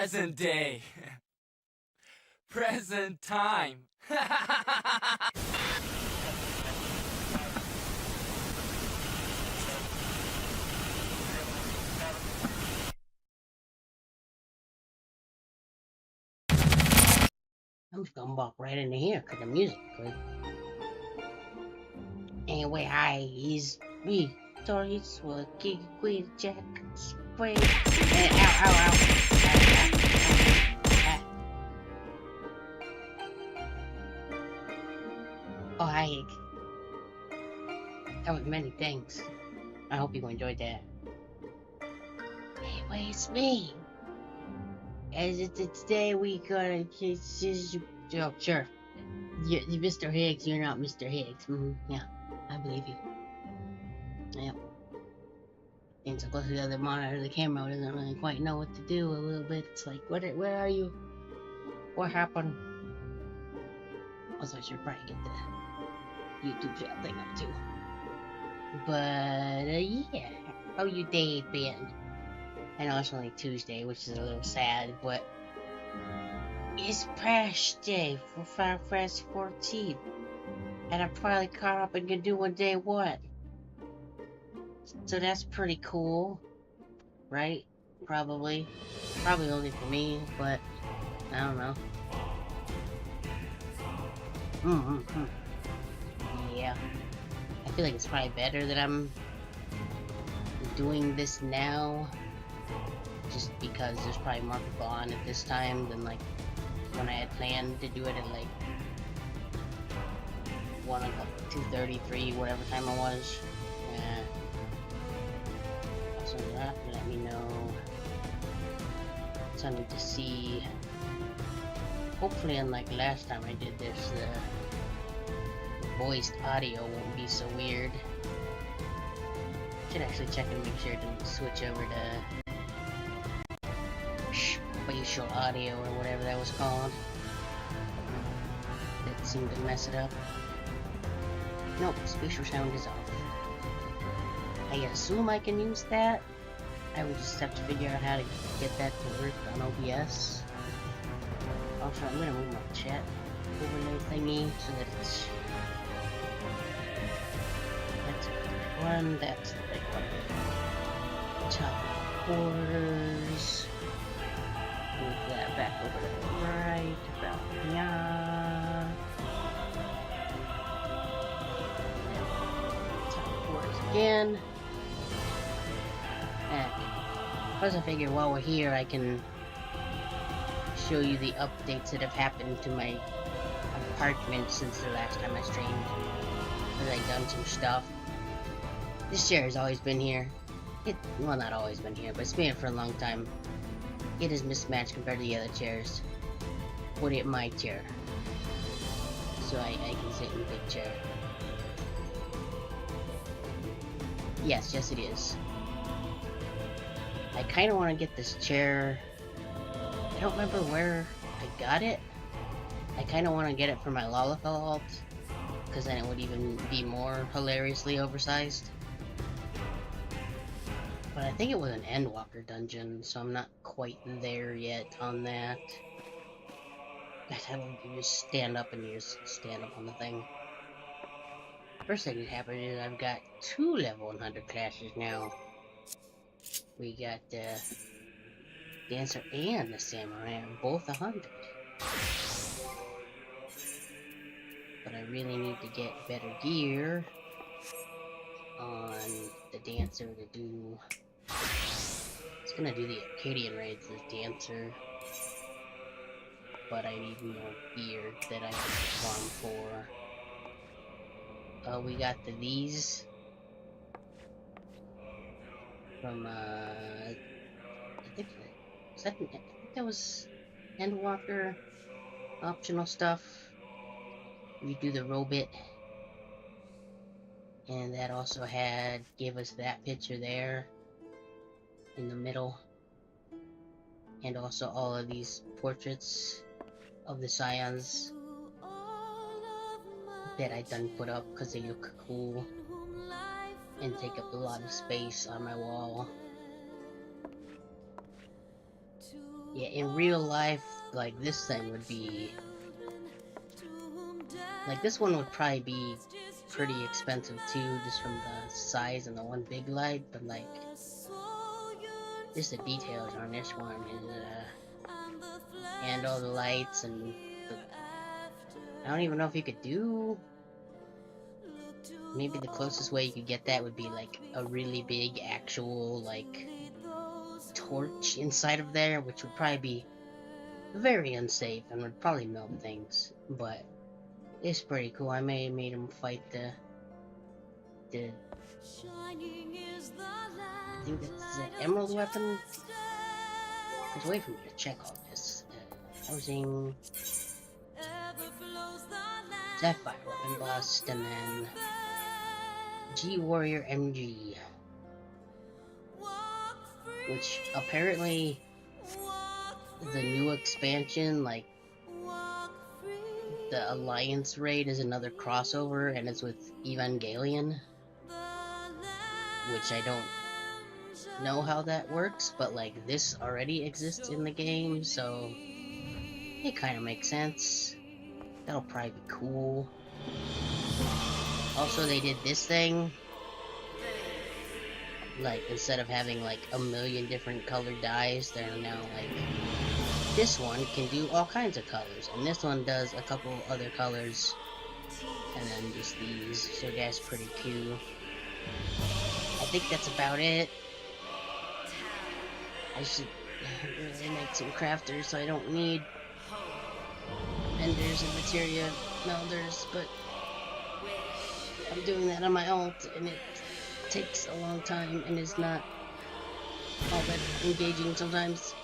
Present day. Present time. I'm just gonna walk right into here because the music good. Anyway, hi, he's me, Tori's will kick with Jack Spray. Ow, ow, ow. Oh, hi. That was many things. I hope you enjoyed that. Anyway, it's me. As it's today, we gonna oh, sure. You're Mr. Higgs, you're not Mr. Higgs. Yeah, I believe you. Yep. And so close to the other monitor, the camera doesn't really quite know what to do a little bit. It's like, where are you? What happened? Also, I should probably get the YouTube channel thing up too. But, yeah. How you day been? I know it's only Tuesday, which is a little sad, but it's Crash Day for Final Fantasy 14. And I'm finally caught up and can do one day one. So that's pretty cool. Right? Probably. Probably only for me, but I don't know. Yeah. I feel like it's probably better that I'm doing this now. Just because there's probably more people on at this time than like when I had planned to do it at like 1 o'clock, 2:33, whatever time it was. So that let me know. So I need to see. Hopefully, unlike last time I did this, the voiced audio won't be so weird. Should actually check and make sure it didn't switch over to spatial audio or whatever that was called. That seemed to mess it up. Nope, spatial sound is off. I assume I can use that. I would just have to figure out how to get that to work on OBS. Also, I'm gonna move my chat overlay thingy so that it's... That's the big one, that's the big one. Top quarters. Move that back over to the right, about here. Top quarters again. Plus I figure while we're here I can show you the updates that have happened to my apartment since the last time I streamed. Because I've done some stuff. This chair has always been here. Well, not always been here, but it's been here for a long time. It is mismatched compared to the other chairs. Put it in my chair. So I can sit in the big chair. Yes, it is. I kind of want to get this chair. I don't remember where I got it. I kind of want to get it for my Lalafell alt, because then it would even be more hilariously oversized. But I think it was an Endwalker dungeon, so I'm not quite there yet on that. God, how would you just stand up and you just stand up on the thing? First thing that happened is I've got 2 level 100 classes now. We got the Dancer and the Samurai, both 100. But I really need to get better gear on the Dancer to do... It's gonna do the Acadian raids as Dancer. But I need more gear that I have to farm for. We got these from, I think that was Endwalker optional stuff. We do the Robit, and that also gave us that picture there in the middle, and also all of these portraits of the Scions that I done put up because they look cool and take up a lot of space on my wall. Yeah, in real life, like, this thing would be... Like, this one would probably be pretty expensive too, just from the size and the one big light, but like... Just the details on this one is, and all the lights and the... I don't even know if you could do... Maybe the closest way you could get that would be like a really big actual like torch inside of there, which would probably be very unsafe and would probably melt things. But it's pretty cool. I may have made him fight the I think that's the emerald weapon. There's a way for me to check all this. Housing, Sapphire weapon bust, and then G Warrior MG, which apparently the new expansion, like the Alliance raid, is another crossover, and it's with Evangelion, which I don't know how that works, but like this already exists in the game, so it kind of makes sense. That'll probably be cool. Also, they did this thing, like, instead of having like a million different colored dyes, they're now like, this one can do all kinds of colors, and this one does a couple other colors, and then just these, so that's pretty cool. I think that's about it. I should really make some crafters so I don't need vendors and materia melders, but I'm doing that on my alt, and it takes a long time and is not all that engaging sometimes.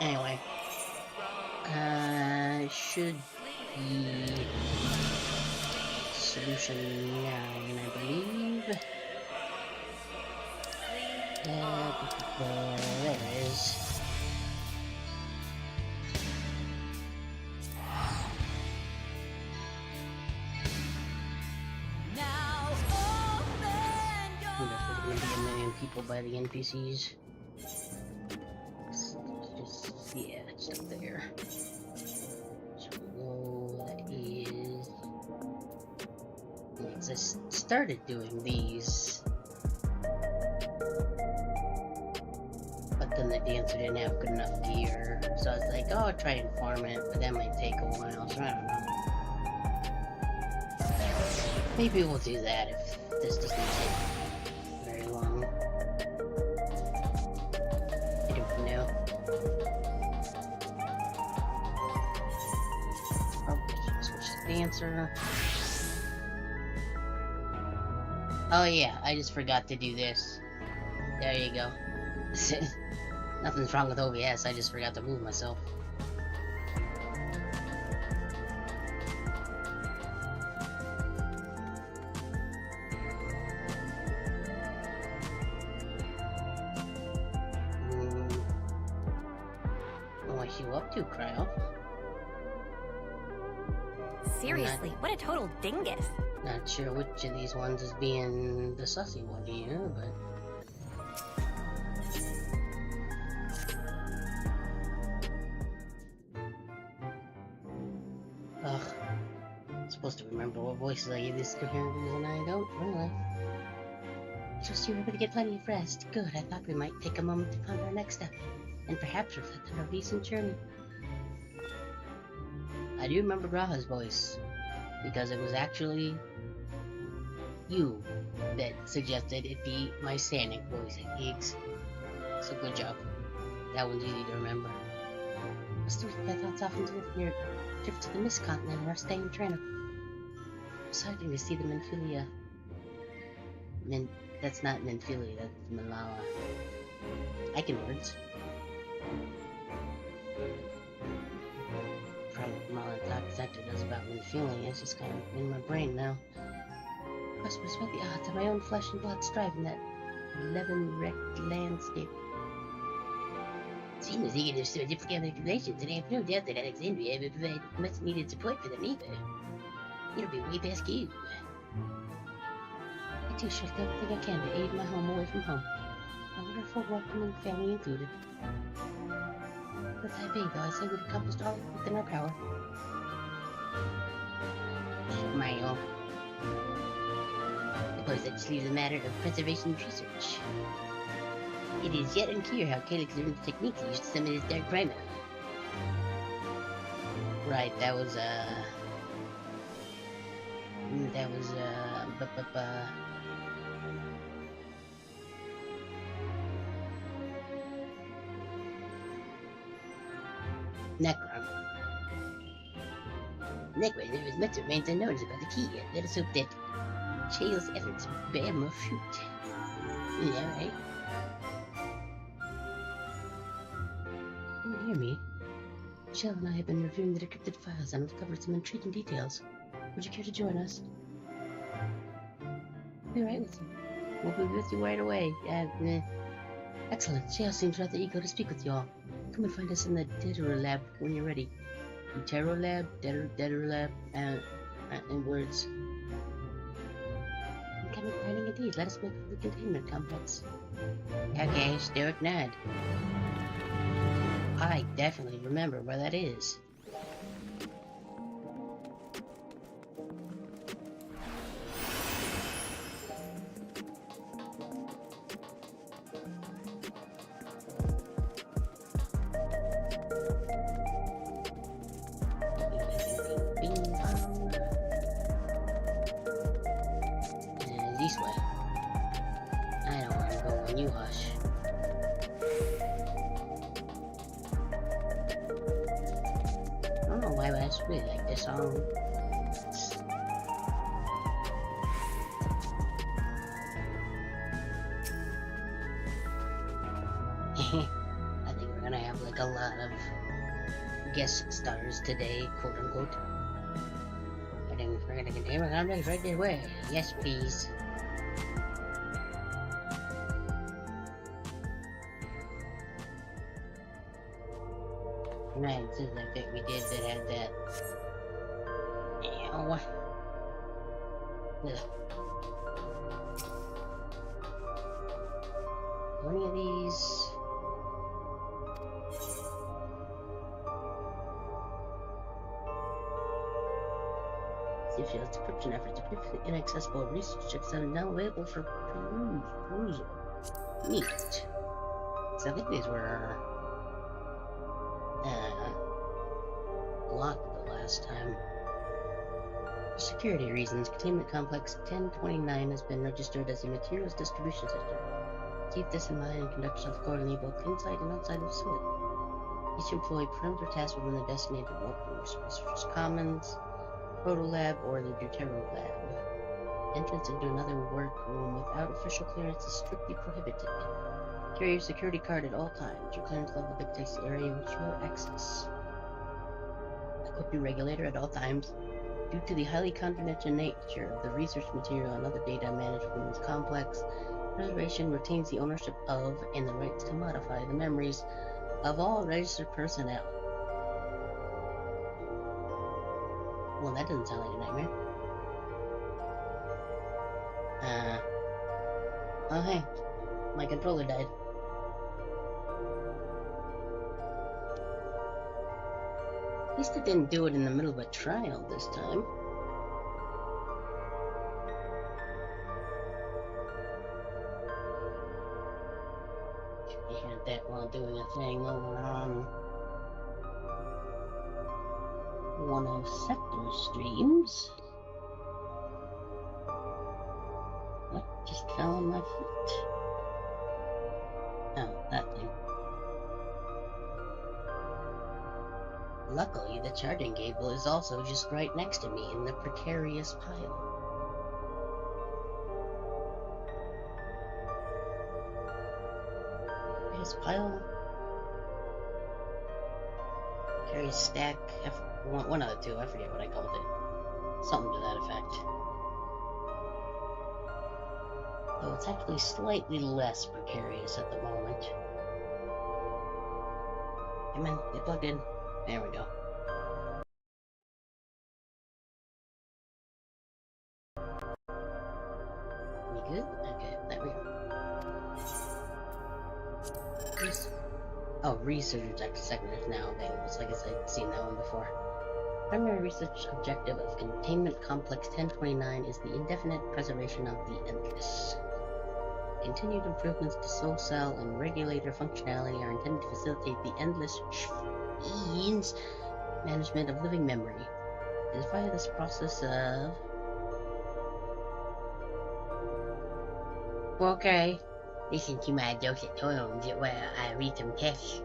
Anyway, should be solution 9, I believe. There it is. People by the NPCs. Just, yeah, it's up there. So below that is... Because I started doing these, but then the dancer didn't have good enough gear, so I was like, oh, I'll try and farm it, but that might take a while, so I don't know. Maybe we'll do that if this doesn't take very long. I don't know. Oh, switch to dancer. Oh yeah, I just forgot to do this. There you go. Nothing's wrong with OBS, I just forgot to move myself. What are you up to, Cryo? Seriously, what a total dingus. Not sure which of these ones is being the sussy one here, but... Ugh. I'm supposed to remember what voices I give these characters, and I don't really. Just you able to get plenty of rest. Good, I thought we might take a moment to ponder our next step, and perhaps reflect on our recent journey. I do remember Raha's voice, because it was actually you that suggested it be my Sanic voice at gigs. So good job. That one's easy to remember. Must have my thoughts off into your trip to the Mist Continent and our stay in Trina. Exciting to see the Menphilia. That's not Menphilia, that's Malawa. I can words. Probably Mala Talk Center does about Menphilia, it's just kind of in my brain now. I must respect the odds of my own flesh and blood strive in that 11-wrecked landscape. Seeing as eager to pursue a diplomatic relations, and I have no doubt that Alexandria will provide much needed support for them either. It'll be way past you. I too shall do everything I can to aid my home away from home. wonderful, welcoming family included. For the time being, though, I say we've accomplished all within our power. Mario. I suppose that just leaves a matter of preservation and research. It is yet unclear how Calyx learned the techniques used to summon his dark primal. Right, that was Necron. Necron, there is much remains unnoticed about the key yet. Let us hope that Chael's efforts bear more fruit. Yeah, right? Can you hear me? Shell and I have been reviewing the decrypted files and uncovered some intriguing details. Would you care to join us? I'll be right with you. We'll be with you right away. Excellent. Shell seems rather eager to speak with you all. Come and find us in the Detero Lab when you're ready. Detero Lab? Detero Lab? In words. Coming indeed. Let us make the containment complex. Okay, stoic nod. I definitely remember where that is. This way. I know where I'm going, you hush. I don't know why, but I just really like this song. I think we're gonna have like a lot of guest stars today, quote unquote. I think we're gonna continue our complex right this way. Yes, please. Right, this is the bit we did that had that. Ow. Ugh. Any of these? See if your description efforts to previously inaccessible research checks are now available for perusal. Neat. So I think these were locked the last time. For security reasons, Containment Complex 1029 has been registered as a materials distribution center. Keep this in mind and conduct yourself accordingly both inside and outside the facility. Each employee perimeter tasks within the designated workrooms, Research Commons, Proto Lab, or the Deutero Lab. Entrance into another workroom without official clearance is strictly prohibited. Carry your security card at all times. Your clearance level dictates the area which you will access. Equip your regulator at all times. Due to the highly confidential nature of the research material and other data managed within this complex, preservation retains the ownership of and the rights to modify the memories of all registered personnel. Well, that doesn't sound like a nightmare. Oh hey, my controller died. At least it didn't do it in the middle of a trial this time. You had that while doing a thing over on one of Sector's streams. What just fell on my foot? Oh, that thing. Luckily, the charging cable is also just right next to me in the precarious pile. Precarious pile? Precarious stack? One of the two, I forget what I called it. Something to that effect. Though it's actually slightly less precarious at the moment. Come on, get plugged in. There we go. You good? Okay, there we go. Oh, research sector is now available. So I guess I'd seen that one before. Primary research objective of Containment Complex 1029 is the indefinite preservation of the Endless. Continued improvements to soul cell and regulator functionality are intended to facilitate the Endless Fiend's management of living memory. It is via this process of... Okay. Listen to my dulcet tones while I read some text.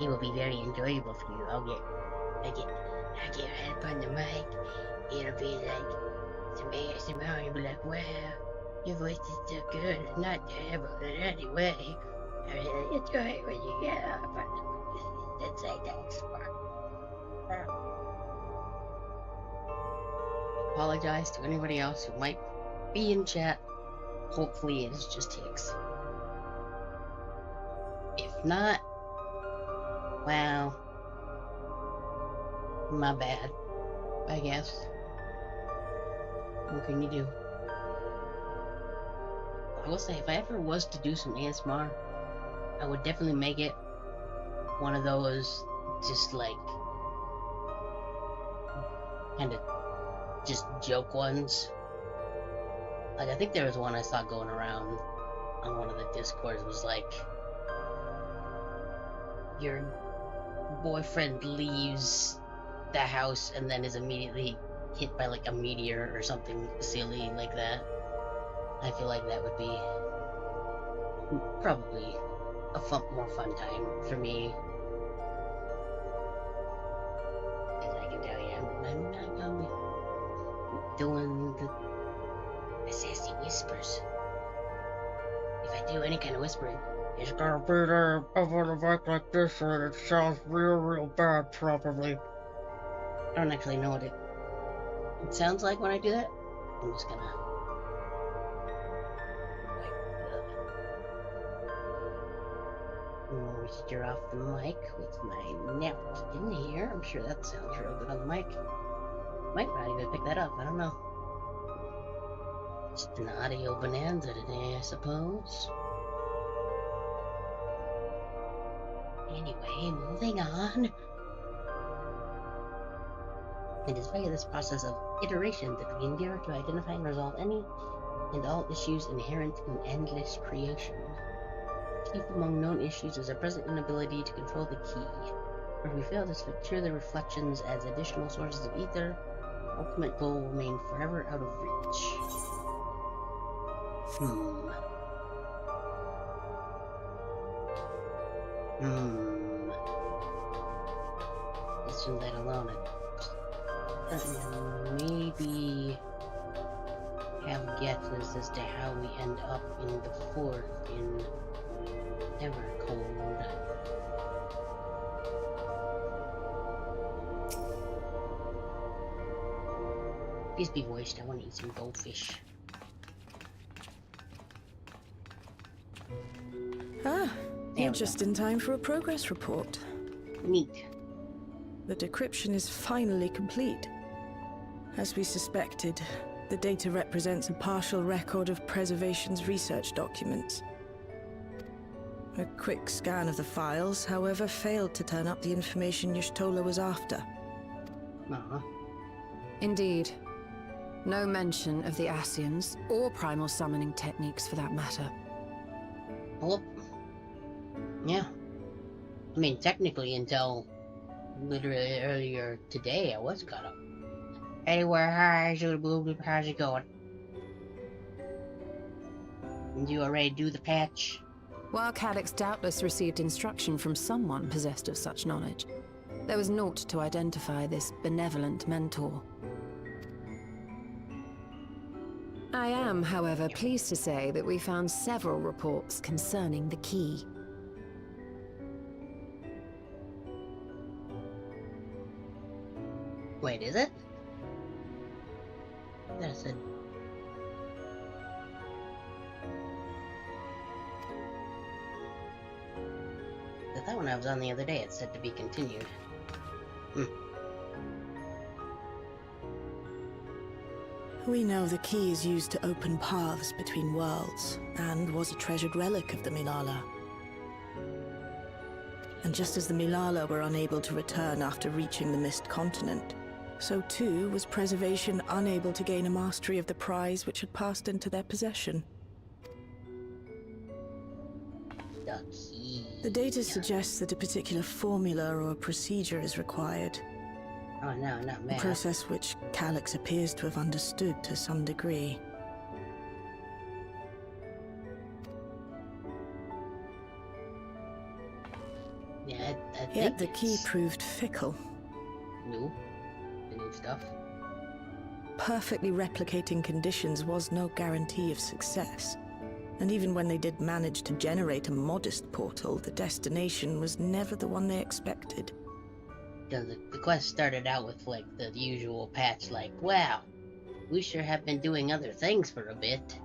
It will be very enjoyable for you. I'll get right up on the mic. It'll be like some ASMR. You'll be like, wow, your voice is so good. It's not terrible in any way. I really enjoy it when you get up on the mic. That's like that. Apologize to anybody else who might be in chat. Hopefully it is just Hicks. If not, well, my bad, I guess. What can you do? I will say, if I ever was to do some ASMR, I would definitely make it one of those, just like, kind of, just joke ones. Like, I think there was one I saw going around on one of the Discords, was like, your boyfriend leaves the house and then is immediately hit by like a meteor or something silly like that. I feel like that would be probably a more fun time for me. As I can tell you, I'm not gonna be doing the sassy whispers. If I do any kind of whispering, it's gonna be there over the mic like this, and it sounds real bad, probably. I don't actually know what it sounds like when I do that. I'm just gonna moisture off the mic with my napkin here. I'm sure that sounds real good on the mic. Might not even pick that up, I don't know. Just an audio bonanza today, I suppose. Anyway, moving on. It is via this process of iteration that we endeavor to identify and resolve any and all issues inherent in endless creation. Chief among known issues is our present inability to control the key. If we fail to secure the reflections as additional sources of ether, our ultimate goal will remain forever out of reach. Let's leave that alone. Maybe have guesses as to how we end up in the fourth in Evercold. Please be voiced. I want to eat some goldfish. You're just in time for a progress report. Neat. The decryption is finally complete. As we suspected, the data represents a partial record of Preservation's research documents. A quick scan of the files, however, failed to turn up the information Y'shtola was after. Indeed. No mention of the Ascians, or primal summoning techniques for that matter. Well, yeah. I mean, technically, until literally earlier today, I was caught up. Anyway, how's it going? Did you already do the patch? While Calyx doubtless received instruction from someone possessed of such knowledge, there was naught to identify this benevolent mentor. I am, however, pleased to say that we found several reports concerning the key. Wait, is it? That's it. That one I was on the other day, it said to be continued. We know the key is used to open paths between worlds, and was a treasured relic of the Minala. And just as the Milala were unable to return after reaching the Mist Continent, so too was Preservation unable to gain a mastery of the prize which had passed into their possession. The key. The data suggests that a particular formula or procedure is required, Oh no, not a math. process which Calyx appears to have understood to some degree. Yeah, I think Yet the key it's proved fickle, new. The new stuff. perfectly replicating conditions was no guarantee of success. And even when they did manage to generate a modest portal, the destination was never the one they expected. The quest started out with like the usual patch, like, wow, we sure have been doing other things for a bit,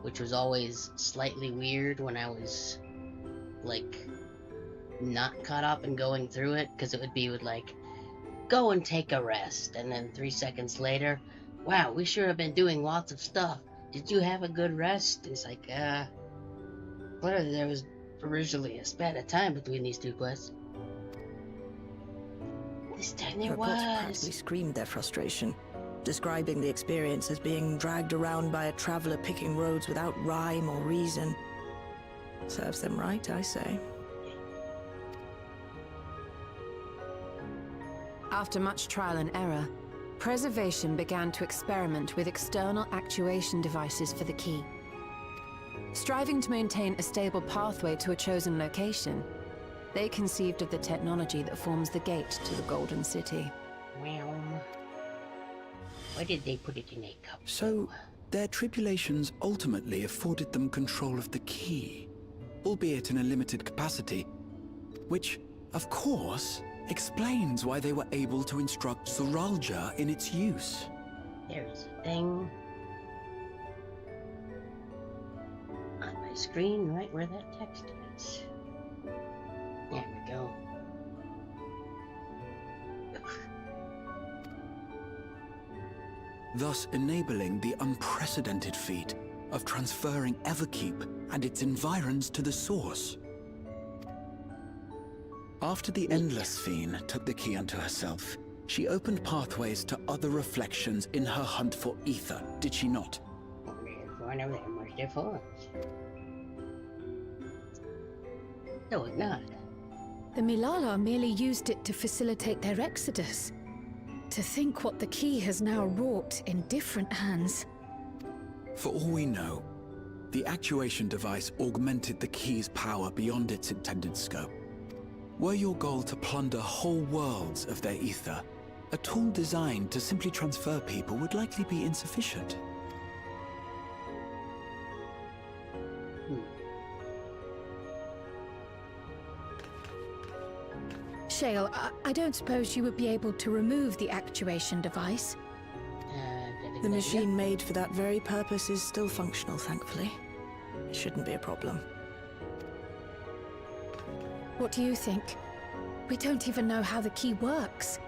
which was always slightly weird when I was like not caught up and going through it, because it would be with like, go and take a rest, and then 3 seconds later, wow, we sure have been doing lots of stuff. Did you have a good rest? It's like, clearly there was originally a span of time between these two quests. This time there Reports practically was. screamed their frustration, describing the experience as being dragged around by a traveler picking roads without rhyme or reason. Serves them right, I say. After much trial and error, Preservation began to experiment with external actuation devices for the key. Striving to maintain a stable pathway to a chosen location, they conceived of the technology that forms the gate to the Golden City. Well, why did they put it in a cup? So, their tribulations ultimately afforded them control of the key, albeit in a limited capacity, which, of course, explains why they were able to instruct Zoralja in its use. There's a thing on my screen right where that text is. There we go. Thus enabling the unprecedented feat of transferring Everkeep and its environs to the source. After the Endless Fiend took the key unto herself, she opened pathways to other reflections in her hunt for ether, did she not? One of them was their forms. No, it's not. The Milala merely used it to facilitate their exodus. To think what the key has now wrought in different hands. For all we know, the actuation device augmented the key's power beyond its intended scope. Were your goal to plunder whole worlds of their ether, a tool designed to simply transfer people would likely be insufficient. Shale, I don't suppose you would be able to remove the actuation device. The machine made for that very purpose is still functional, thankfully. It shouldn't be a problem. What do you think? We don't even know how the key works.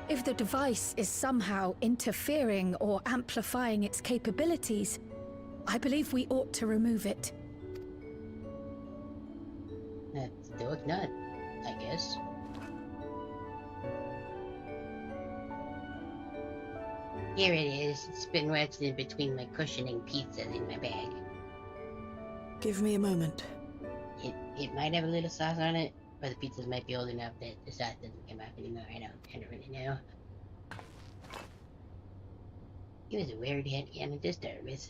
If the device is somehow interfering or amplifying its capabilities, I believe we ought to remove it. That's still not, I guess. Here it is. It's been wedged in between my cushioning pizzas in my bag. Give me a moment. It might have a little sauce on it, but the pizzas might be old enough that the sauce doesn't come off anymore. I don't really know. He was a weird head and a disturbance.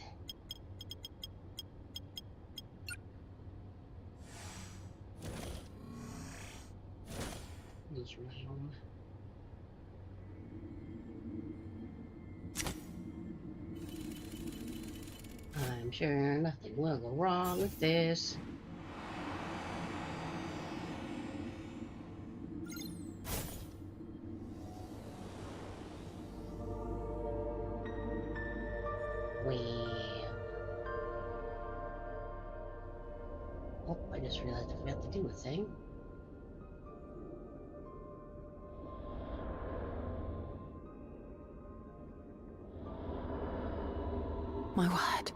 This room. I'm sure nothing will go wrong with this. Oh, I just realized I forgot to do a thing. My word.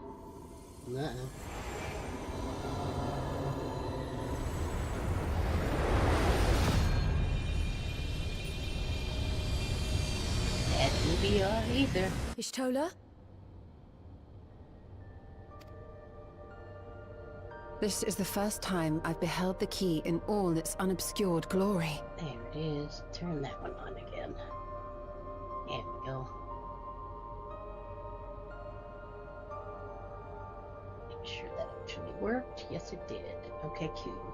the ether. Ishtola? This is the first time I've beheld the key in all its unobscured glory. There it is. Turn that one on again. There we go. Make sure that actually worked. Yes, it did. Okay, cool.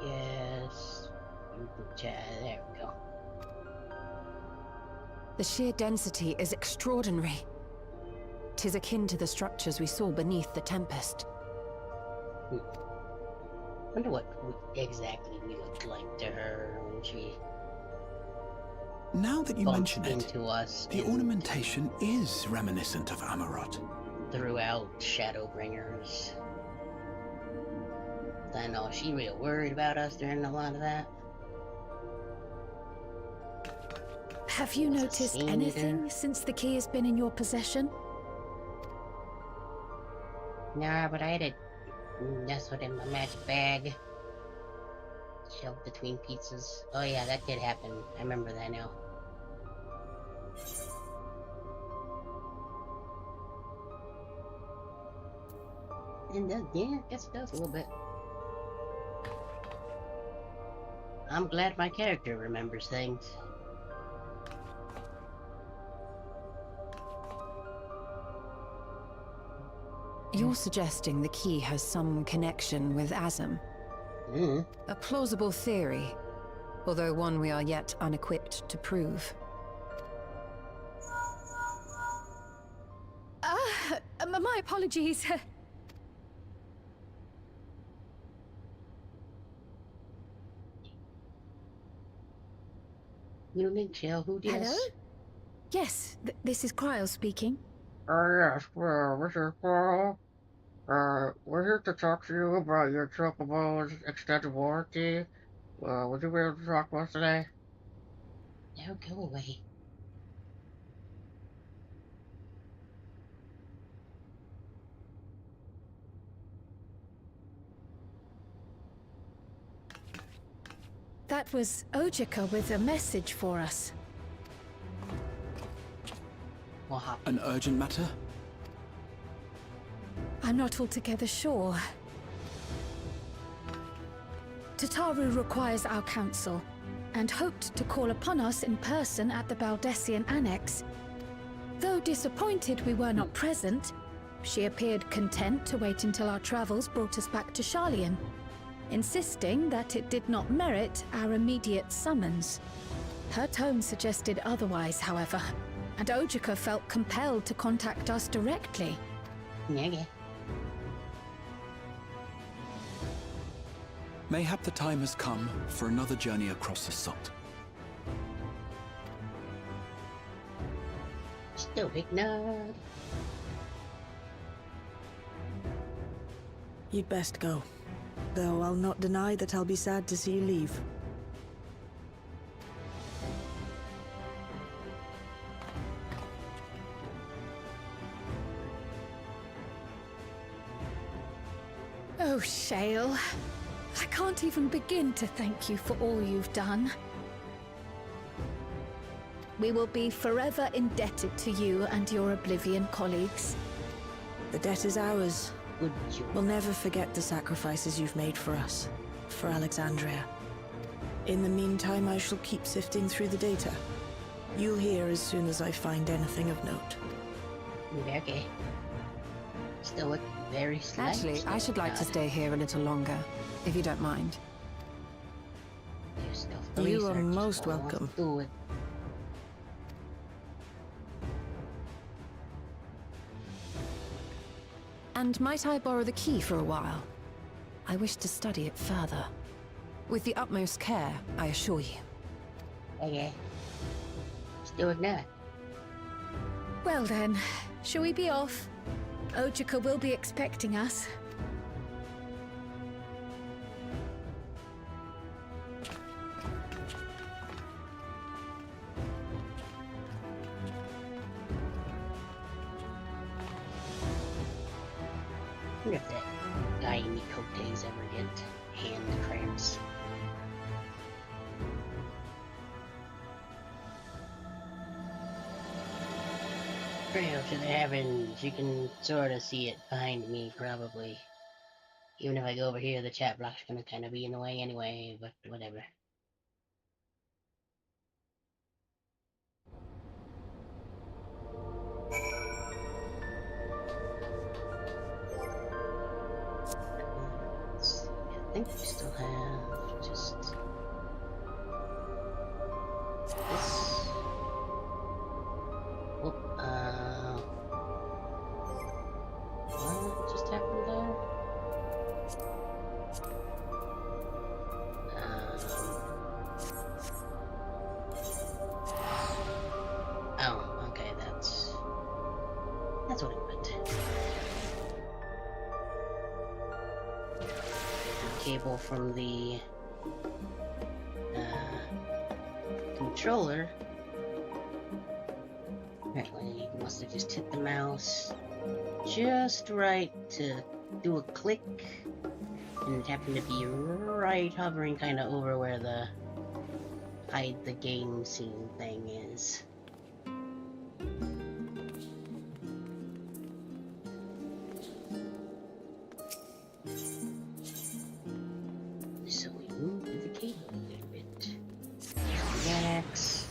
Yes. There we go. The sheer density is extraordinary. 'Tis akin to the structures we saw beneath the Tempest. Wonder what exactly we looked like to her when she Now that you bumped mention it, into us the and ornamentation is reminiscent of Amarot. threw out Shadowbringers. I know she real worried about us during a lot of that. Have you Was it noticed seen anything either? since the key has been in your possession? Nah, but I had to nestle it in my magic bag. Shoved between pizzas. Oh yeah, that did happen. I remember that now. And yeah, I guess it does a little bit. I'm glad my character remembers things. You're suggesting the key has some connection with Azam. Mm. A plausible theory, although one we are yet unequipped to prove. My apologies. You didn't tell who this? Hello? Yes, this is Cryo speaking. Yes, well, this is Paul. We're here to talk to you about your Chocobo's extended warranty. Would you be able to talk to us today? No, go away. That was Ojika with a message for us. What happened? An urgent matter? I'm not altogether sure. Tataru requires our counsel, and hoped to call upon us in person at the Baldessian Annex. Though disappointed we were not present, she appeared content to wait until our travels brought us back to Sharlayan, insisting that it did not merit our immediate summons. Her tone suggested otherwise, however, and Ojika felt compelled to contact us directly. Yeah. Mayhap the time has come for another journey across the salt. Still ignored. You'd best go. Though I'll not deny that I'll be sad to see you leave. Oh, Shale. I can't even begin to thank you for all you've done. We will be forever indebted to you and your Oblivion colleagues. The debt is ours. Good job. We'll never forget the sacrifices you've made for us, for Alexandria. In the meantime, I shall keep sifting through the data. You'll hear as soon as I find anything of note. Okay. Still look very slight. Actually, I should like to stay here a little longer, if you don't mind. You are most welcome. Let's do it. And might I borrow the key for a while? I wish to study it further. With the utmost care, I assure you. Okay. Still ignore. Well then, shall we be off? Ojika will be expecting us. I wonder if that guy in Mikote's ever get hand cramps. trail to the heavens. You can sort of see it behind me, probably. Even if I go over here, the chat block's gonna kind of be in the way anyway, but whatever. Let's see, I think we still have just this. Oh, what just happened there? Oh, okay, that's what it meant. Cable from the controller. Apparently, you must have just hit the mouse just right to do a click, and it happened to be right hovering kind of over where the hide the game scene thing is. So we moved the cable a little bit. Next.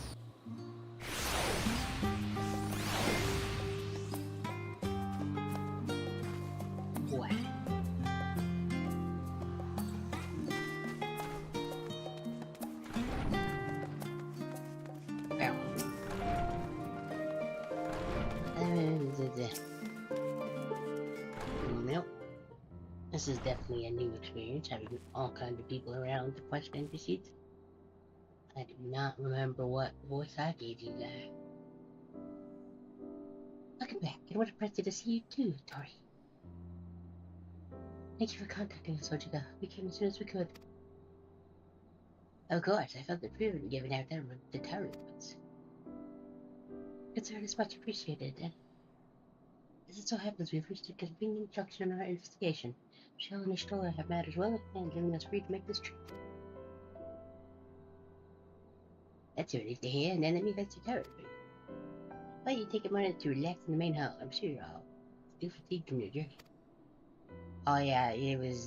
What? Nope. This is definitely a new experience, having all kinds of people around to quest NPCs. I do not remember what voice I gave you guys. Welcome back. It was a pleasure to see you too, Tori. Thank you for contacting us, Ojika. We came as soon as we could. Of course, I felt the privilege of giving out the tower reports. Concern is much appreciated, and as it so happens, we've reached a convenient junction in our investigation. Shell and Ishtola have matters well at hand, giving us free to make this trip. That's relief to hear, and then let me fetch the tower. Why don't you take a moment to relax in the main hall? I'm sure you're all still fatigued from your journey. Oh yeah, it was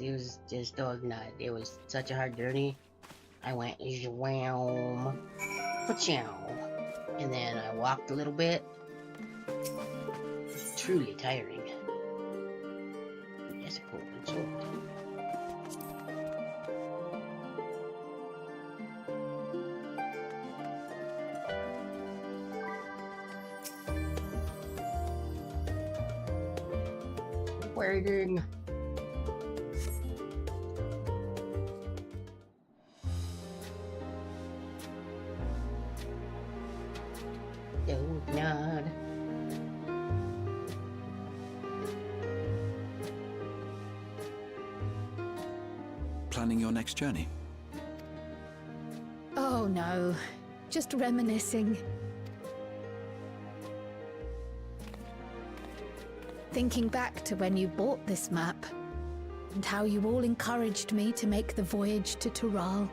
just organized. It was such a hard journey. I went zwam, pa-chow, and then I walked a little bit. Truly tiring. That's a cool sword. Waiting. Don't nod. Planning your next journey? Oh no, just reminiscing. Thinking back to when you bought this map, and how you all encouraged me to make the voyage to Tural.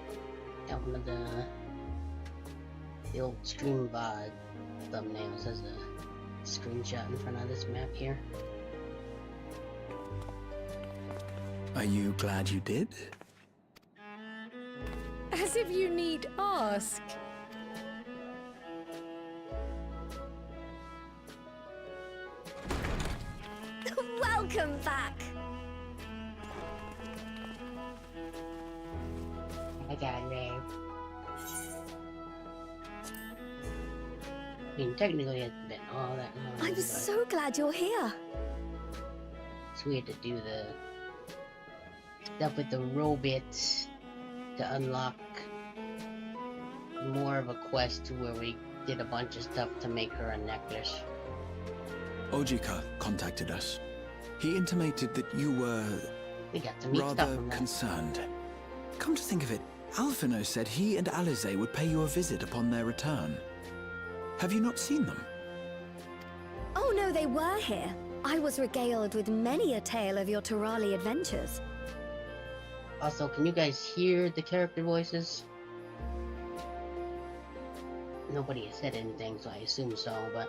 Got one of the old stream VOD thumbnails as a screenshot in front of this map here. Are you glad you did? As if you need ask. Welcome back. I got name. I mean, technically it's been all that long. I'm but so glad you're here. it's weird to do the stuff with the robots to unlock more of a quest to where we did a bunch of stuff to make her a necklace. Ojika contacted us. He intimated that you were We got to meet stuff rather from that. concerned. Come to think of it, Alphino said he and Alize would pay you a visit upon their return. Have you not seen them? Oh no, they were here. I was regaled with many a tale of your Turali adventures. Also, can you guys hear the character voices? Nobody has said anything, so I assume so, but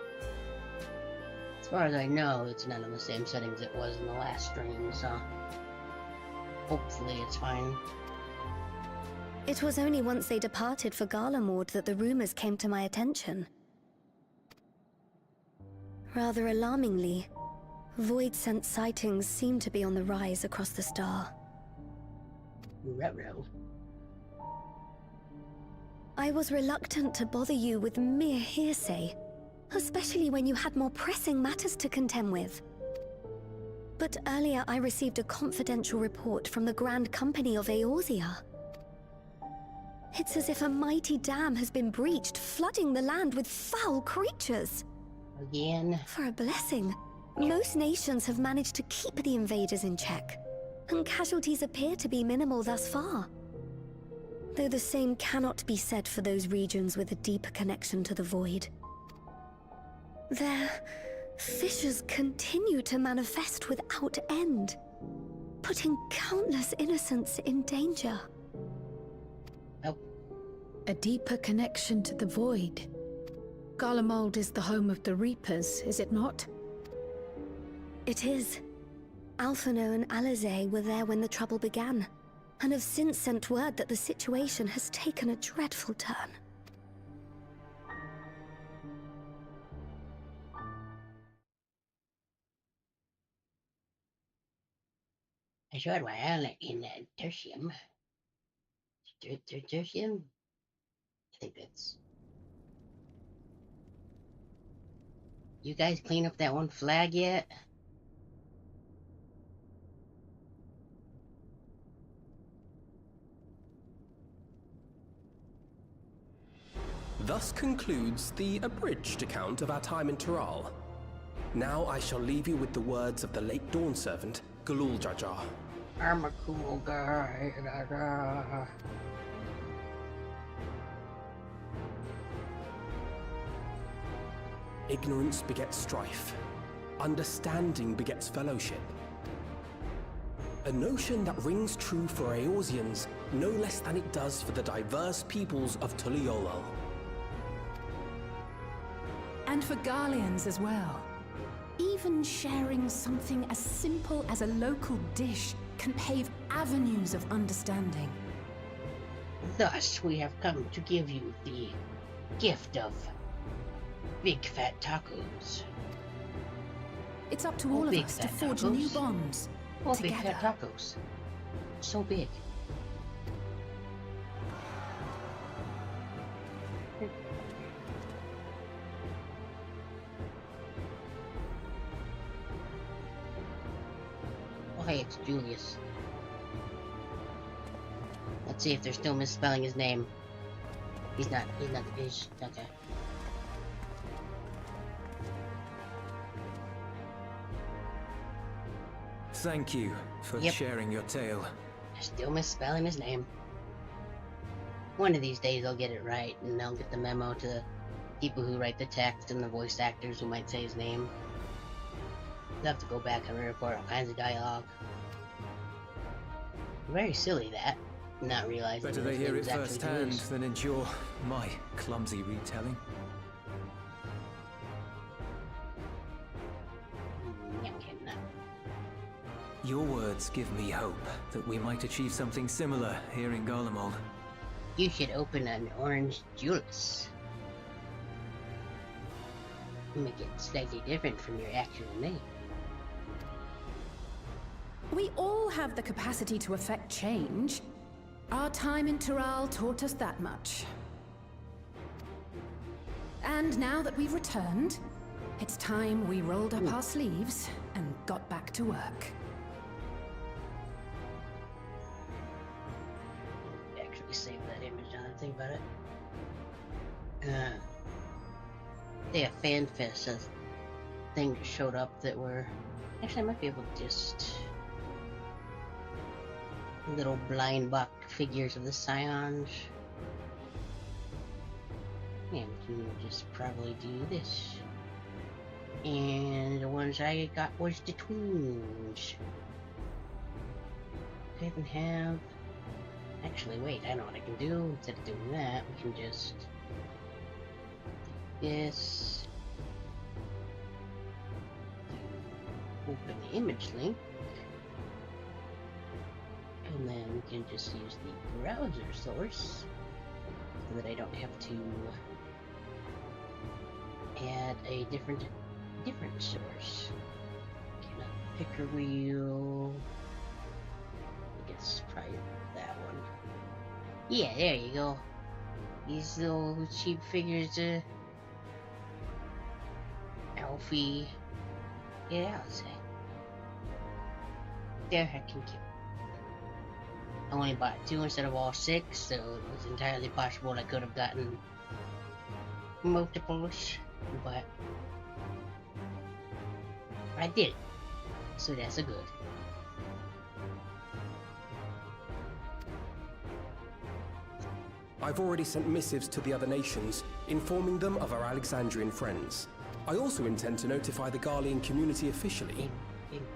far as I know, it's not in the same settings it was in the last stream, so hopefully it's fine. It was only once they departed for Garlemord that the rumors came to my attention. Rather alarmingly, void-sent sightings seem to be on the rise across the star. Ruh-roh. I was reluctant to bother you with mere hearsay, especially when you had more pressing matters to contend with. But earlier I received a confidential report from the Grand Company of Eorzea. It's as if a mighty dam has been breached, flooding the land with foul creatures. Again. For a blessing, most nations have managed to keep the invaders in check, and casualties appear to be minimal thus far. Though the same cannot be said for those regions with a deeper connection to the void. Their fissures continue to manifest without end, putting countless innocents in danger. Oh. A deeper connection to the void. Garlemald is the home of the Reapers, is it not? It is. Alphino and Alizé were there when the trouble began, and have since sent word that the situation has taken a dreadful turn. I showed my island in tertium. Tertium? I think that's... You guys clean up that one flag yet? Thus concludes the abridged account of our time in Tural. Now I shall leave you with the words of the late Dawn Servant, Galul Jajar. I'm a cool guy. Ignorance begets strife. Understanding begets fellowship. A notion that rings true for Eorzeans no less than it does for the diverse peoples of Tuliolol. And for Garleans as well. Even sharing something as simple as a local dish can pave avenues of understanding. Thus, we have come to give you the gift of big fat tacos. It's up to all of us to forge new bonds Oh, big together. fat tacos. So big. Oh, hey, it's Julius. Let's see if they're still misspelling his name. He's not, okay. Thank you for sharing your tale. They're still misspelling his name. One of these days I'll get it right, and I'll get the memo to the people who write the text and the voice actors who might say his name. They'll have to go back and re-record all kinds of dialogue. Very silly that, not realizing Better that they his hear name it was actually firsthand Julius. than endure my clumsy retelling. Your words give me hope that we might achieve something similar here in Garlemald. You should open an orange Julius. Make it slightly different from your actual name. We all have the capacity to affect change. Our time in Tural taught us that much. And now that we've returned, it's time we rolled up our sleeves and got back to work. Actually save that image now that I think about it. Yeah, FanFest, a thing showed up that were... Actually, I might be able to just... Little blind buck figures of the Scions. Yeah, we can just probably do this. And the ones I got was the twins. I even have... Actually, wait, I know what I can do. Instead of doing that, we can just... This... open the image link. And then we can just use the browser source so that I don't have to add a different source. Okay, now picker wheel. I guess probably that one. Yeah, there you go. These little cheap figures, Alfie. Yeah, I'll say. They're heckin' cute. I only bought 2 instead of all 6, so it was entirely possible I could have gotten multiples, but I did, so that's a good. I've already sent missives to the other nations, informing them of our Alexandrian friends. I also intend to notify the Garlean community officially.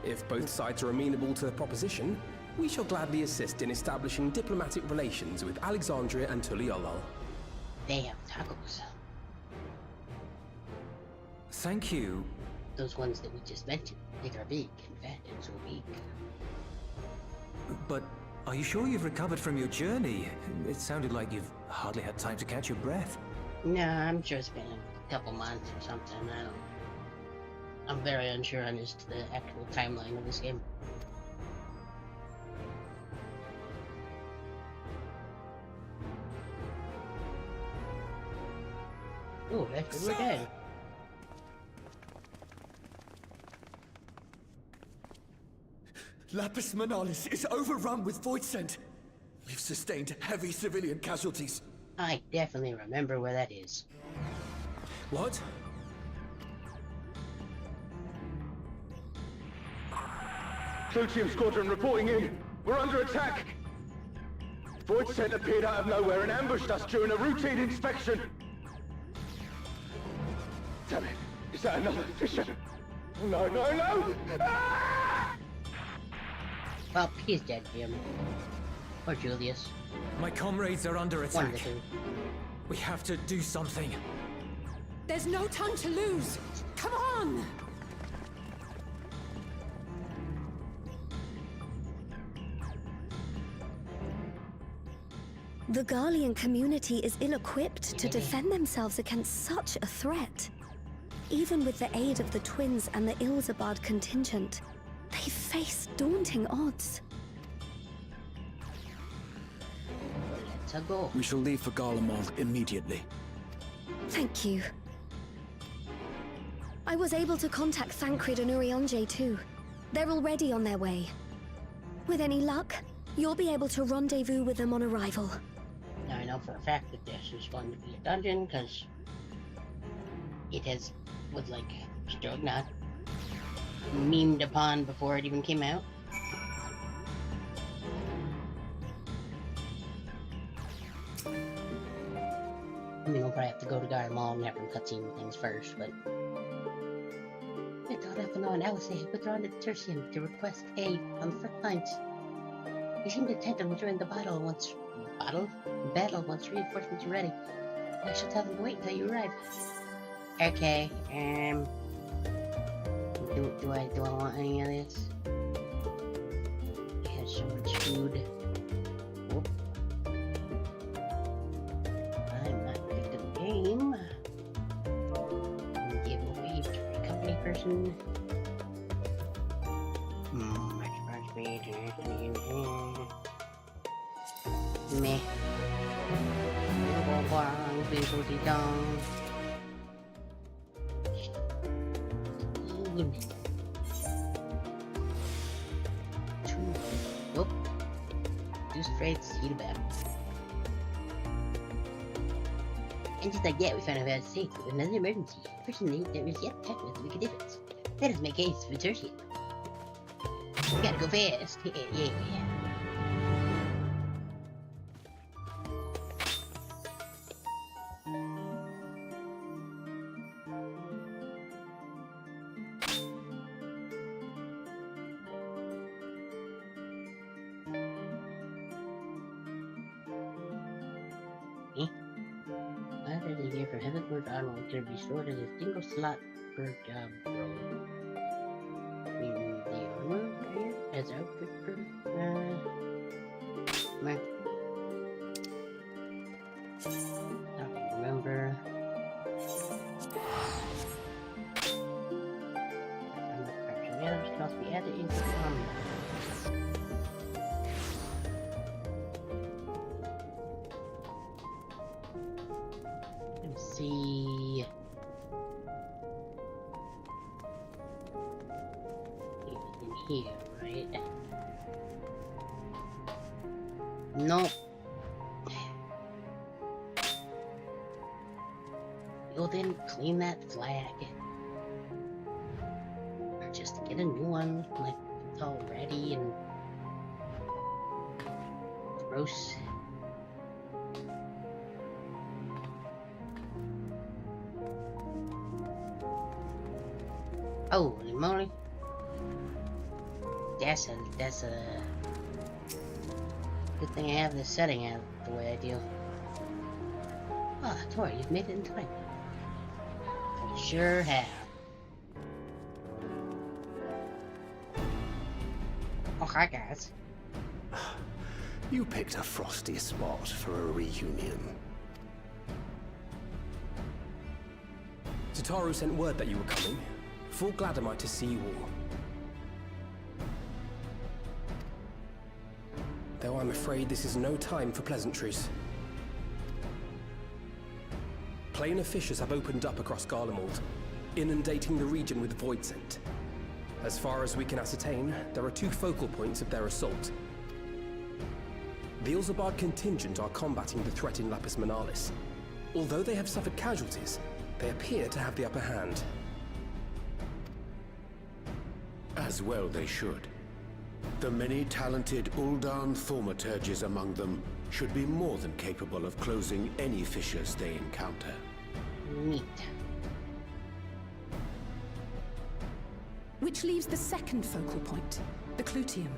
If both sides are amenable to the proposition, we shall gladly assist in establishing diplomatic relations with Alexandria and Tuliolol. They have tacos. Thank you. Those ones that we just mentioned. They are big and fat and so big. But are you sure you've recovered from your journey? It sounded like you've hardly had time to catch your breath. No, I'm sure it's been a couple months or something. I'm very unsure on just the actual timeline of this game. Oh, actually, we're dead. Lapis Manalis is overrun with void scent. We've sustained heavy civilian casualties. I definitely remember where that is. What? Proteum Squadron reporting in. We're under attack. Void scent appeared out of nowhere and ambushed us during a routine inspection. Damn it. Is that another Fisher? No, no, no! Ah! Well, he's dead, Jim. Or Julius. My comrades are under One of attack. the two. We have to do something. There's no time to lose! Come on! The Garlean community is ill-equipped to defend themselves against such a threat. Even with the aid of the twins and the Ilzabard contingent, they face daunting odds. Let's go. We shall leave for Garlemald immediately. Thank you. I was able to contact Thancred and Urianger too. They're already on their way. With any luck, you'll be able to rendezvous with them on arrival. Now I know for a fact that this is going to be a dungeon, because it was like Strognot memed upon before it even came out. I mean, we'll probably have to go to Garlemald and have them cutscene things first, but... Delphino and Alice have withdrawn to Tertium to request aid on the front lines. They seem intent on withdrawing the battle once reinforcements are ready. I shall tell them to wait until you arrive. Okay, do I want any of this? It has so much food. Whoop. I'm not picked up the game. Give away to a company person. Meh. Whoop. Too afraid to see the battle. And just like that, we found out how to save with another emergency. Fortunately, there is yet a tech to make a difference. Let us make haste for Tertium. We gotta go fast. Yeah. Either the gear from Heavenward onward can be stored as a single slot per job role. his outfit for? Come on. I don't remember. Items must be added into the armor. Let's see. In here, right? Nope. You didn't clean that flag. Just to get a new one, like it's all ready and gross. Holy moly! That's a good thing I have this setting out the way I do. Ah, Tori, you've made it in time. I sure have. Oh, hi guys. You picked a frosty spot for a reunion. Tataru sent word that you were coming. Full glad am I to see you all. Though I'm afraid this is no time for pleasantries. Planar fissures have opened up across Garlemald, inundating the region with void scent. As far as we can ascertain, there are 2 focal points of their assault. The Ilzabard contingent are combating the threat in Lapis Manalis. Although they have suffered casualties, they appear to have the upper hand. As well they should. The many talented Uldan thaumaturges among them should be more than capable of closing any fissures they encounter. Neat. Which leaves the second focal point, the Clutium.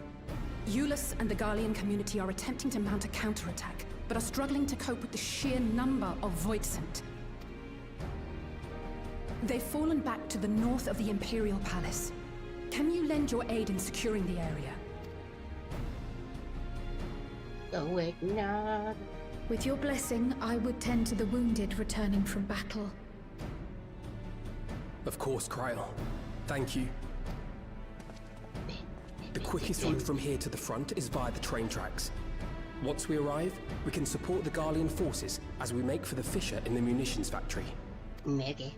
Eulus and the Garlean community are attempting to mount a counterattack, but are struggling to cope with the sheer number of Voidsent. They've fallen back to the north of the Imperial Palace. Can you lend your aid in securing the area? Go ignore. With your blessing, I would tend to the wounded returning from battle. Of course, Kryl. Thank you. The quickest route from here to the front is via the train tracks. Once we arrive, we can support the Garlean forces as we make for the fissure in the munitions factory. Maybe.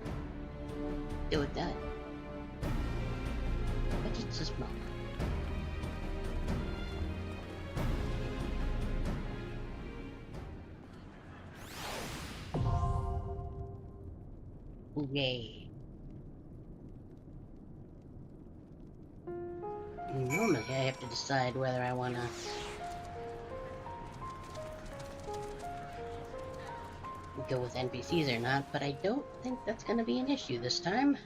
Do it that. But it's a small. Yay. Normally I have to decide whether I wanna go with NPCs or not, but I don't think that's gonna be an issue this time.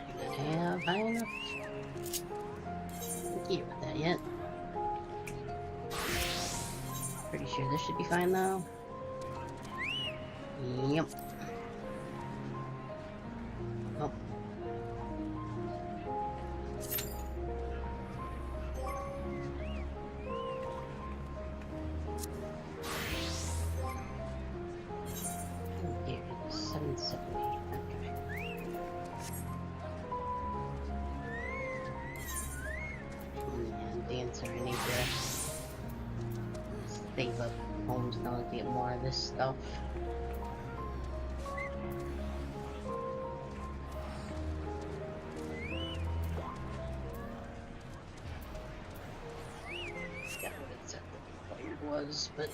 Do not have high enough gear with that yet. Pretty sure this should be fine though. Yep. Oh. Here it is, 770. Okay. And dancer, I need to save up homes now to get more of this stuff. But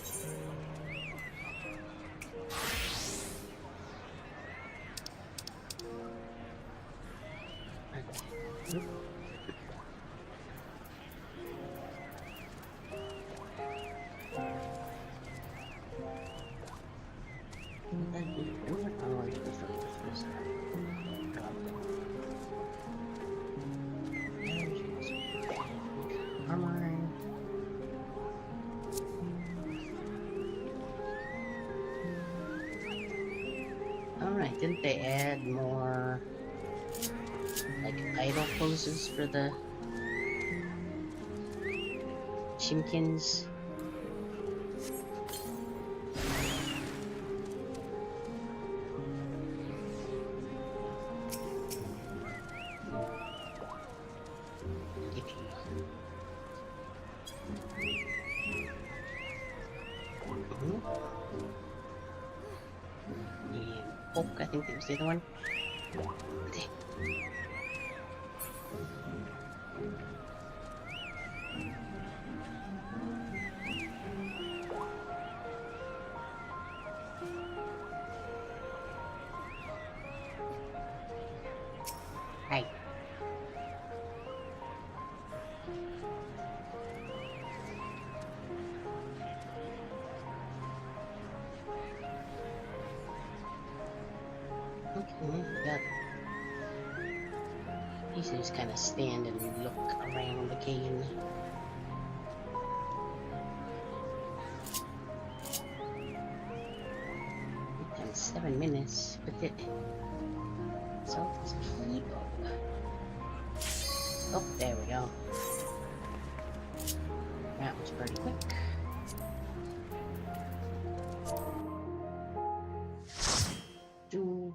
Alright, didn't they add more like idle poses for the Chimkins? I think that was the other one. Okay. Hi. Okay, got. He should just kind of stand and look around again. And 7 minutes with it. So let's keep up. Oh, there we go. That was pretty quick. Do.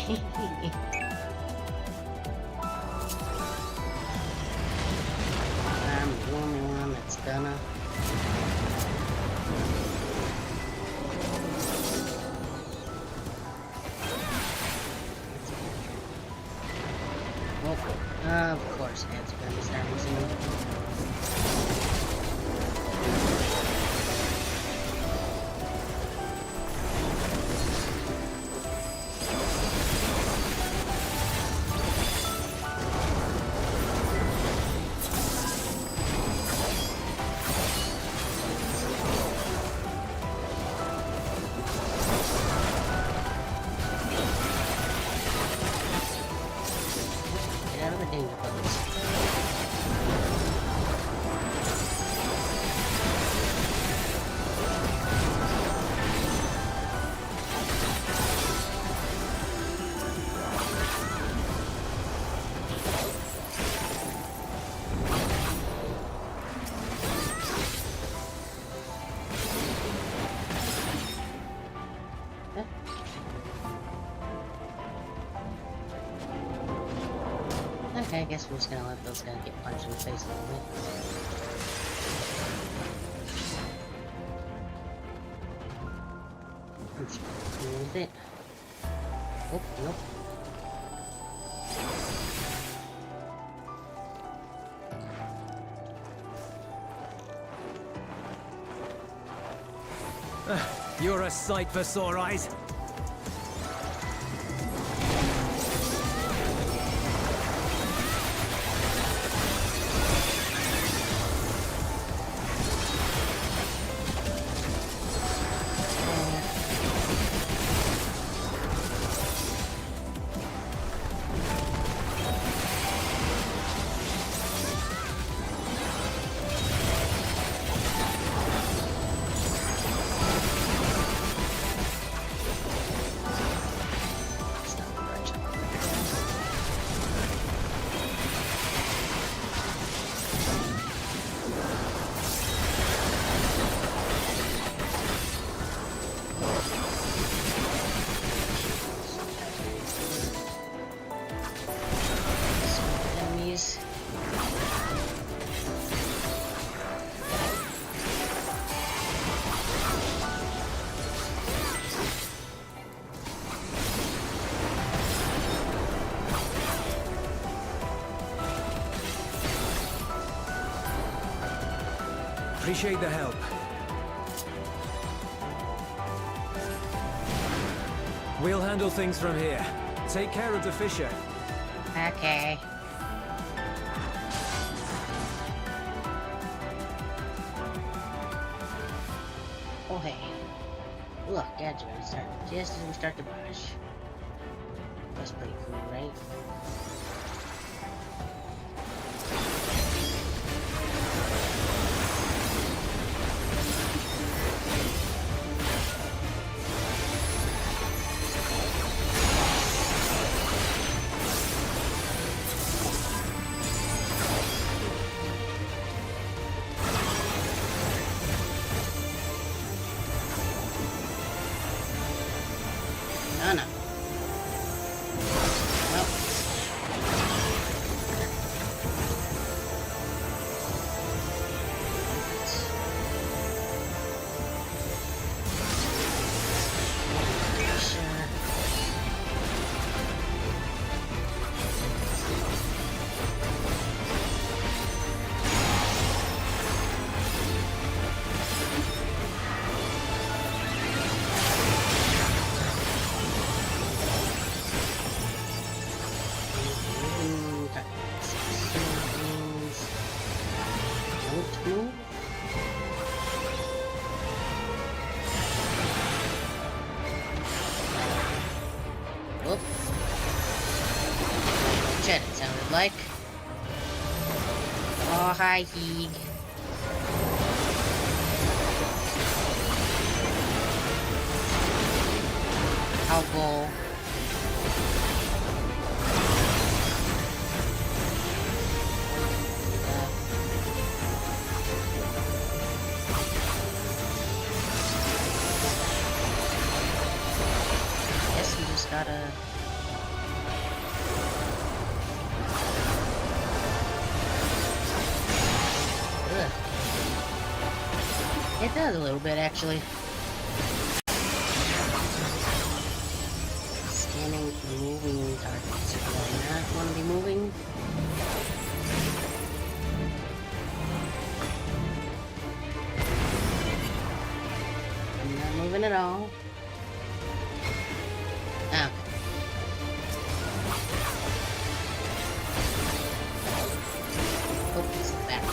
I'm the only one that's gonna. Oh, of course, it's gonna start using. Okay, I guess we're just gonna let those guys get punched in the face a little bit. Let's move it. Oh, nope. You're a sight for sore eyes. Appreciate the help. We'll handle things from here. Take care of the Fisher. Okay. Oh hey. Look, gadget start just as we start the brush. That's pretty cool, right? No, no. Nope. Sure. Don't move. Whoop. Shit, it sounded like. Oh, hi, Heeg. I'll go. Guess we just gotta. Ugh. It does a little bit, actually. Scanning for moving targets. Do I not want to be moving? I'm not moving at all. Ah. Oh, it's back.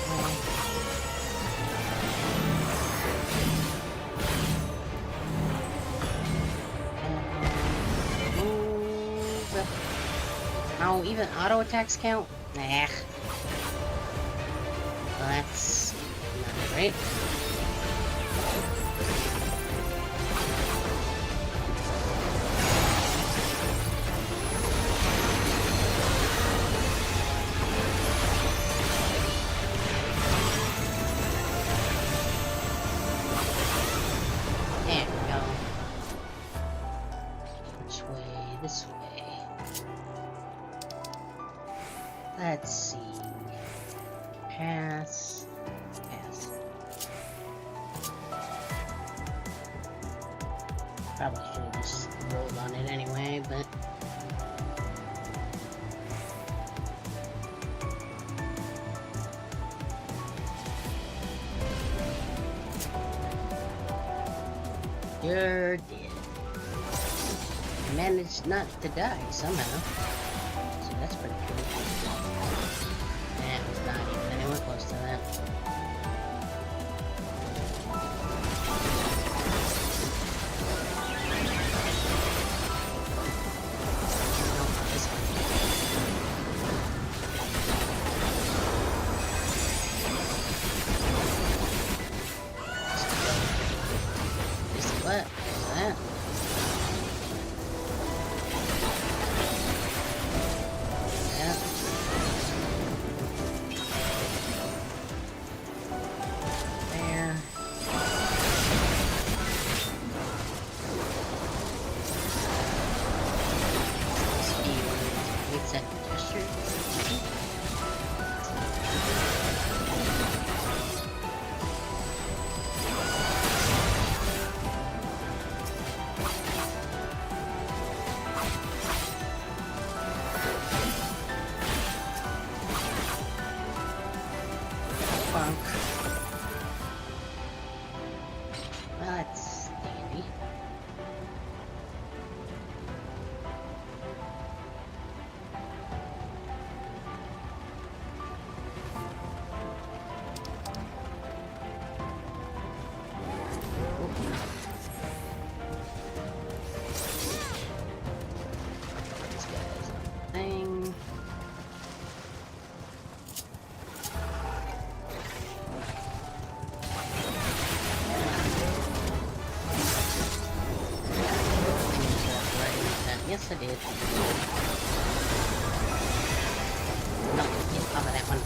Come on. Move. Oh, even auto attacks count? Nah. Well, that's not great. There we go. Which way? This way. Let's see. Pass. Pass. Probably should have just rolled on it anyway, but. You're dead. Managed not to die somehow. So that's pretty cool. That was not even anywhere close to that. Nope, this one. What? What was that? junk. Well, that's dandy. This guy's a thing. Yes, I did. No, get off of that one.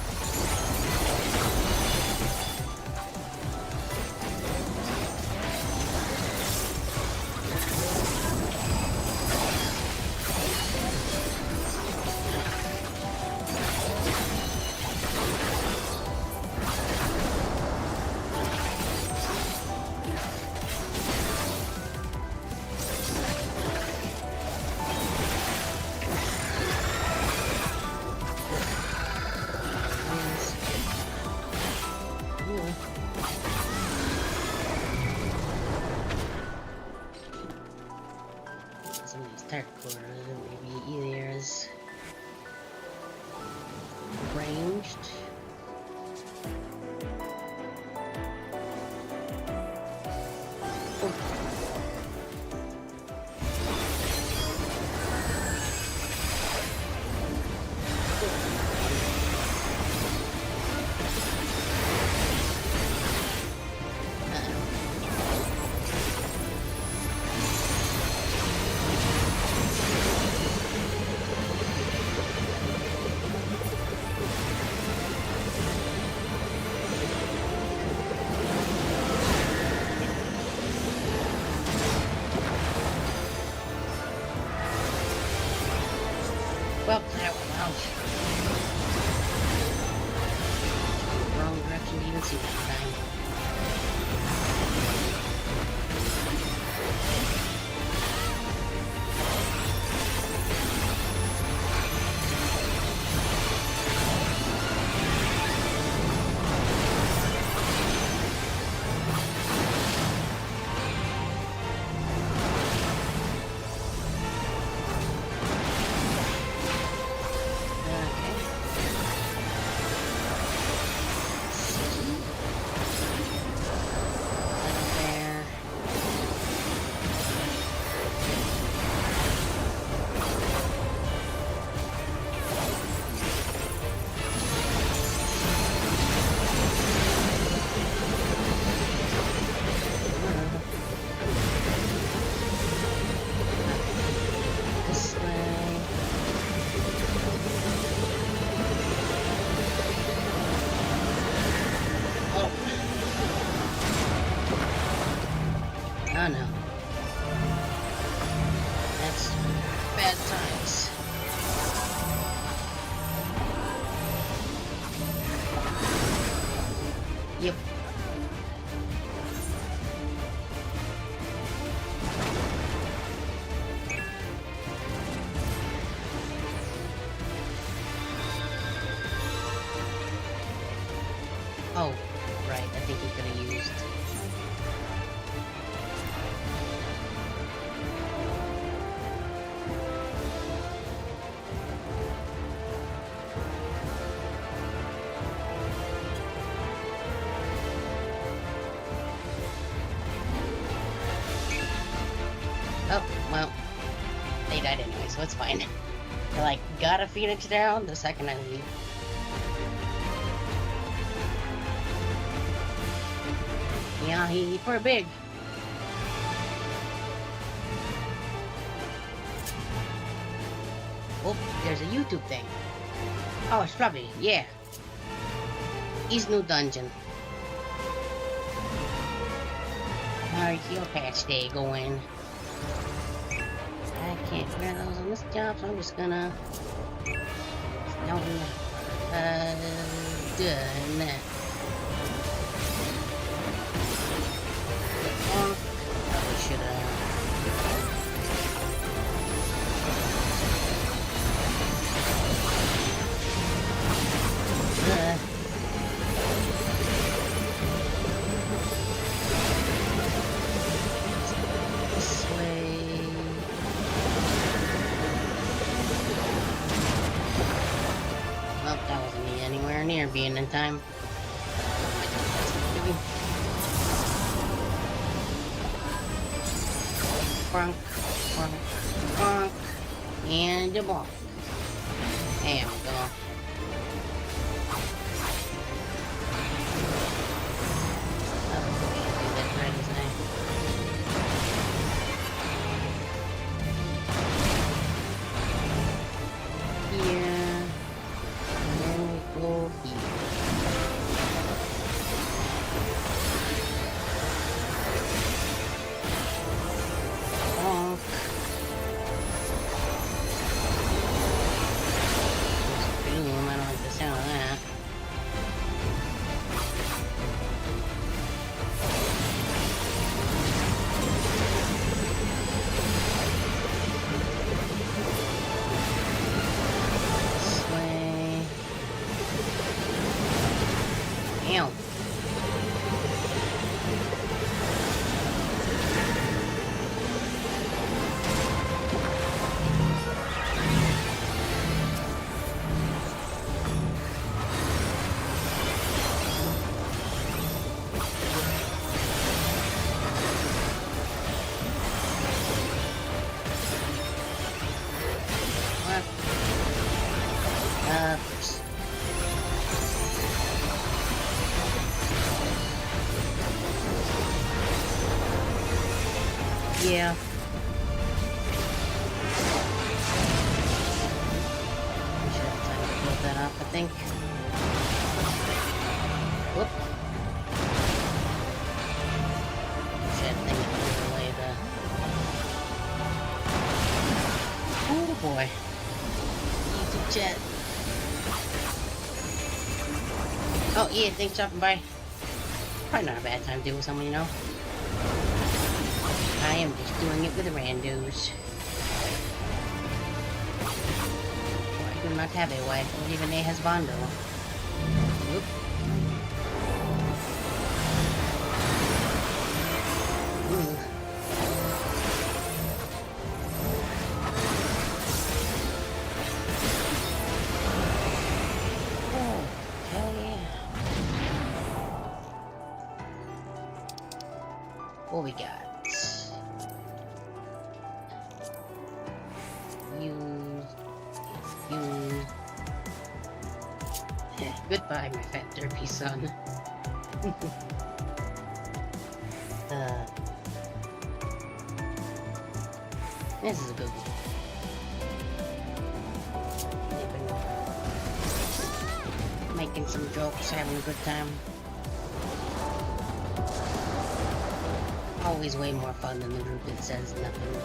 Some of these tech quarters maybe either as ranged. Well, that went out. Wrong direction to even see that time. Oh no. That's bad times. Yep. Oh, right. I think he could have used. Oh, well, they died anyway, so it's fine. I like got a Phoenix down the second I leave. Yeah, he pretty big. Oh, there's a YouTube thing. Oh, it's probably, yeah. His new dungeon. Alright, your patch day going. I can't clear those on this job, so I'm just gonna don't done that. Probably should being in time. Crunk, crunk, crunk, and a block. There we go. Yeah. We should have time to build that up, I think. Whoop. Shit, I think I threw away the... Oh boy. YouTube chat. Oh yeah, thanks for stopping by. Probably not a bad time to deal with someone, you know. I am just doing it with the randos. I do not have a wife, or even a husbando. Oop. Ooh. Okay. What we got? Goodbye, my fat derpy son. This is a good one. Making some jokes, having a good time. Always way more fun than the group that says nothing.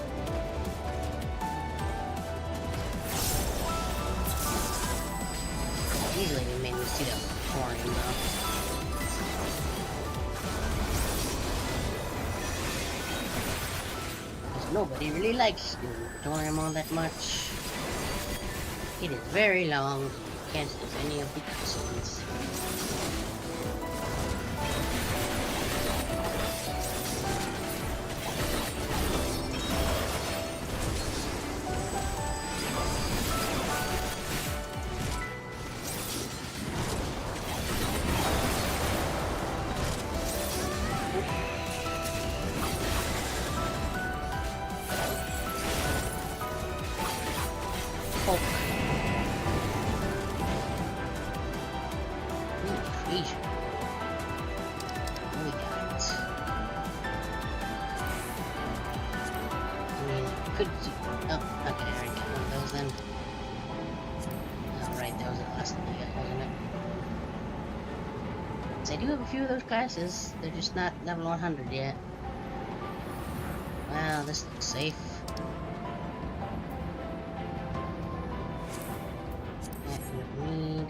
Usually we mainly see that pouring though. Because nobody really likes doing tutorial all that much. It is very long, you can't do any of the cutscenes. I do have a few of those classes, they're just not level 100 yet. Wow, this looks safe. That we need.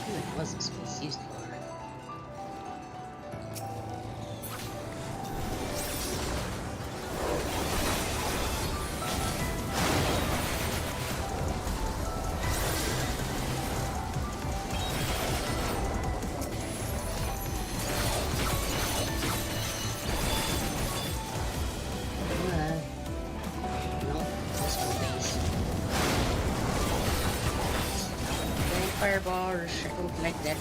What was this piece used for? fireball or something like that.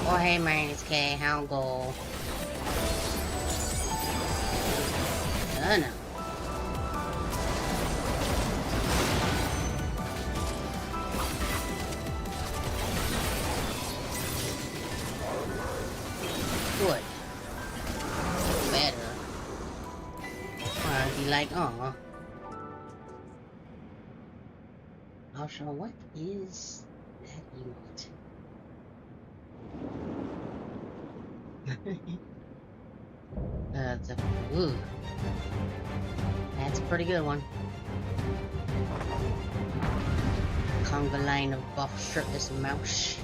Oh, hey, my name is Kay. How go? Oh, no. Good. Better. Or be like, aw. Also, what is that emote? Ooh. That's a pretty good one. Conga line of buff shirtless mouse.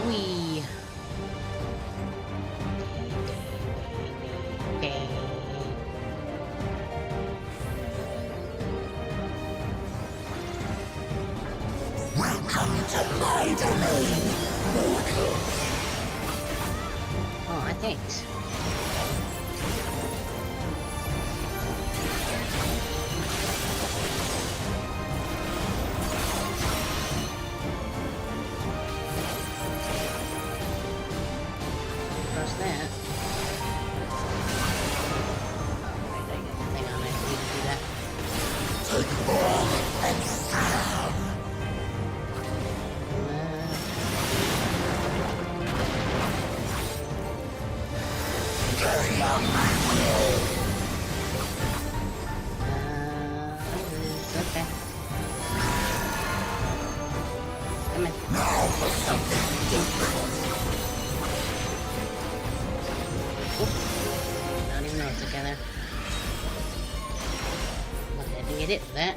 Wee. Oh, thanks. Press that. Oh, wait, hang on, I need to do that. Okay. Come in. Now for something different. I don't even know what's together. Well, I didn't get it with that.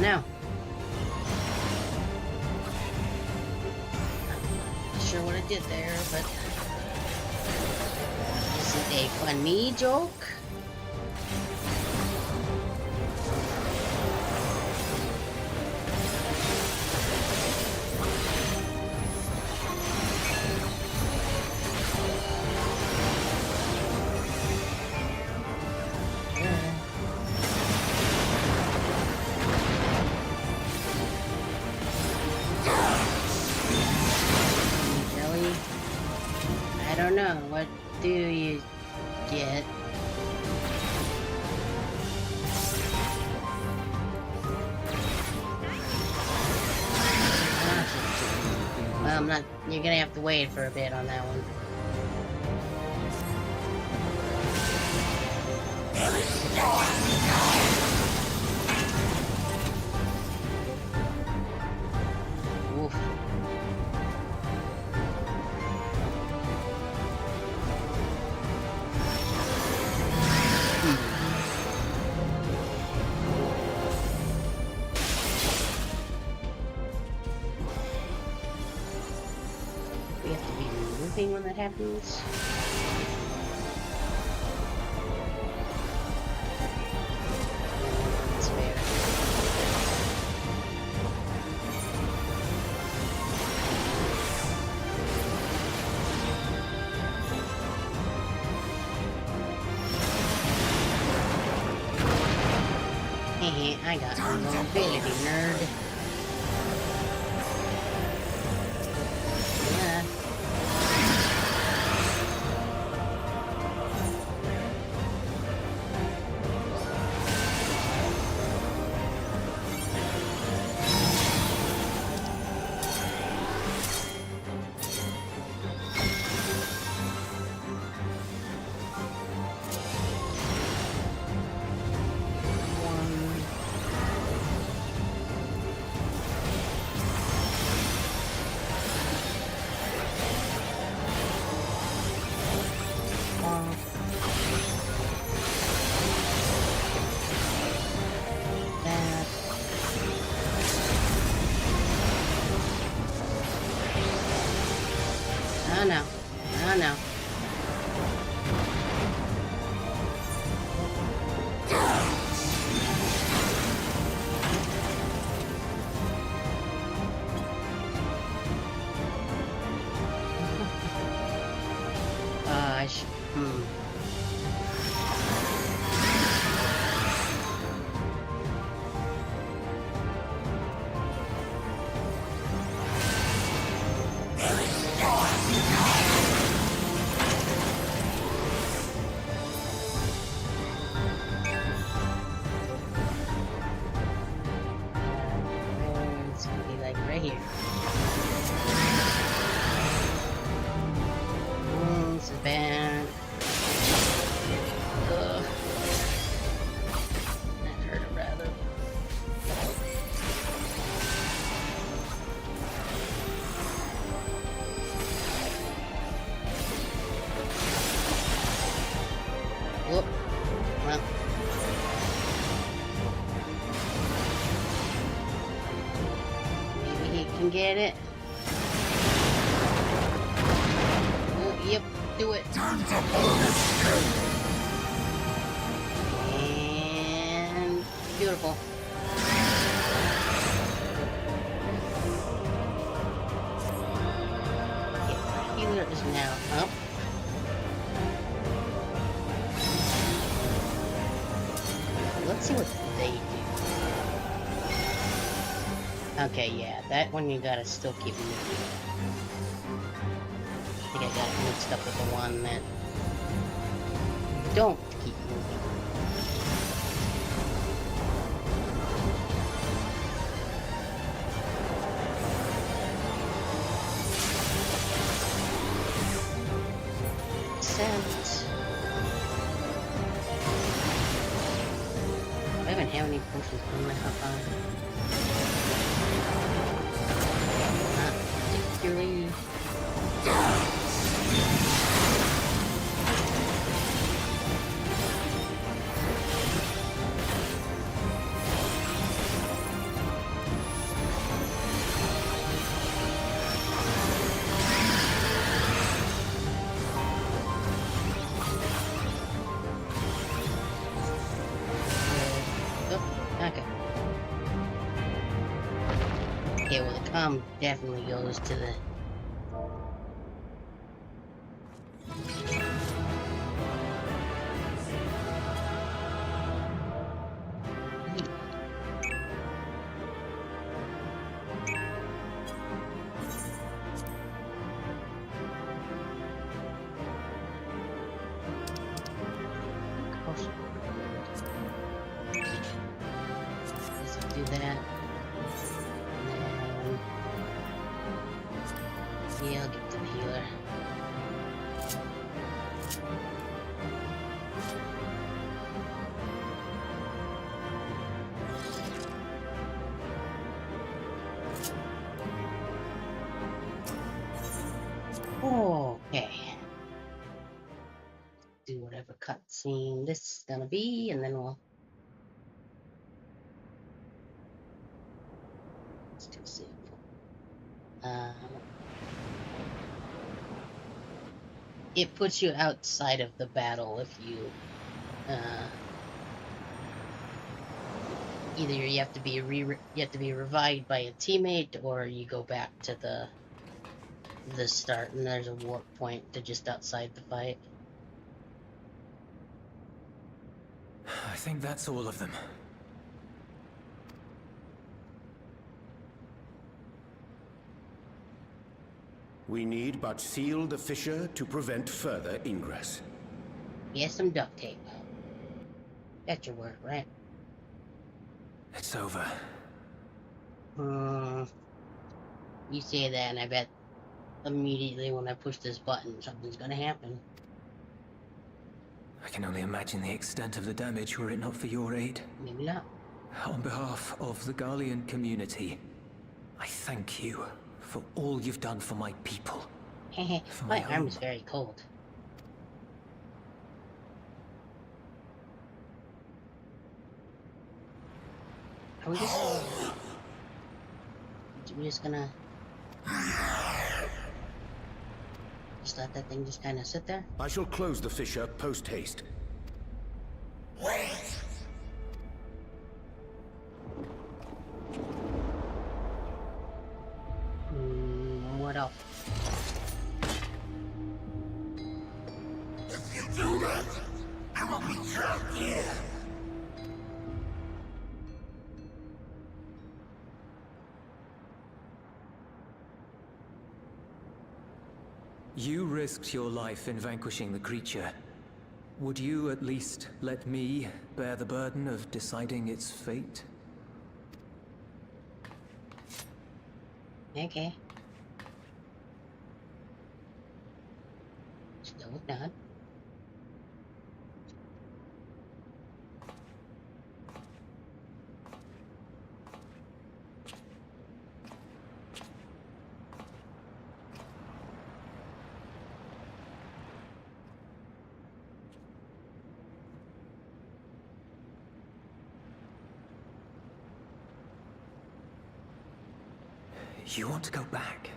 No. Not sure what I did there, but is it a funny joke? I don't know. What do you get? Well, I'm not. You're gonna have to wait for a bit on that one. Oof. We have to be moving when that happens. That's fair. Hey, I got mobility, nerd. Yeah. It's gonna be like right here. This is bad. Ugh. That hurt rather. Whoop. Well. Maybe he can get it. Oh, yep, do it. And beautiful. Okay, healer is now up. Let's see what they do. Okay, yeah, that one you gotta still keep moving. I think I got it mixed up with the one that don't keep moving. Sense. I don't even have any potions on my hot on. Not particularly. Okay. Okay, well the comm definitely goes to the... Do that. And then... Yeah, I'll get to the healer. Okay. Do whatever cutscene this is gonna be, and then we'll... Still safe. It puts you outside of the battle if you either you have to be revived by a teammate, or you go back to the start, and there's a warp point to just outside the fight. I think that's all of them. We need but seal the fissure to prevent further ingress. Yes, some duct tape. That's your word, right? It's over. You say that, and I bet immediately when I push this button, something's gonna happen. I can only imagine the extent of the damage were it not for your aid. Maybe not. On behalf of the Garlean community, I thank you for all you've done for my people. For My home. arm is very cold. Are we just gonna just let that thing just kind of sit there? I shall close the fissure post-haste. What else? that, I will be trapped here. You risked your life in vanquishing the creature. Would you at least let me bear the burden of deciding its fate? Okay. Still not. You want to go back?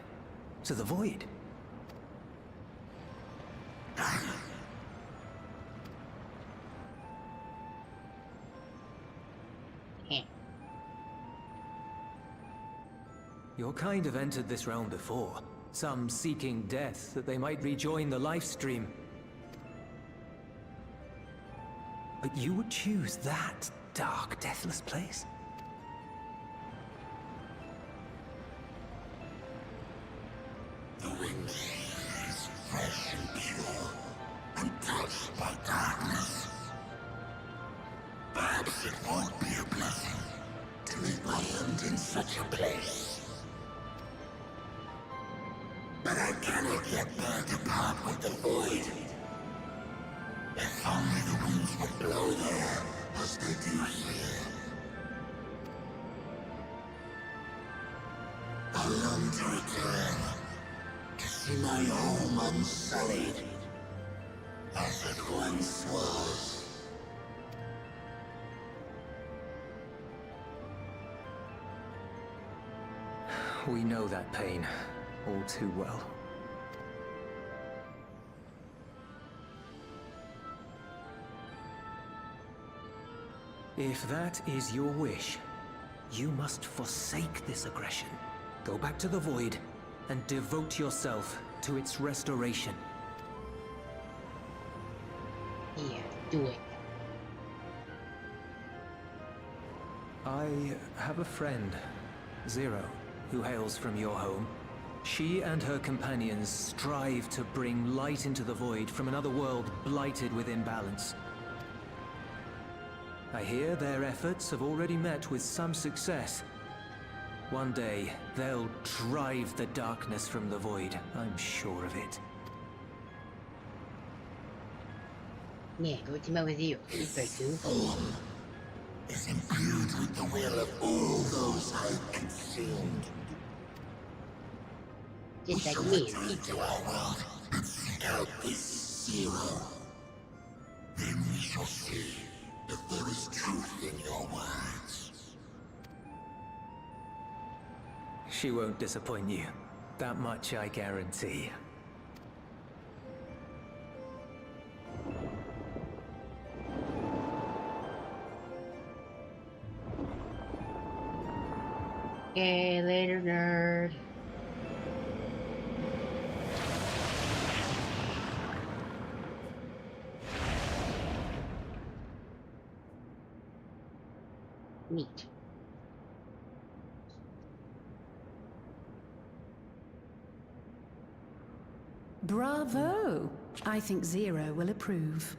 To the void? Your kind have entered this realm before. Some seeking death that they might rejoin the life stream. But you would choose that dark, deathless place? The wind is fresh and pure, untouched by darkness. Perhaps it won't be a blessing to meet my end in such a place. But I cannot yet bear to part with the void. If only the winds would blow there as they do here. I long to return, to see my home unsullied, as it once was. We know that pain all too well. If that is your wish, you must forsake this aggression. Go back to the void and devote yourself to its restoration. Yeah, do it. I have a friend, Zero, who hails from your home. She and her companions strive to bring light into the void from another world blighted with imbalance. I hear their efforts have already met with some success. One day, they'll drive the darkness from the void, I'm sure of it. Yeah, go team up with you. Falcom is imbued with the will of all those I consumed. Just like shall me. return to our world and seek out this Zero. Then we shall see if there is truth in your words. She won't disappoint you. That much I guarantee. Okay, later, nerd. Neat. Bravo! I think Zero will approve.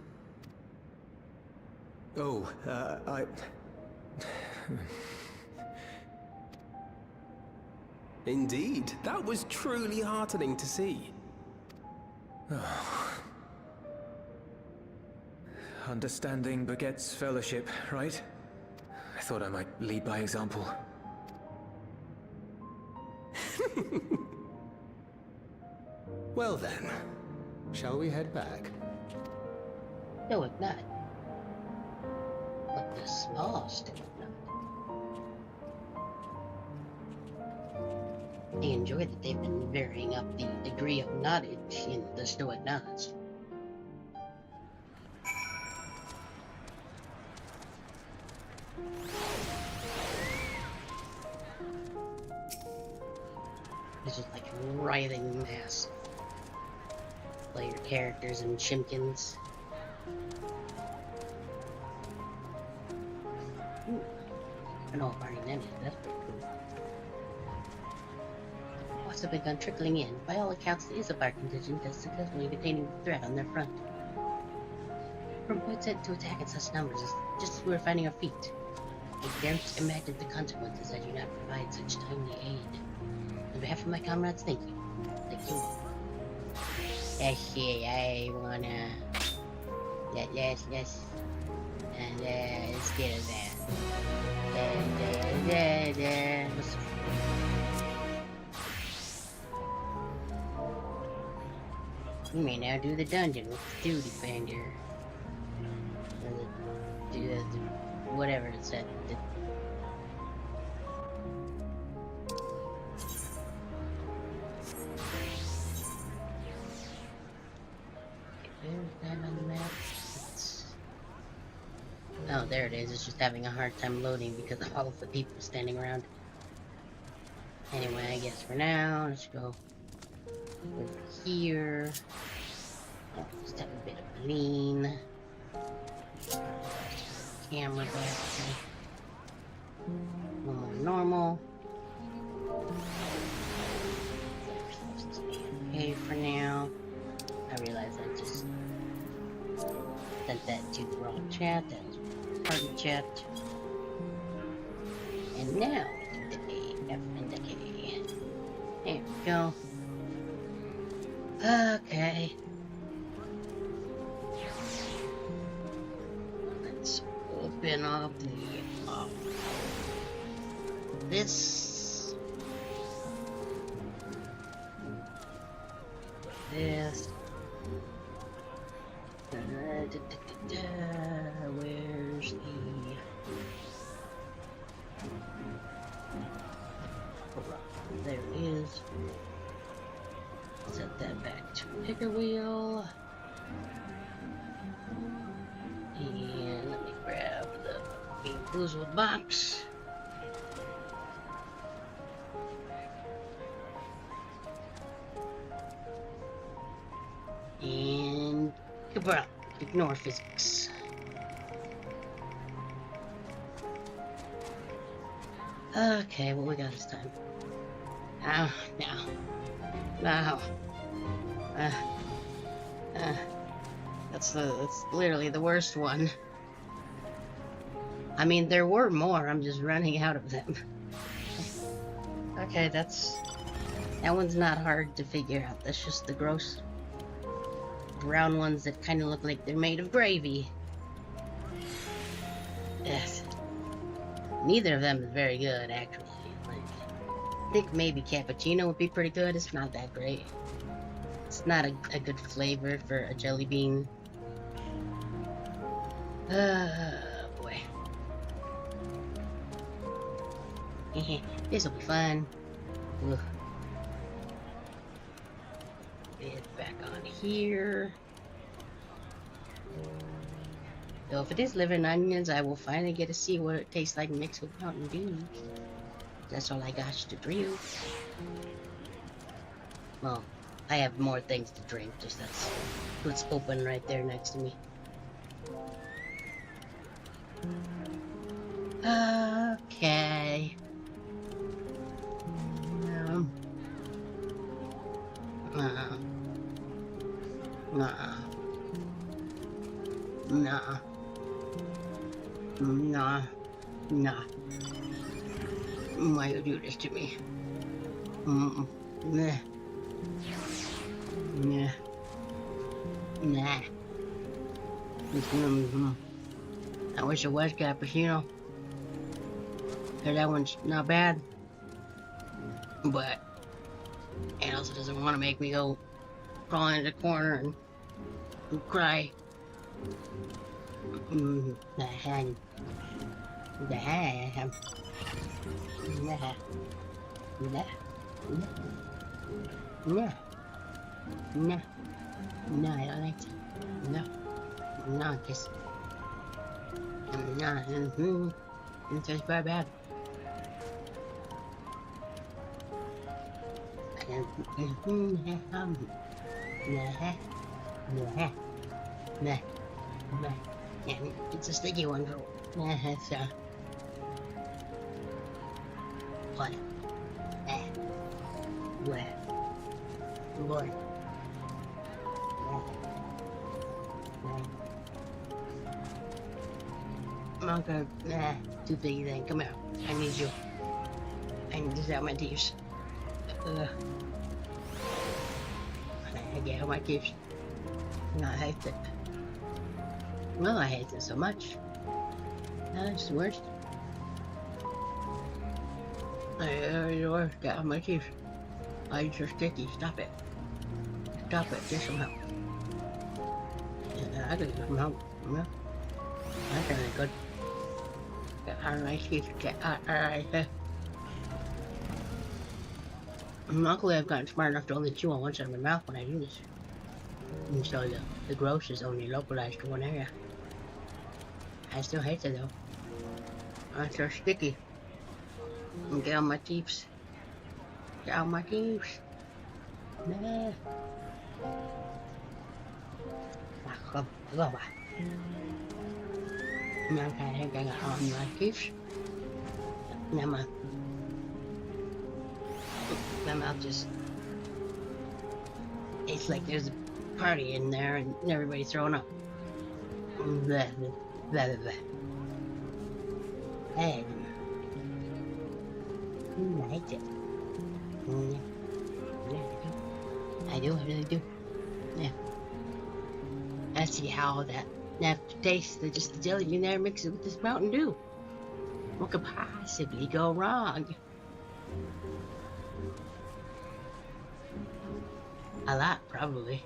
Oh, Indeed, that was truly heartening to see. Understanding begets fellowship, right? I thought I might lead by example. Well then, shall we head back? No, it's not. But the small still not. I enjoy that they've been varying up the degree of knowledge in the Stoic Knots. This is like a writhing mass. Play your characters and chimkins. I know Barney Nanny, that's pretty cool. Also begun trickling in. By all accounts, there is a bar contingent that's successfully containing the threat on their front. From points to attack in such numbers is just as we were finding our feet. I can't imagine the consequences I do not provide such timely aid. On behalf of my comrades, thank you. Thank you. Actually, I wanna... Yes. And instead of that. You may now do the dungeon with the duty finder. Or the whatever it said. Where's that on the map? Oh, there it is. It's just having a hard time loading because of all of the people standing around. Anyway, I guess for now, let's go over here. Oh, just have a bit of lean. Camera back. One more normal. Okay for now. I realize I just sent that to the wrong chat. That was party chat. And now the A, F, and the K. There we go. Okay. Let's open up the this. This. Where's the... There it is. Set that back to picker wheel. And let me grab the Boozled box. And Cabral, ignore physics. Okay, what we got this time? Oh, no. That's literally the worst one. I mean, there were more, I'm just running out of them. Okay, that one's not hard to figure out. That's just the gross brown ones that kind of look like they're made of gravy. Yes. Neither of them is very good, actually. Like, I think maybe cappuccino would be pretty good. It's not that great. It's not a good flavor for a jelly bean. Boy. This'll be fun. Ugh. It back on here. So if it is liver and onions, I will finally get to see what it tastes like mixed with Mountain Dew. That's all I got to do. Well, I have more things to drink, just that's what's open right there next to me. Okay. Nah. Why you do this to me? Nah. I wish it was cappuccino. Cause that one's not bad. But it also doesn't want to make me go crawl into the corner and cry. No, I don't like it. No, just it's just very bad. It's a sticky one, so What? What? What? Okay, too big then. Come here. I need you. I need to out my teeth. I get out my teeth. No, I hate it. Well, I hate it so much. That's the worst. The worst. Get out my teeth. Eyes are sticky. Stop it. Stop it. Get some help. Yeah, I could use some help. Yeah. That's really good. Get out of my teeth. Get out of my teeth. Luckily, I've gotten smart enough to only chew on one side of my mouth when I do this. And so the gross is only localized to one area. I still hate it though. It's so sticky. Get on my teeth. Get on my teeth. Nah. Come on. Now I got on my teeth. Now my mouth just... It's like there's a party in there and everybody's throwing up. Blah, blah, blah, blah. Hey. I hate it. I do, I really do. Yeah. I see how that taste, just the jelly in there, mix it with this Mountain Dew. What could possibly go wrong? A lot, probably.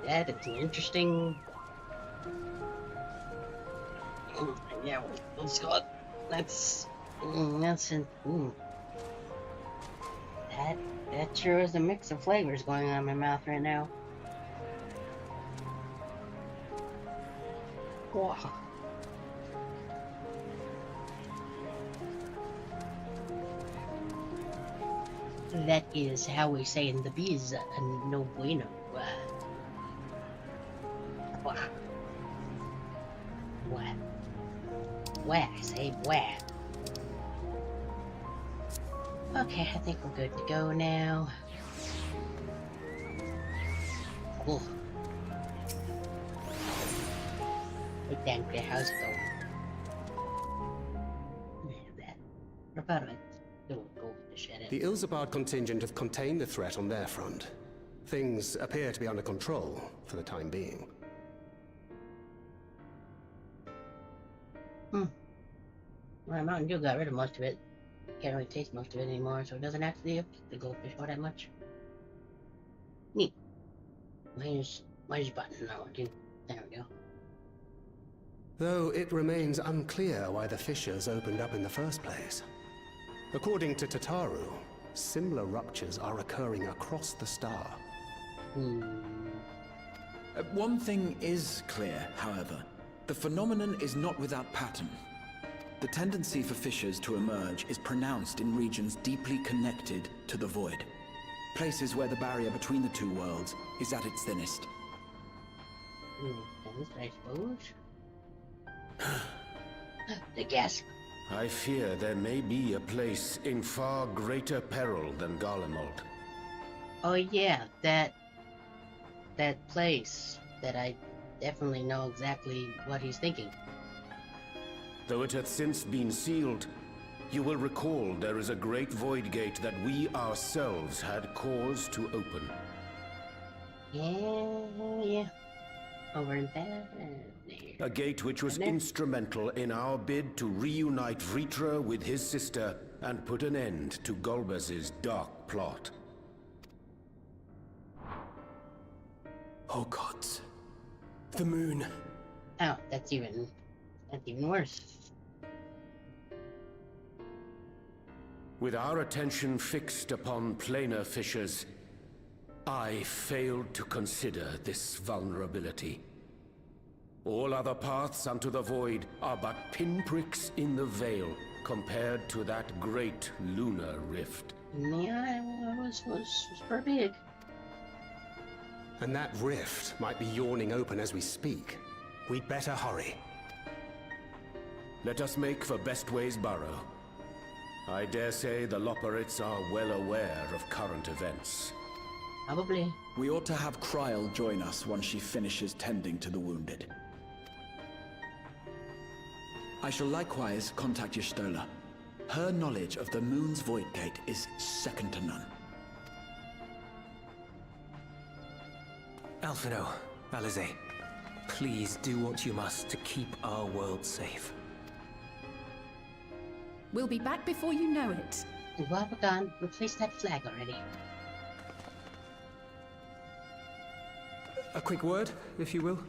That is an interesting. Yeah, let's go. That's an. That sure is a mix of flavors going on in my mouth right now. Wow. That is how we say in the biz, no bueno. Wow. What? Wah, I say wah. Okay, I think we're good to go now. Cool. Put down there, how's it going? What about it? Go with the shed. The Ilzabard contingent have contained the threat on their front. Things appear to be under control for the time being. Well, Mountain Dew got rid of most of it. Can't really taste most of it anymore, so it doesn't actually affect the goldfish all that much. Neat. Where's button now? There we go. Though it remains unclear why the fissures opened up in the first place. According to Tataru, similar ruptures are occurring across the star. One thing is clear, however. The phenomenon is not without pattern. The tendency for fissures to emerge is pronounced in regions deeply connected to the void. Places where the barrier between the two worlds is at its thinnest. I suppose. The gasp. I fear there may be a place in far greater peril than Garlemald. Oh yeah, that place that I definitely know exactly what he's thinking. Though it hath since been sealed, you will recall there is a great void gate that we ourselves had cause to open. Yeah. Over in there. A gate which was instrumental in our bid to reunite Vritra with his sister and put an end to Golbez's dark plot. Oh gods. The moon. Oh, that's even worse. With our attention fixed upon planar fissures, I failed to consider this vulnerability. All other paths unto the void are but pinpricks in the veil, compared to that great lunar rift. Yeah, it was pretty big. And that rift might be yawning open as we speak. We'd better hurry. Let us make for Bestway's Burrow. I dare say the Loperites are well aware of current events. Probably. We ought to have Kryl join us once she finishes tending to the wounded. I shall likewise contact Y'shtola. Her knowledge of the Moon's Void Gate is second to none. Alphino, Alize, please do what you must to keep our world safe. We'll be back before you know it. While we're gone, replace that flag already. A quick word, if you will.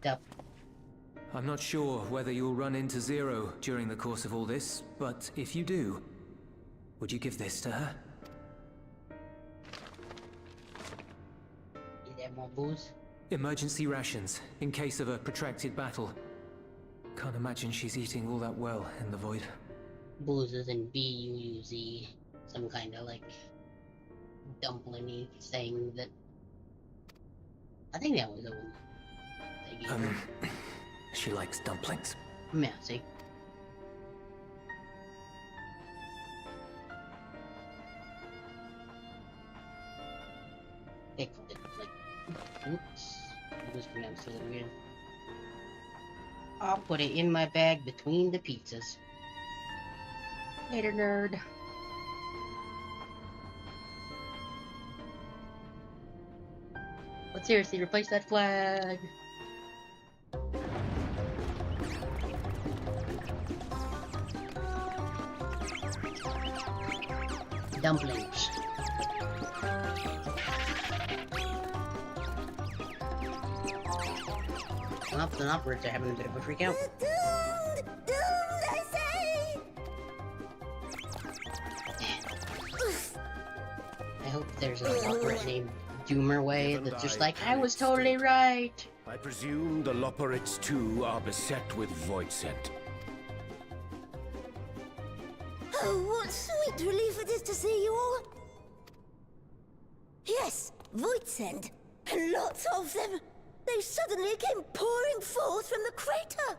Yep. I'm not sure whether you'll run into Zero during the course of all this, but if you do, would you give this to her? Is there more booze? Emergency rations, in case of a protracted battle. Can't imagine she's eating all that well in the void. Booze is in B-U-U-Z. Some kind of like dumpling-y thing that... I think that was the one they gave her. She likes dumplings. Yeah, see? Like, oops. It was pronounced really weird. I'll put it in my bag between the pizzas. Later, nerd. But seriously, replace that flag. Dumplings. Well, the operators are having a bit of a freak out. Doomed, I say! I hope there's an operator named Doomer Way that's just like, I was totally right! I presume the Loperites too are beset with void scent. Oh, what sweet relief it is to see you all. Yes, Voidsend, and lots of them. They suddenly came pouring forth from the crater.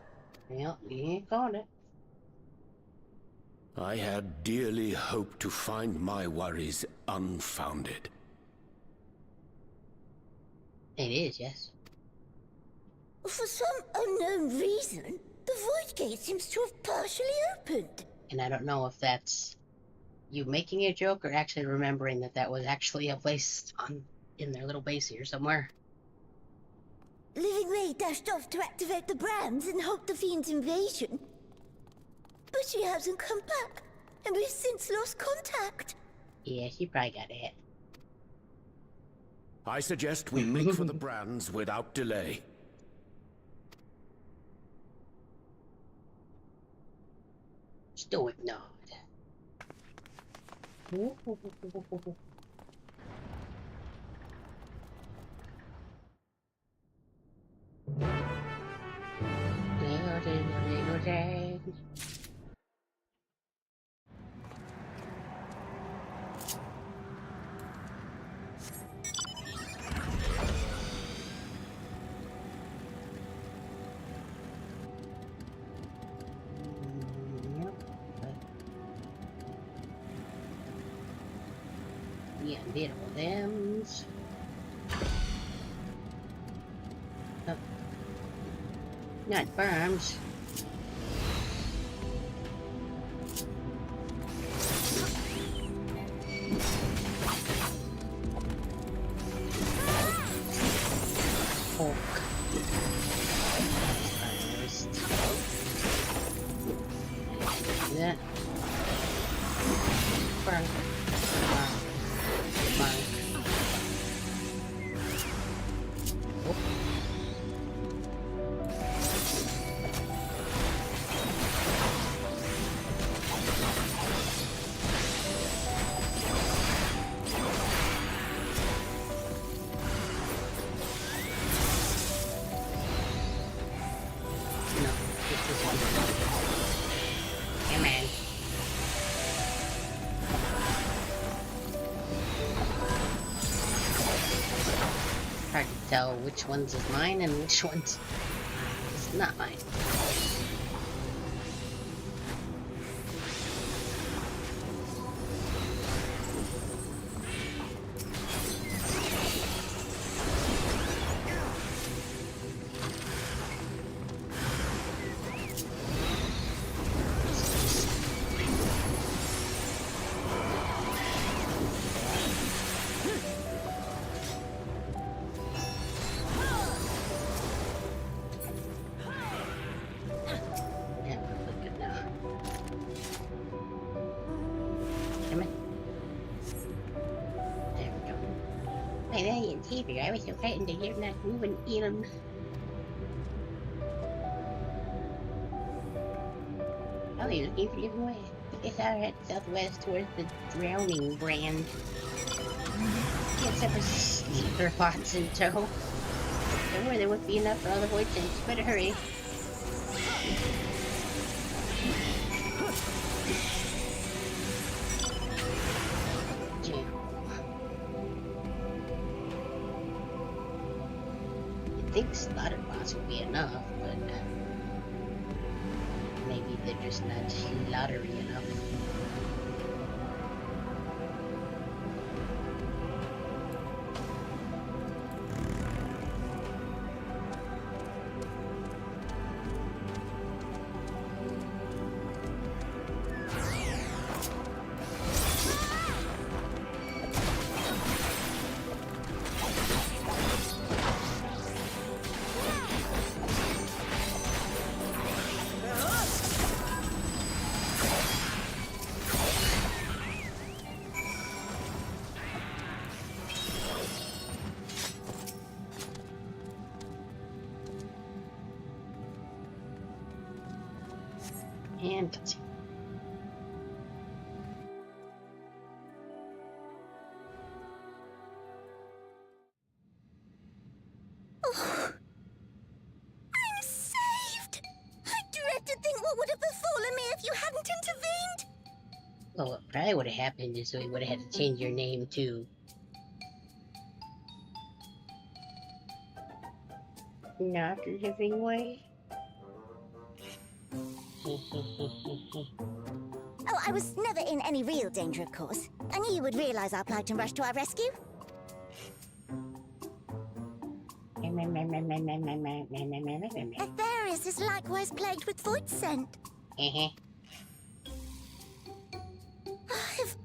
Yep, you got it. I had dearly hoped to find my worries unfounded. It is, yes. For some unknown reason, the Void Gate seems to have partially opened. And I don't know if that's you making a joke or actually remembering that that was actually a place in their little base here somewhere. Living Ray dashed off to activate the brands and halt the Fiend's invasion. But she hasn't come back, and we've since lost contact. Yeah, she probably got it. I suggest we make for the brands without delay. Stoic nod. Yeah, did all them's. Oh. Not farms. Hulk. First. Do that. Burn. No, just this one. tell which ones is mine and which ones is not mine. I was so frightened that you're not moving, Elon. Oh, you're looking for different way. I guess I'll head southwest towards the Drowning brand. Get several sleeper pots in tow. Don't worry, there won't be enough for all the void tanks. Better hurry. I think slaughter bots would be enough, but maybe they're just not slaughtery enough. And cutscene. Oh, I'm saved! I dread to think what would have befallen me if you hadn't intervened. Well, what probably would have happened is we would have had to change your name to Not Living Way. Oh, I was never in any real danger, of course. I knew you would realize our plight and rush to our rescue. Aetherius is likewise plagued with void scent. If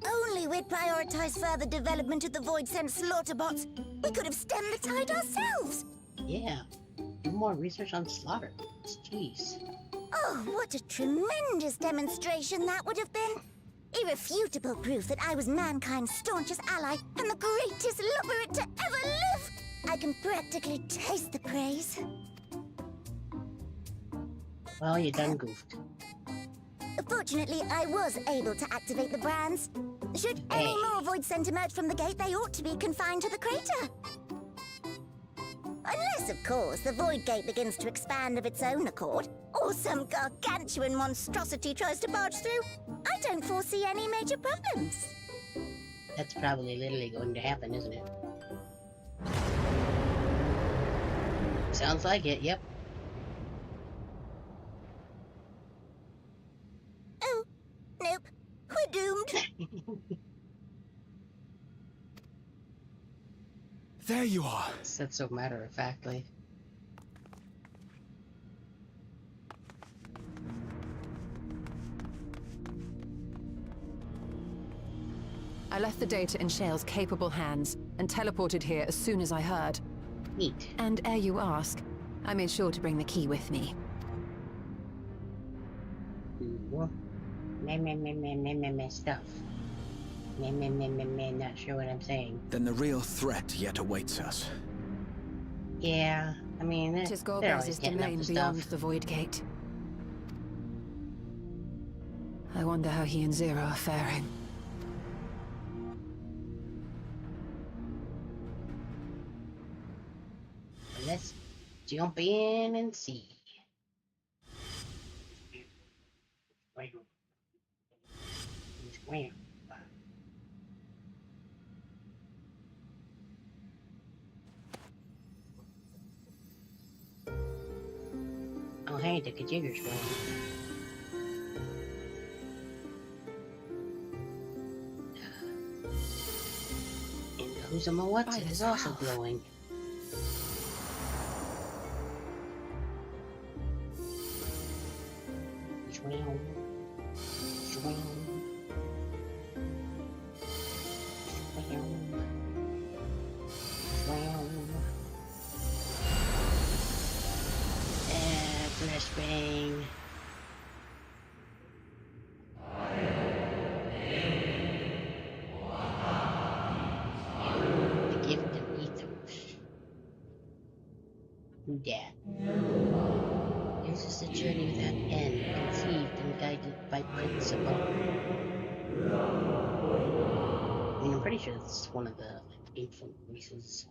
only we'd prioritized further development of the void scent slaughter bots, we could have stemmed the tide ourselves. Yeah, do more research on slaughter. Jeez. Oh, what a tremendous demonstration that would have been. Irrefutable proof that I was mankind's staunchest ally and the greatest lubberate to ever live. I can practically taste the praise. Well, you done goofed. Fortunately, I was able to activate the brands. Should any more void scent emerge from the gate, they ought to be confined to the crater. Unless, of course, the void gate begins to expand of its own accord, or some gargantuan monstrosity tries to barge through. I don't foresee any major problems. That's probably literally going to happen, isn't it? Sounds like it, yep. Oh, nope. We're doomed. There you are. Said so matter-of-factly. I left the data in Shale's capable hands and teleported here as soon as I heard. Neat. And ere you ask, I made sure to bring the key with me. Stuff. Not sure what I'm saying. Then the real threat yet awaits us. Yeah, I mean, It is they're Gorgaz's always getting up domain to beyond stuff. the Void Gate. I wonder how he and Zero are faring. Let's jump in and see. hey, the Kajigger's going. And the Who's-a-ma-what's-it is also glowing. Swing. Swing. Swing. Swing. And flashbang. The gift of ethos. Death. This is a journey without end, conceived and guided by principle. I mean, I'm pretty sure this is one of the ancient races.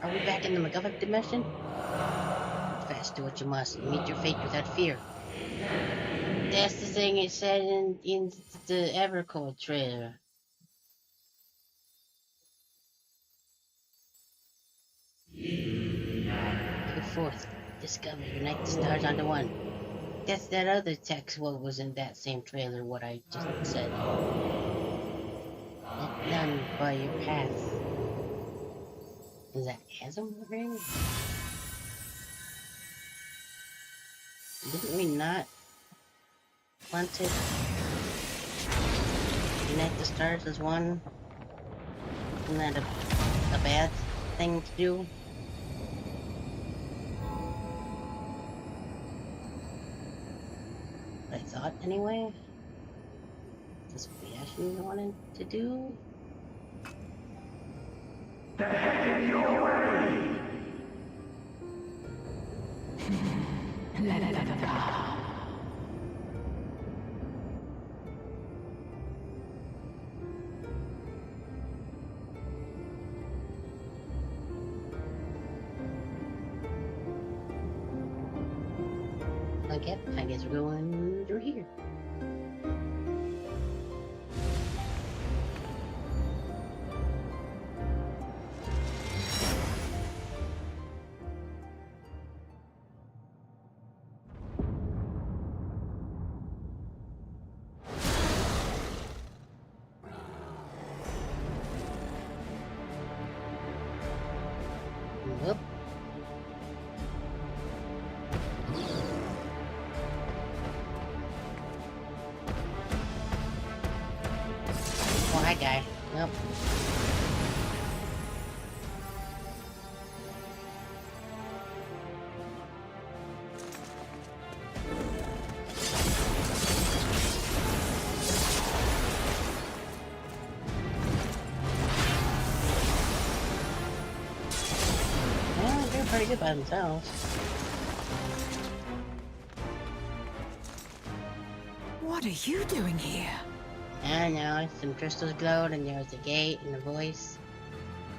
Are we back in the McGovern dimension? Hold fast, do what you must, and meet your fate without fear. That's the thing it said in the Evercore trailer. Go forth, discover, unite the stars onto one. That's that other text what was in that same trailer, what I just said. Let none bar your path. Is that chasm ring? Didn't we not want to unite the stars as one? Isn't that a bad thing to do? I thought anyway. That's what we actually wanted to do. The head in your way! Let it go. Okay, I guess we're going through here. Whoop. Oh, hi, guy. Yep. Well, they're pretty good by themselves. What are you doing here? I know, some crystals glowed and there was a gate and a voice.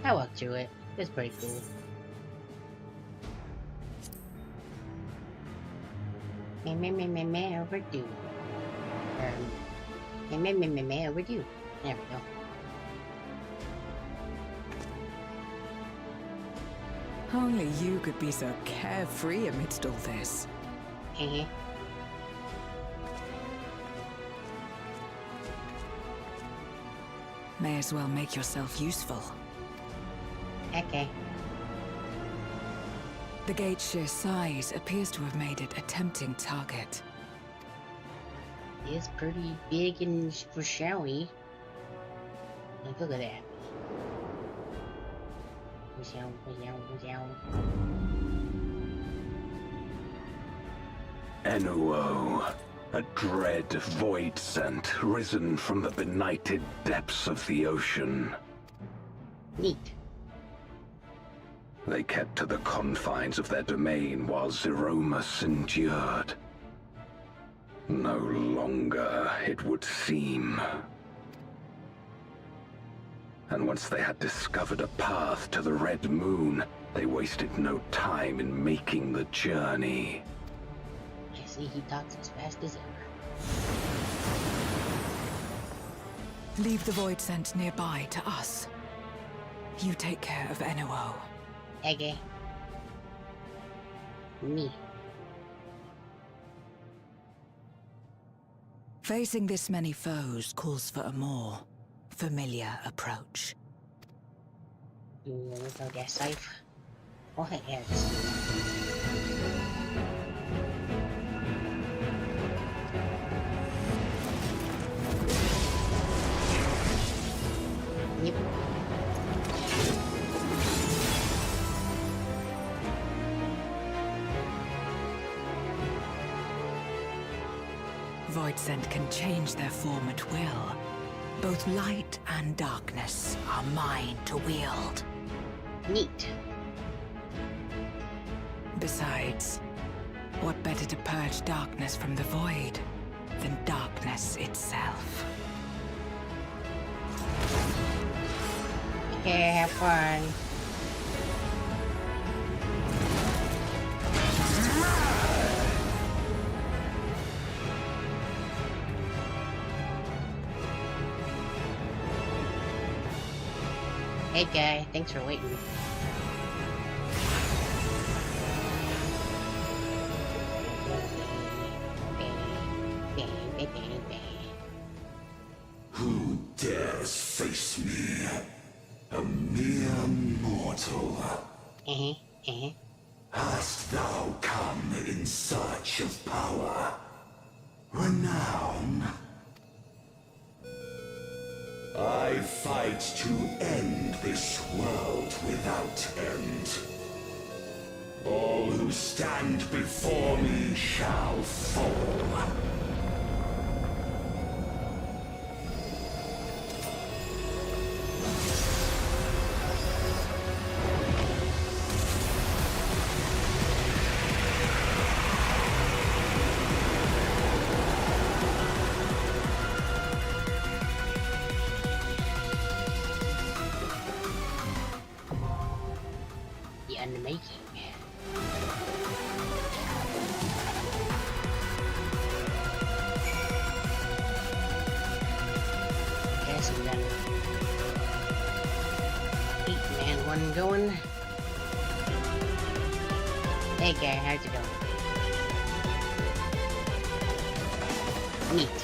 I walked through it. It was pretty cool. Meh, overdue. Meh, overdue. There we go. Only you could be so carefree amidst all this. Heh. May as well make yourself useful. Okay. The gate's sheer size appears to have made it a tempting target. It's pretty big and showy. Like, look at that. Enuo, a dread void scent risen from the benighted depths of the ocean. Neat. They kept to the confines of their domain while Zeromus endured. No longer, it would seem. And once they had discovered a path to the Red Moon, they wasted no time in making the journey. I see he talks as fast as ever. Leave the void scent nearby to us. You take care of Enuo. Okay. Me. Facing this many foes calls for a more familiar approach. Let's go get safe. Oh, hey, yes. Yep. Voidsent can change their form at will. Both light and darkness are mine to wield. Neat. Besides, what better to purge darkness from the void than darkness itself? Okay, have fun. Hey guy, thanks for waiting. Who dares face me? A mere mortal. Hast thou come in search of power? Renown? I fight to end this world without end. All who stand before me shall fall. In the making. Guess we got an 8-man one going. Hey guy, how's it going? Neat.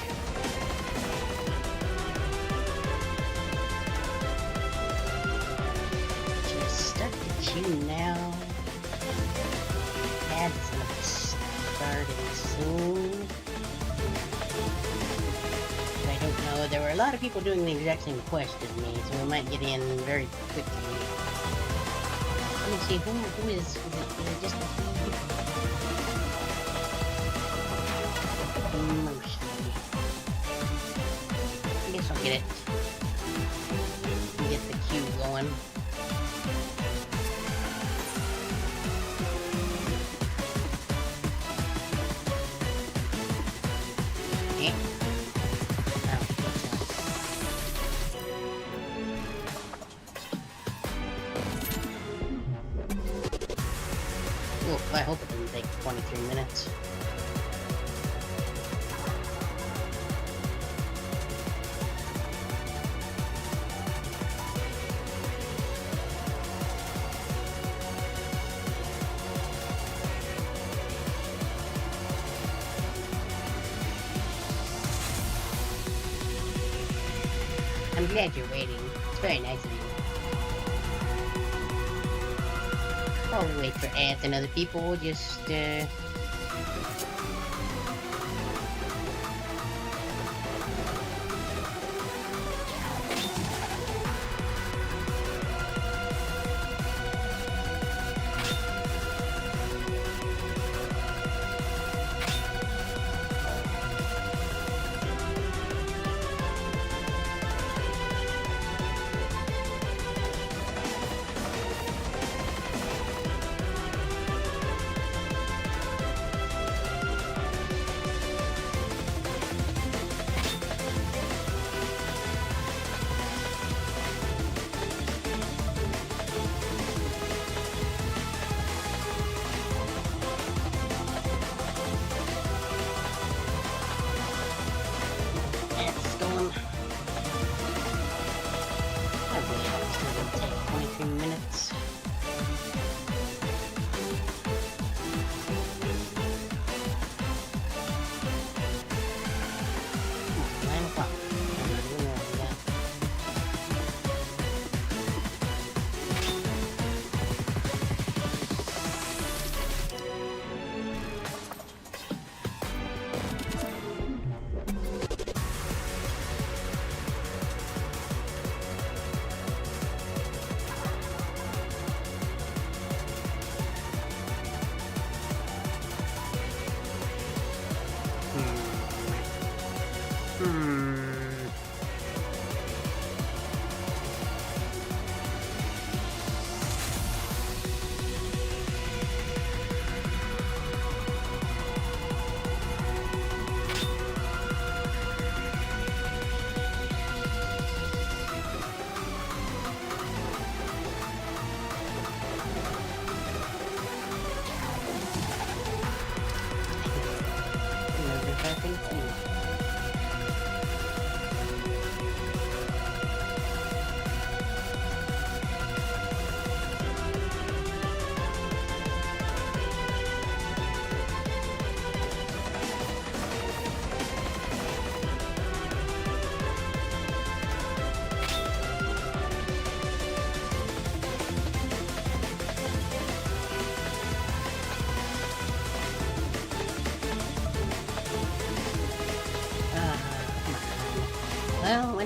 You now. Ads starting soon. I don't know. There were a lot of people doing the exact same quest as me, so we might get in very quickly. Let me see, who is it just mostly. I guess I'll get it. Get the queue going. I hope it didn't take 23 minutes. I'm glad you're waiting. It's very nice of you. While we wait for ants and other people, we'll just,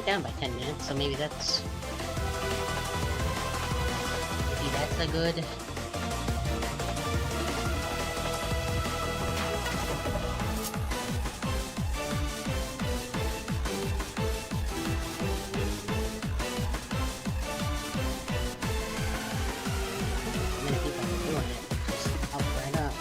down by 10 minutes, so maybe that's a good. Many people are doing it. Just up right up.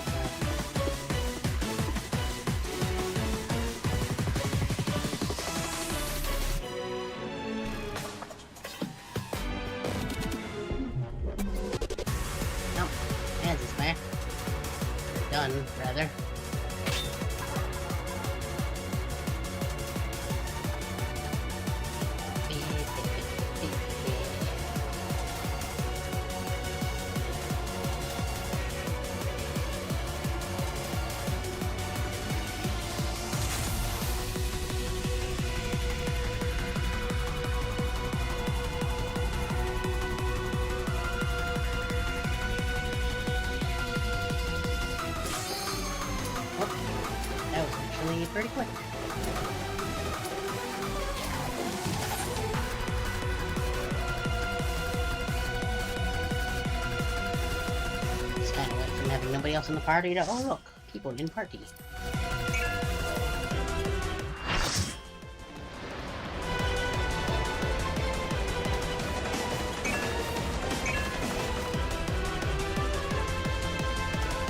Nope, hands is back. Done, rather. That was actually pretty quick. Just kind of went from having nobody else in the party to, oh look, people in party.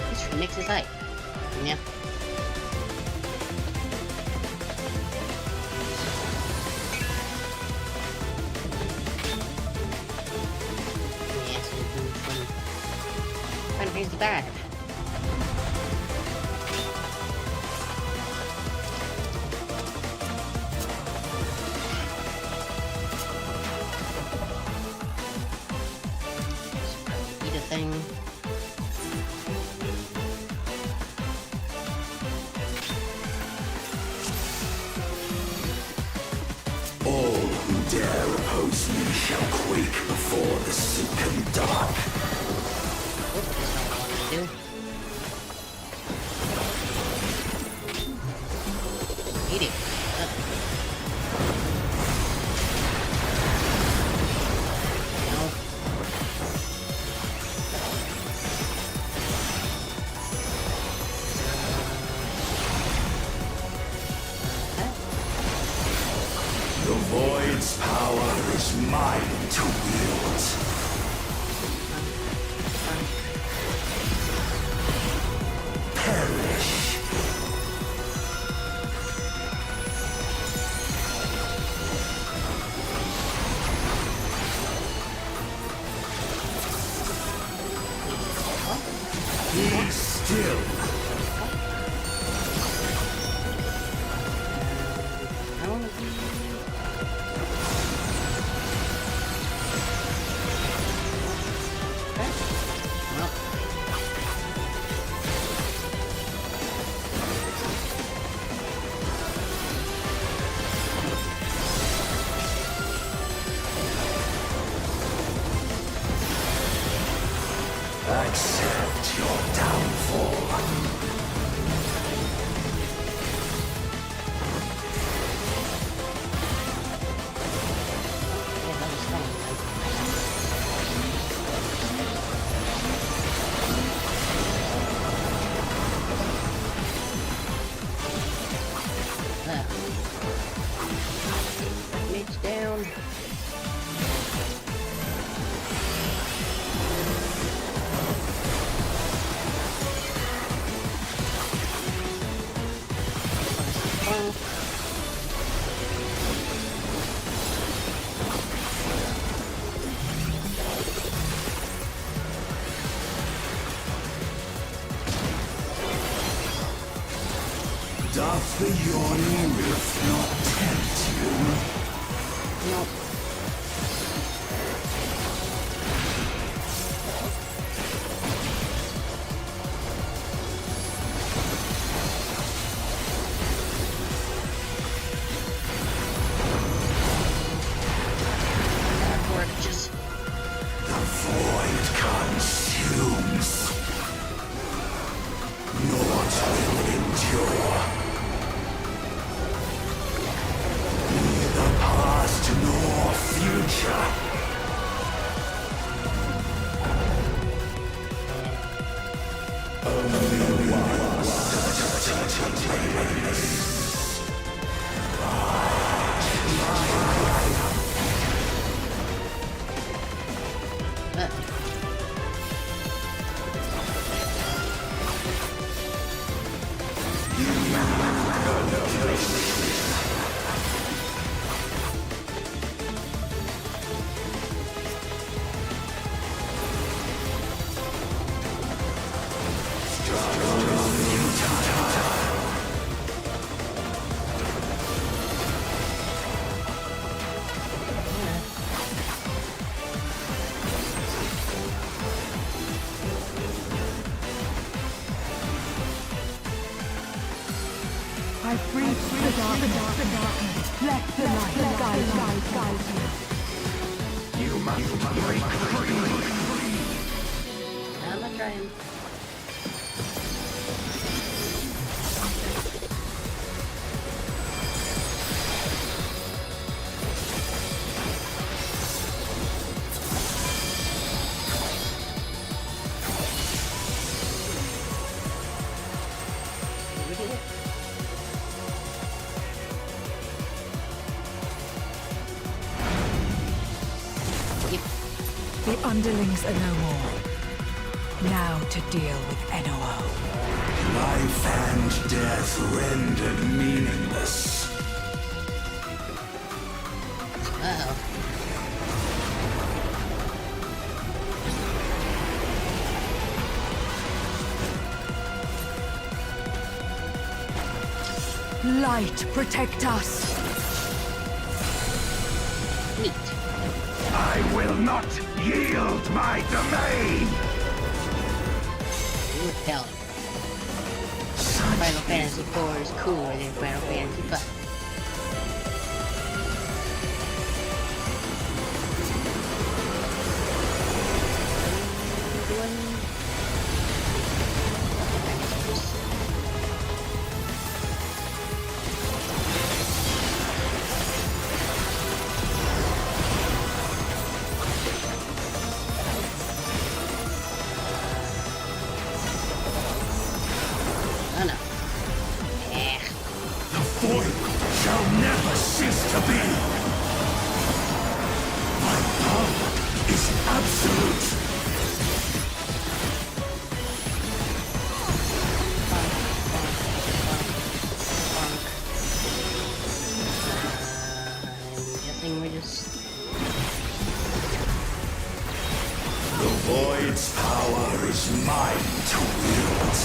This remixes hype. Yeah. Here's the bad. Eat a thing. All who dare oppose me shall quake before the silken dark. Do. Eat it. No. The Void's power is mine to wield. Perish. Be still. Accept your downfall. Mitch down. Doth the yawning rift not tempt you? Nope. The void consumes. Naught will endure. Neither past I breathe the darkness. Let the light guide you. You must break free. I'm trying. The underlings are no more. Now to deal with NOO. Life and death rendered meaningless. Uh-oh. Light, protect us. Neat. I will not yield my domain! You would tell him. Final Fantasy IV is cooler than Final Fantasy V. Void's power is mine to wield.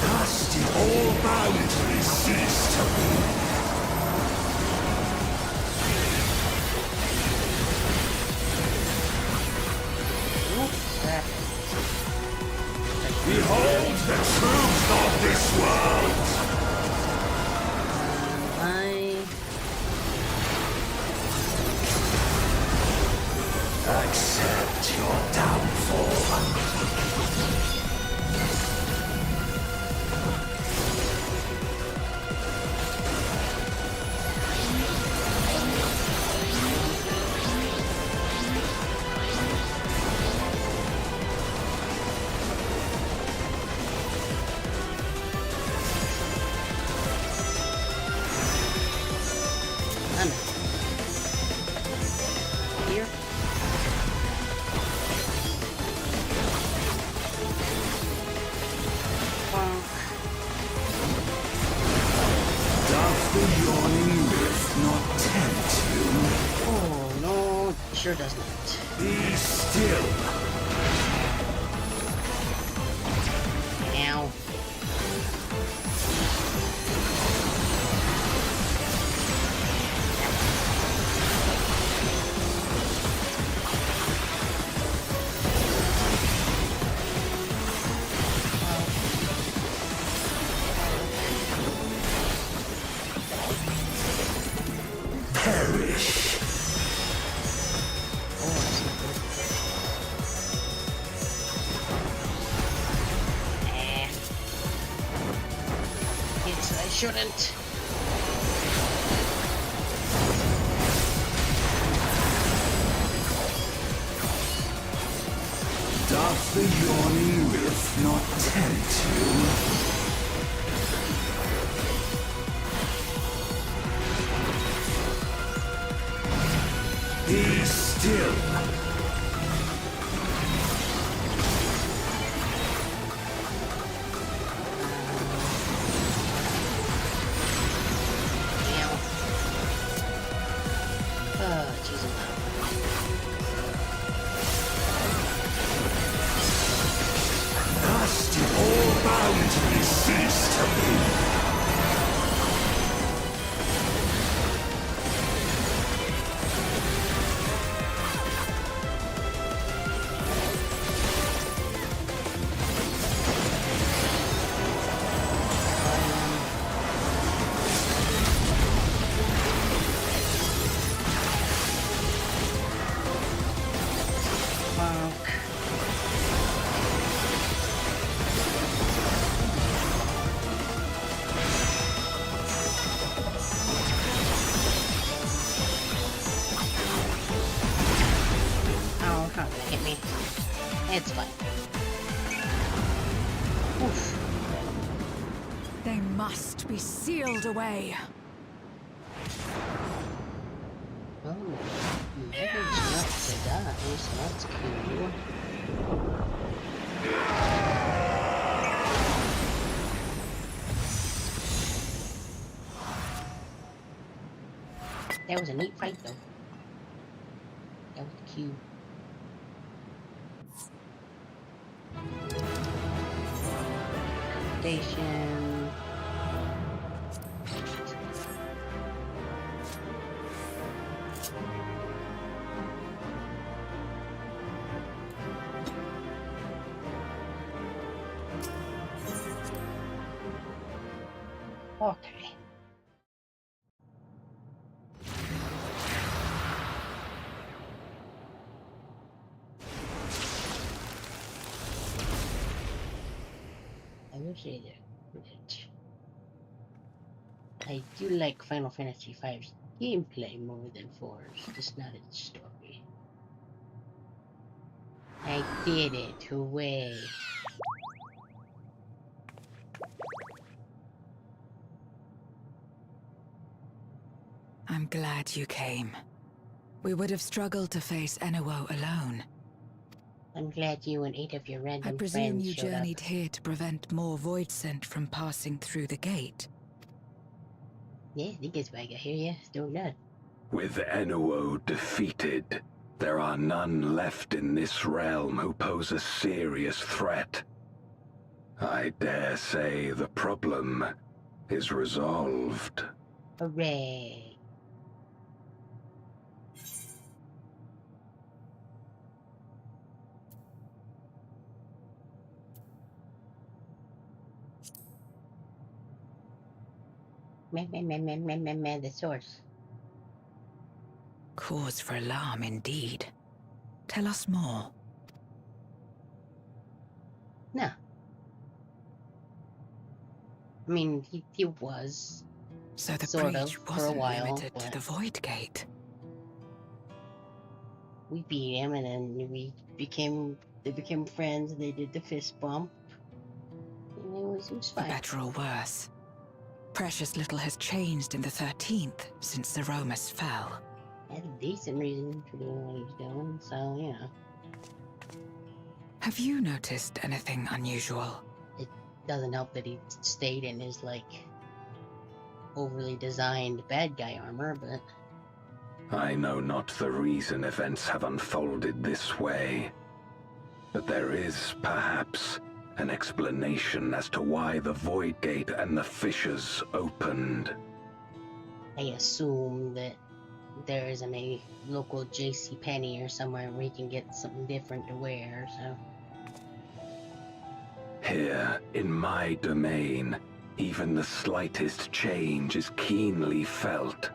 Thus did all boundaries cease to be. Behold the truth of this world! Accept your downfall. Here. Doth the yawning rift not tempt you? Oh no, sure does not. Be still. Ow. Perish. Oh, that's not good. Yes, I shouldn't. Doth the yawning rift not tempt you? Be still. It's fine. Oof. They must be sealed away. Oh, managed not to die, so that's cool. That was a neat fight, though. That was cute. Station. Okay. I will say that I do like Final Fantasy V's gameplay more than 4's, just not its story. I did it, hooray. I'm glad you came. We would have struggled to face Enuo alone. I'm glad you and 8 of your random I presume friends you showed journeyed up. here to prevent more void scent from passing through the gate. Yeah, I think it's why I got here, yeah, still not. With Enuo defeated, there are none left in this realm who pose a serious threat. I dare say the problem is resolved. Hooray. Man, the source. Cause for alarm indeed. Tell us more. No. I mean, he was. So the sort breach of, for a wasn't while, limited to but the void gate. we beat him, and then they became friends, and they did the fist bump. And it was For fine. better or worse, precious little has changed in the 13th since the Romus fell. Had a decent reason for doing what he was doing, so, you know. Have you noticed anything unusual? It doesn't help that he stayed in his, like, overly designed bad guy armor, but... I know not the reason events have unfolded this way, but there is, perhaps, an explanation as to why the Void Gate and the fissures opened. I assume that there isn't a local JCPenney or somewhere where he can get something different to wear, so... Here, in my domain, even the slightest change is keenly felt.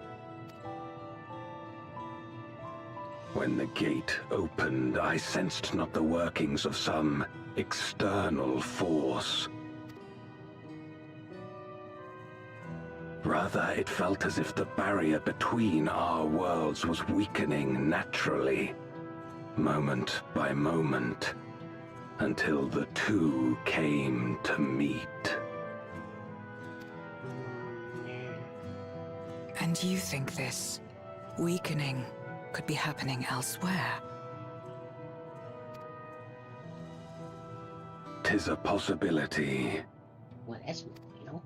When the gate opened, I sensed not the workings of some external force. Rather, it felt as if the barrier between our worlds was weakening naturally, moment by moment. until the two came to meet. And you think this weakening could be happening elsewhere? 'Tis a possibility. Well, that's, you know.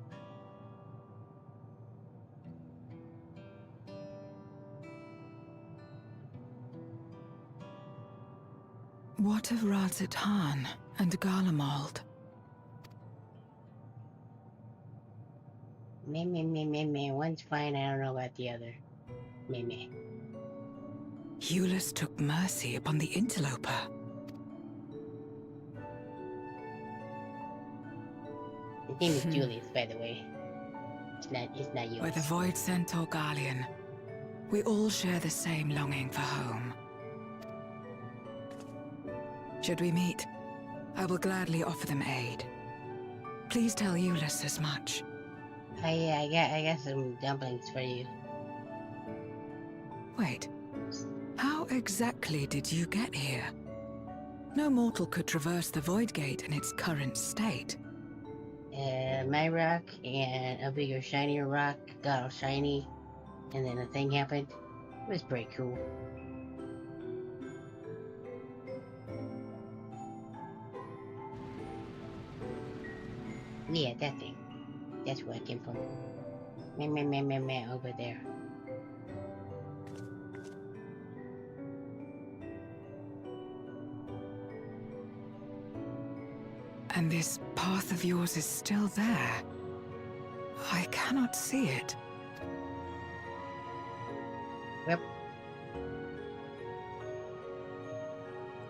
What of Razatan and Garlemald? Me. One's fine, I don't know about the other. Me. Eulus took mercy upon the interloper. His name is Julius, by the way. It's not you. We're the Void Centaur Guardian. We all share the same longing for home. Should we meet, I will gladly offer them aid. Please tell Eulus as much. I got some dumplings for you. Wait, how exactly did you get here? No mortal could traverse the Void Gate in its current state. My rock and a bigger, shinier rock got all shiny, and then a thing happened. It was pretty cool. Yeah, that thing. That's where I came from. Me, over there. And this path of yours is still there. I cannot see it. Yep.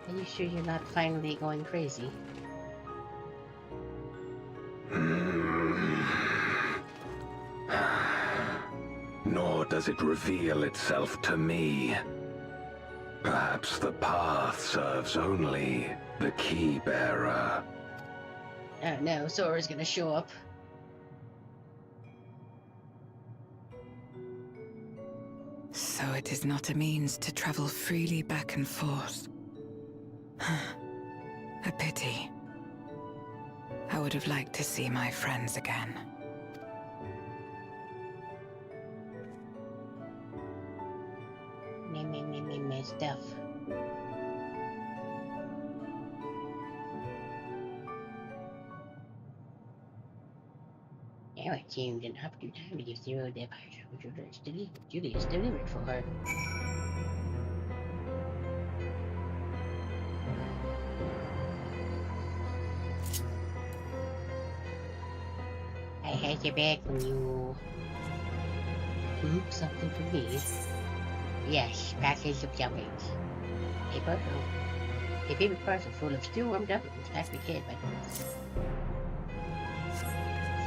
Are you sure you're not finally going crazy? Nor does it reveal itself to me. Perhaps the path serves only the key bearer. Oh no, Sora's gonna show up. So it is not a means to travel freely back and forth. A pity. I would have liked to see my friends again. Me stuff. Now it seemed an opportune time to give Zero the parcel Julius delivered for her. I had your bag from you. Something for me. Yes, package of dumplings. A paper parcel full of still warm dumplings packed with kid, but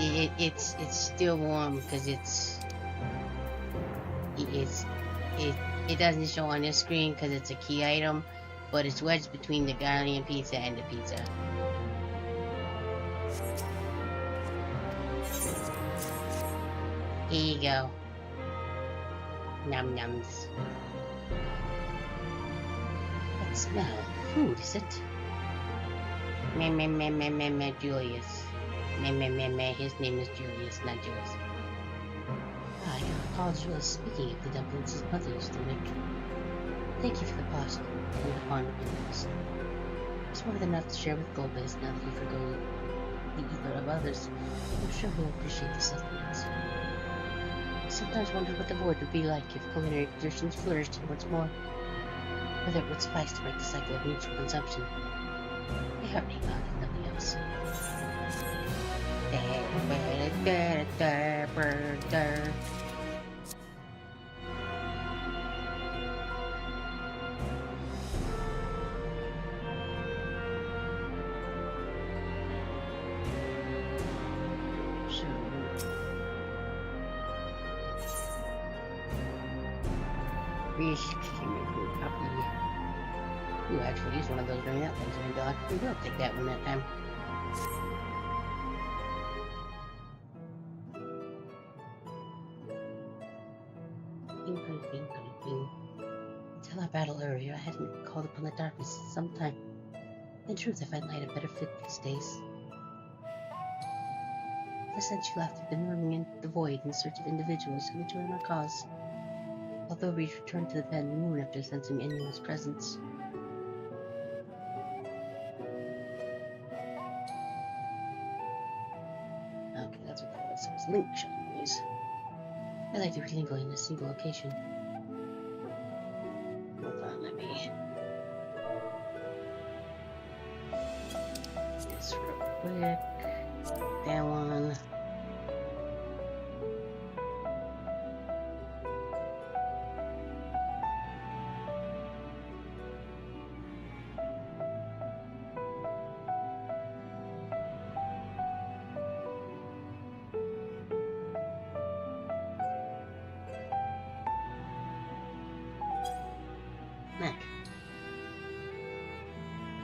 see, it's still warm because it doesn't show on this screen because it's a key item, but it's wedged between the Guardian pizza and the pizza. Here you go. Num nums. What smell? Food, is it? Me, Julius. Me, his name is Julius, not Julius. I can recall Julius speaking of the dumplings his mother used to make. Thank you for the parcel and the pond of dumplings. It's more than enough to share with Goldbase now that you forgo the ether of others. I'm sure he'll appreciate the sustenance. I sometimes wonder what the void would be like if culinary traditions flourished and what's more, whether it would suffice to break the cycle of mutual consumption. They hurt me about it, nothing else. Ooh, actually use one of those during that thing, so maybe I'll take that one that time. Until our battle earlier, I hadn't called upon the darkness in some time. In truth, I find light a better fit these days. Ever since you left, I've been roaming in the void in search of individuals who would join our cause. Although we returned to the bed moon after sensing anyone's presence. Okay, that's what it was. It was link showing news. I like to mingle in a single location. Hold on, let me... This real quick. That one. Mac.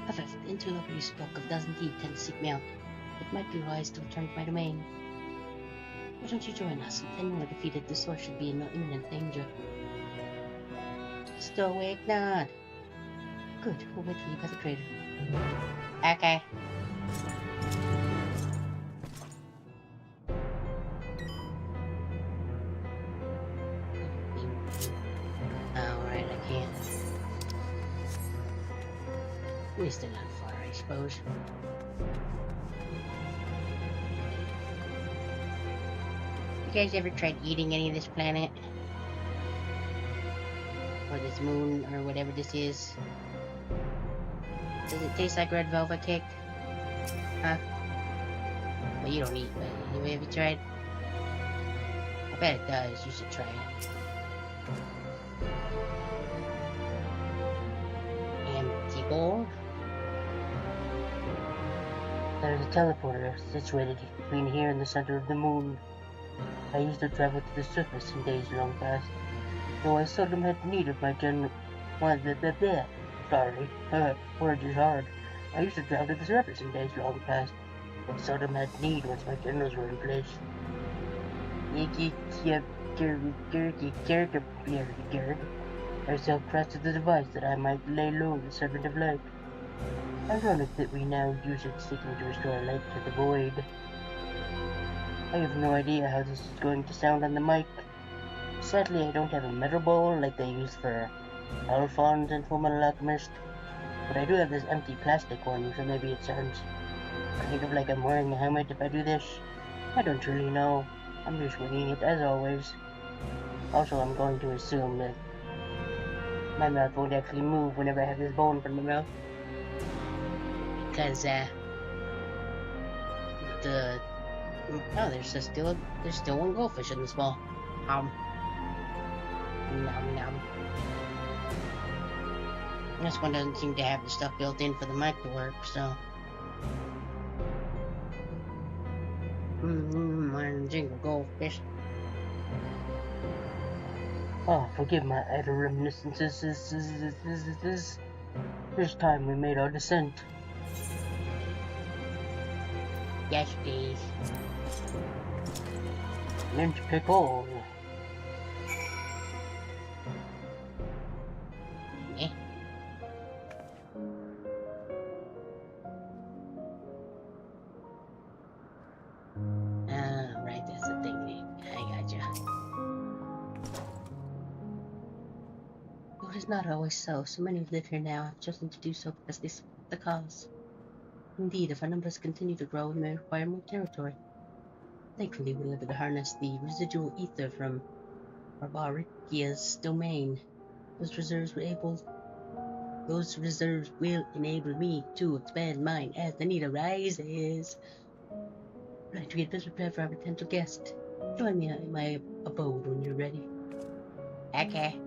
However, if the interloper you spoke of does indeed tend to seek me out, it might be wise to return to my domain. Why don't you join us? If anyone defeated, the source should be in no imminent danger. Still awake, nod. Good, we'll wait for you by the crater. Okay. Alright, I can't. At least they're not far, I suppose. You guys ever tried eating any of this planet? Or this moon, or whatever this is? Does it taste like red velvet cake? Huh? Well, you don't eat, but anyway, have you tried? I bet it does. You should try it. Empty bowl? There's a teleporter situated between here and the center of the moon. I used to travel to the surface in days long past, though I seldom had need of my general... Sorry, words is hard. I used to travel to the surface in days long past, but seldom had need once my generals were in place. I self-crafted the device that I might lay low the servant of light. Ironic that we now use it seeking to restore light to the void. I have no idea how this is going to sound on the mic. Sadly, I don't have a metal bowl like they use for Alphonse and Fullmetal Alchemist, but I do have this empty plastic one, so maybe it sounds kind of like I'm wearing a helmet if I do this. I don't really know. I'm just winging it as always. Also, I'm going to assume that my mouth won't actually move whenever I have this bowl in front of my mouth. Because, oh, there's still one goldfish in this bowl. Nom nom. This one doesn't seem to have the stuff built in for the mic to work, so. One jingle goldfish. Oh, forgive my idle reminiscences. This time we made our descent. Yes, please. Lynch pickle. Eh? Right, that's the thing. I gotcha. It was not always so. So many who live here now have chosen to do so because they support the cause. Indeed, if our numbers continue to grow, we may require more territory. Thankfully, we were able to harness the residual ether from Barbarikia's domain. Those reserves will enable me to expand mine as the need arises. Right, to get better prepared for our potential guest. Join me in my abode when you're ready. Okay.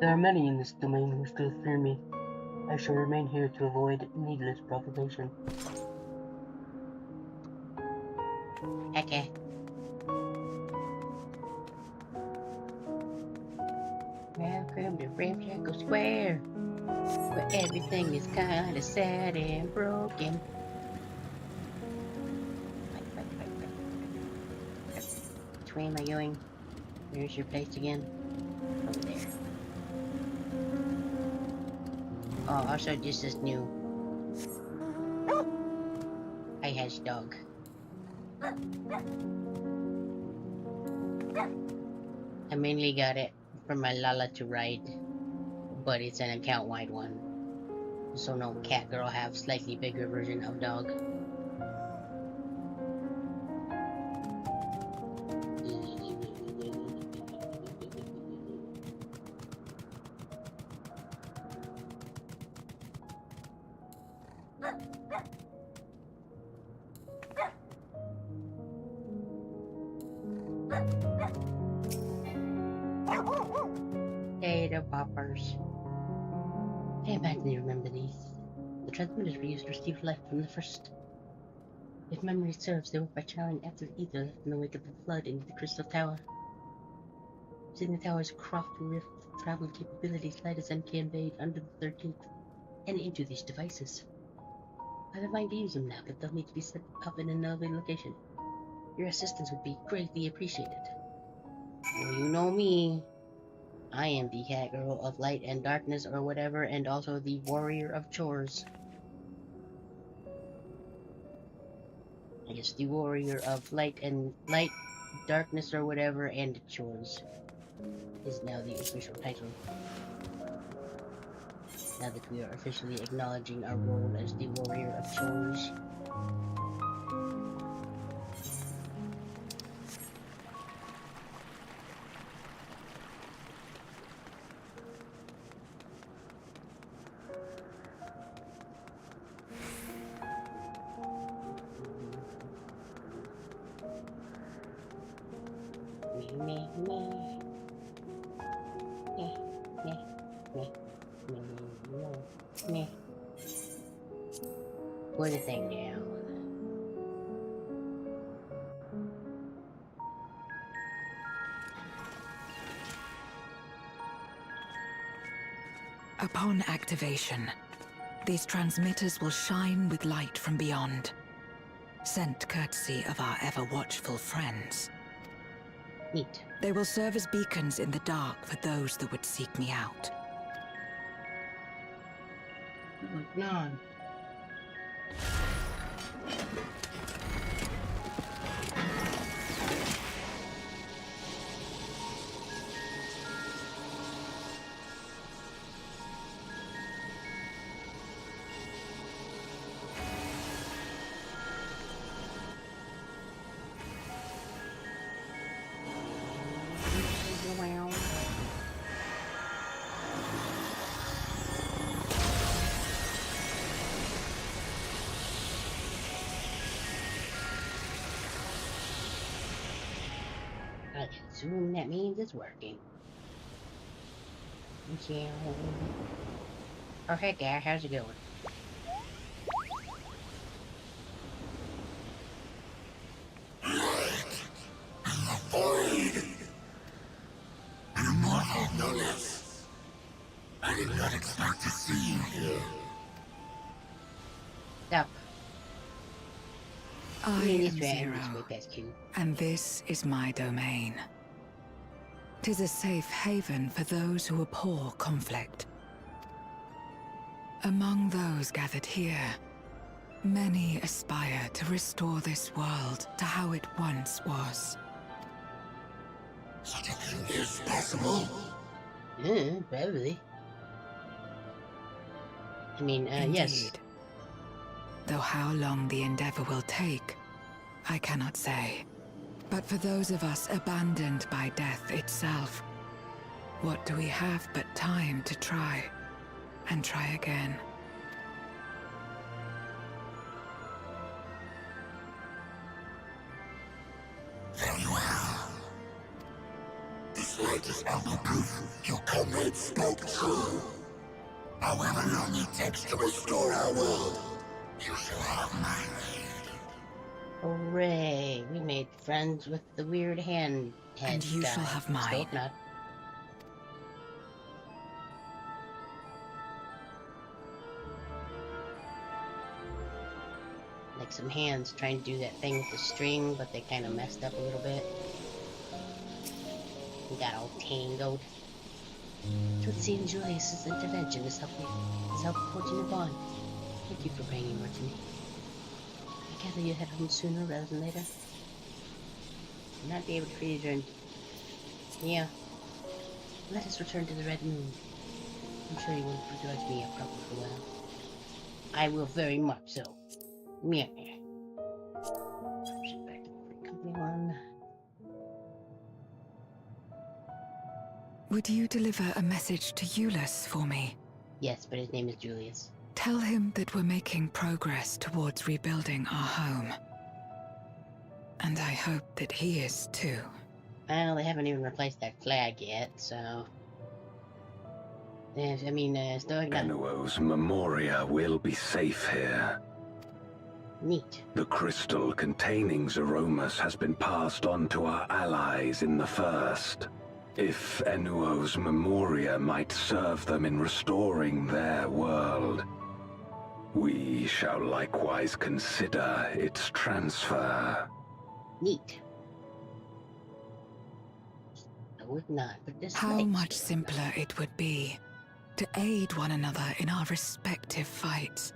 There are many in this domain who still fear me. I shall remain here to avoid needless provocation. Okay. Welcome to Ramshackle Square, where everything is kinda sad and broken. Which way am I going? There's your place again. Over there. Oh, also this is new. I has dog. I mainly got it for my Lala to ride, but it's an account-wide one. So no cat girl have slightly bigger version of dog. Potato poppers. I imagine you remember these. The transmitters we used received life from the first. If memory serves, they were by channeling absolute ether left in the wake of the flood into the Crystal Tower. Using the tower's croft rift travel capabilities, light as MK invade under the 13th and into these devices. I have a mind to use them now, but they'll need to be set up in an elevated location. Your assistance would be greatly appreciated. Well, you know me. I am the cat girl of light and darkness or whatever, and also the warrior of chores. I guess the warrior of light, darkness or whatever, and chores is now the official title. Now that we are officially acknowledging our role as the warrior of chores. Put the thing down. Upon activation, these transmitters will shine with light from beyond, sent courtesy of our ever-watchful friends. Neat. They will serve as beacons in the dark for those that would seek me out. No. I assume that means it's working. Yeah. Oh, hey, guy, how's it going? Void! An immortal, no less. I did not expect to see you here. Stop. I am Zero, Q. and this is my domain. 'Tis a safe haven for those who abhor conflict. Among those gathered here, many aspire to restore this world to how it once was. Such a thing is possible? Yeah, probably. I mean, yes. Though how long the endeavor will take, I cannot say. But for those of us abandoned by death itself, what do we have but time to try, and try again? Very well. This light is ample proof your comrade spoke true. However long it takes to restore our world, you shall have my aid. Hooray! We made friends with the weird head And you guy. shall have Let's mine. hope not. Like some hands trying to do that thing with the string, but they kind of messed up a little bit. We got all tangled. So it seems Julius's intervention is helping forging a bond. Thank you for bringing more to me. I gather you head home sooner rather than later. I'm not able to return. Yeah. Let us return to the Red Moon. I'm sure you won't begrudge me a problem for a while. I will very much so. Yeah. Back to the company one. Would you deliver a message to Euless for me? Yes, but his name is Julius. Tell him that we're making progress towards rebuilding our home. And I hope that he is too. Well, they haven't even replaced that flag yet, so... I mean, Stoic... Enuo's Memoria will be safe here. Neat. The crystal containing Zeromus has been passed on to our allies in the First. If Enuo's Memoria might serve them in restoring their world, we shall likewise consider its transfer. Neat. I would not, but this How much simpler it would be to aid one another in our respective fights,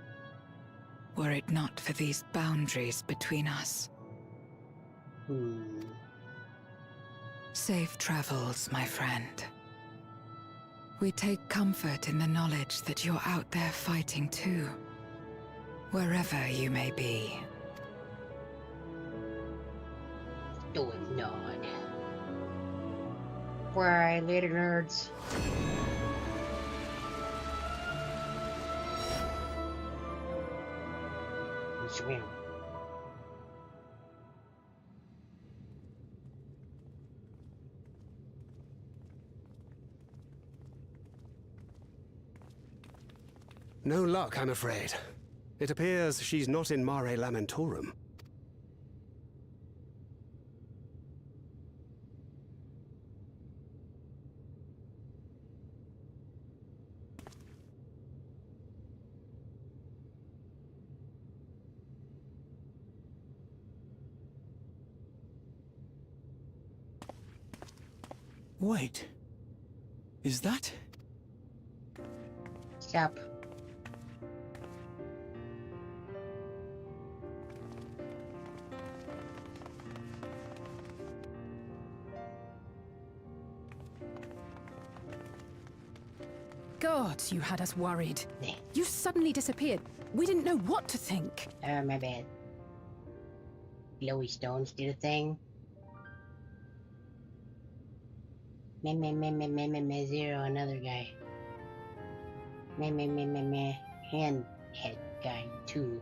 were it not for these boundaries between us. Safe travels, my friend. We take comfort in the knowledge that you're out there fighting too, wherever you may be. Stoic nod. Right, later, nerds. Swim. No luck, I'm afraid. It appears she's not in Mare Lamentorum. Wait. Is that? Stop. God, you had us worried. You suddenly disappeared. We didn't know what to think. My bad. Glowy stones did a thing. Zero, another guy. Hand head guy, too.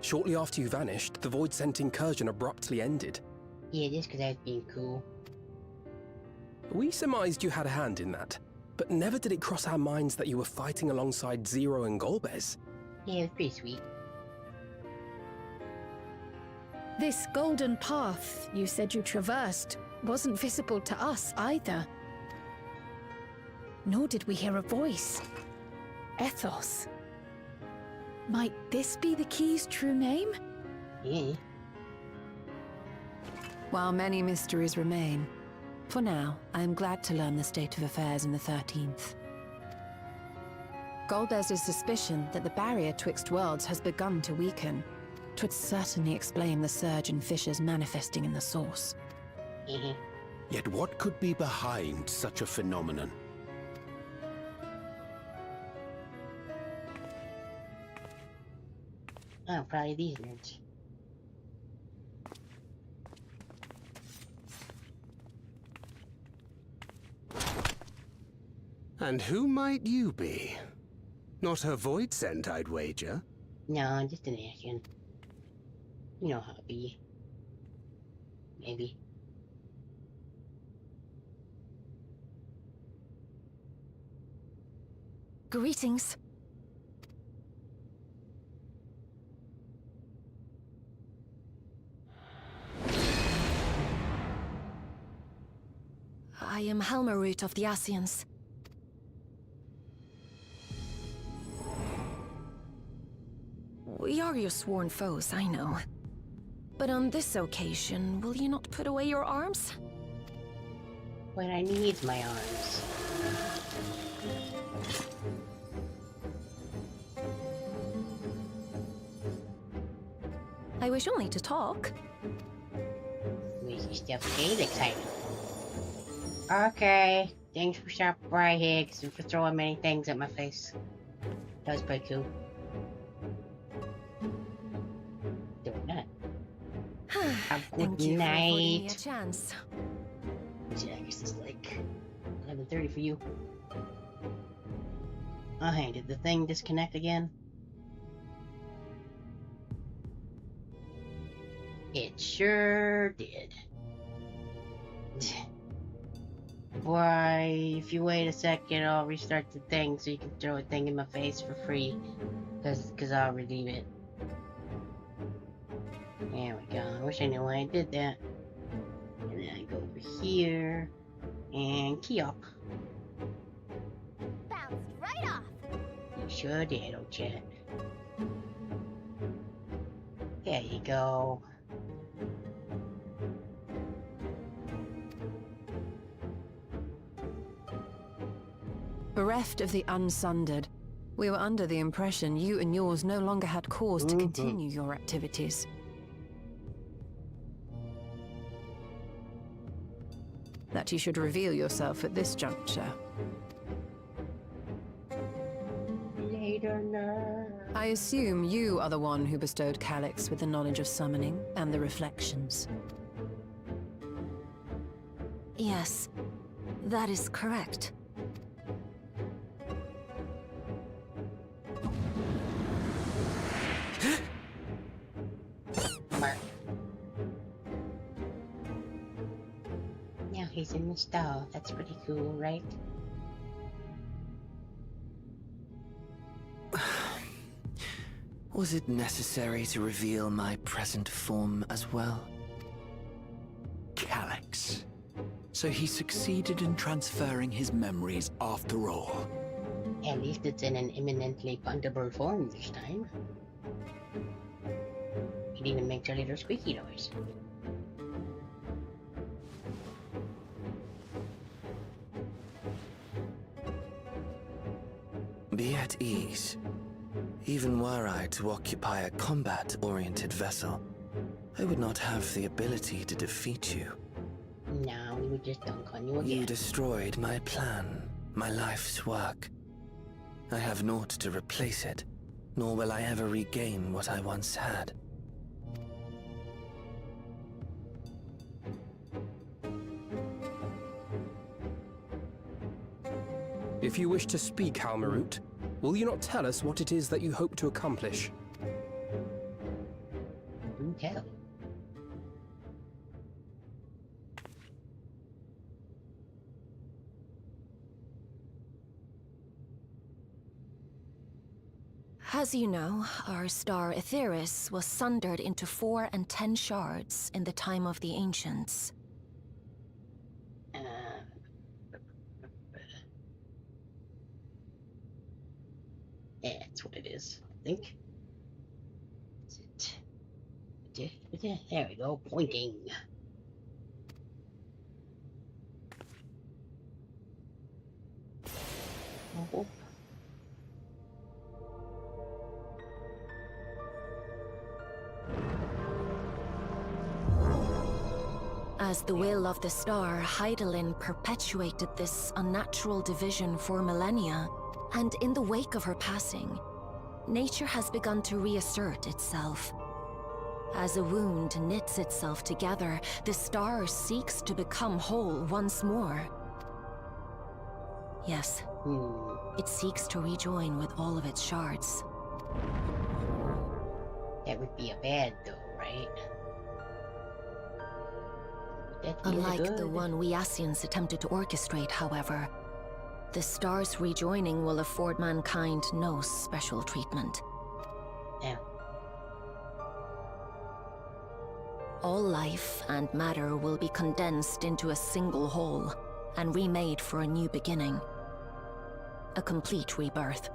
Shortly after you vanished, the Void Scent incursion abruptly ended. Yeah, just because I was being cool. We surmised you had a hand in that, but never did it cross our minds that you were fighting alongside Zero and Golbez. Yeah, it was pretty sweet. This golden path you said you traversed wasn't visible to us either. Nor did we hear a voice. Ethos. Might this be the key's true name? Yeah. While many mysteries remain, for now, I am glad to learn the state of affairs in the 13th. Golbez's suspicion that the barrier twixt worlds has begun to weaken. 'Twould certainly explain the surge in fissures manifesting in the source. Yet what could be behind such a phenomenon? Oh, probably these nerds. And who might you be? Not her Void Scent, I'd wager. No, just an action. You know how it be. Maybe. Greetings. I am Helmerut of the Asians. We are your sworn foes, I know. But on this occasion, will you not put away your arms? When I need my arms. I wish only to talk. We stuff is exciting. Okay. Thanks for stopping by, Higgs, and for throwing many things at my face. That was pretty cool. Doing that. Have a good Thank you for affording me a night. chance. Yeah, I guess it's like 11:30 for you. Oh, hey, did the thing disconnect again? It sure did. Why, if you wait a second, I'll restart the thing so you can throw a thing in my face for free. Cause I'll redeem it. There we go. I wish I knew why I did that. And then I go over here and key up. Bounced right off. You sure did, oh chat. There you go. Bereft of the unsundered, we were under the impression you and yours no longer had cause to continue your activities. That you should reveal yourself at this juncture. Later, nerd. I assume you are the one who bestowed Calyx with the knowledge of summoning and the reflections. Yes, that is correct. Mark. Now he's in the stall. That's pretty cool, right? Was it necessary to reveal my present form as well? Calyx. So he succeeded in transferring his memories after all. At least it's in an imminently fundable form this time. It even makes a little squeaky noise. Be at ease. Even were I to occupy a combat-oriented vessel, I would not have the ability to defeat you. Now we would just dunk on you again. You destroyed my plan, my life's work. I have naught to replace it, nor will I ever regain what I once had. If you wish to speak, Halmarut, will you not tell us what it is that you hope to accomplish? Do tell. As you know, our star Aetheris was sundered into 4 and 10 shards in the time of the Ancients. Yeah, that's what it is, I think. Is it? There we go, pointing. Oh. As the will of the star, Hydaelyn perpetuated this unnatural division for millennia, and in the wake of her passing, nature has begun to reassert itself. As a wound knits itself together, the star seeks to become whole once more. Yes, it seeks to rejoin with all of its shards. That would be a bad though, right? Unlike the one we Ascians attempted to orchestrate, however, the star's rejoining will afford mankind no special treatment. Yeah. All life and matter will be condensed into a single whole, and remade for a new beginning. A complete rebirth.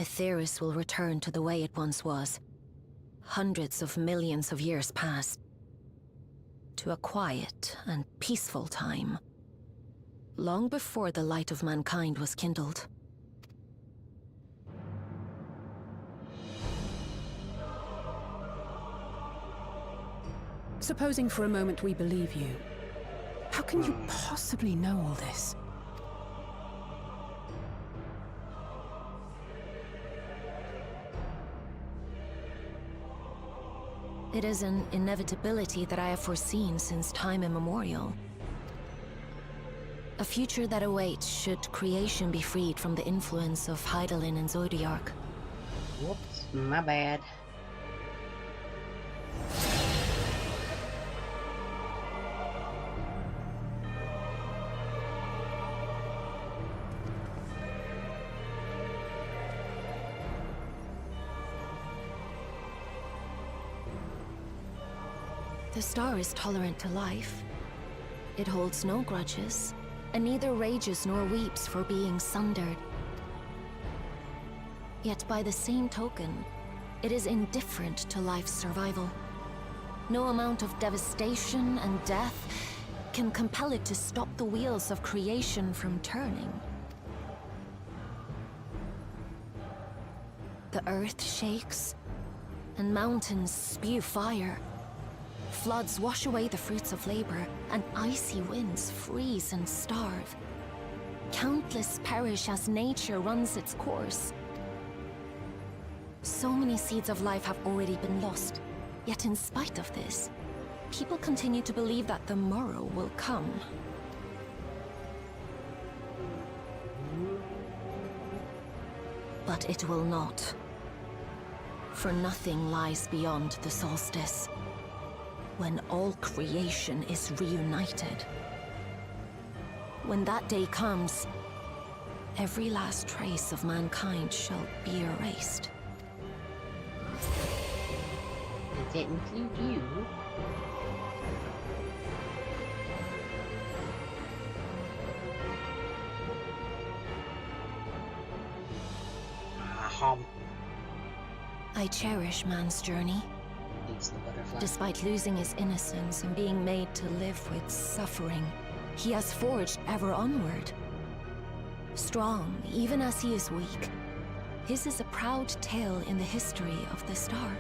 Aetheris will return to the way it once was. Hundreds of millions of years past. To a quiet and peaceful time. Long before the light of mankind was kindled. Supposing for a moment we believe you, how can you possibly know all this? It is an inevitability that I have foreseen since time immemorial. A future that awaits should creation be freed from the influence of Hydaelyn and Zodiark. Whoops, my bad. The star is tolerant to life. It holds no grudges, and neither rages nor weeps for being sundered. Yet by the same token, it is indifferent to life's survival. No amount of devastation and death can compel it to stop the wheels of creation from turning. The earth shakes, and mountains spew fire. Floods wash away the fruits of labor, and icy winds freeze and starve. Countless perish as nature runs its course. So many seeds of life have already been lost, yet in spite of this, people continue to believe that the morrow will come. But it will not. For nothing lies beyond the solstice. When all creation is reunited. When that day comes, every last trace of mankind shall be erased. Does that include you? I cherish man's journey. Despite losing his innocence and being made to live with suffering, he has forged ever onward. Strong, even as he is weak, his is a proud tale in the history of the star.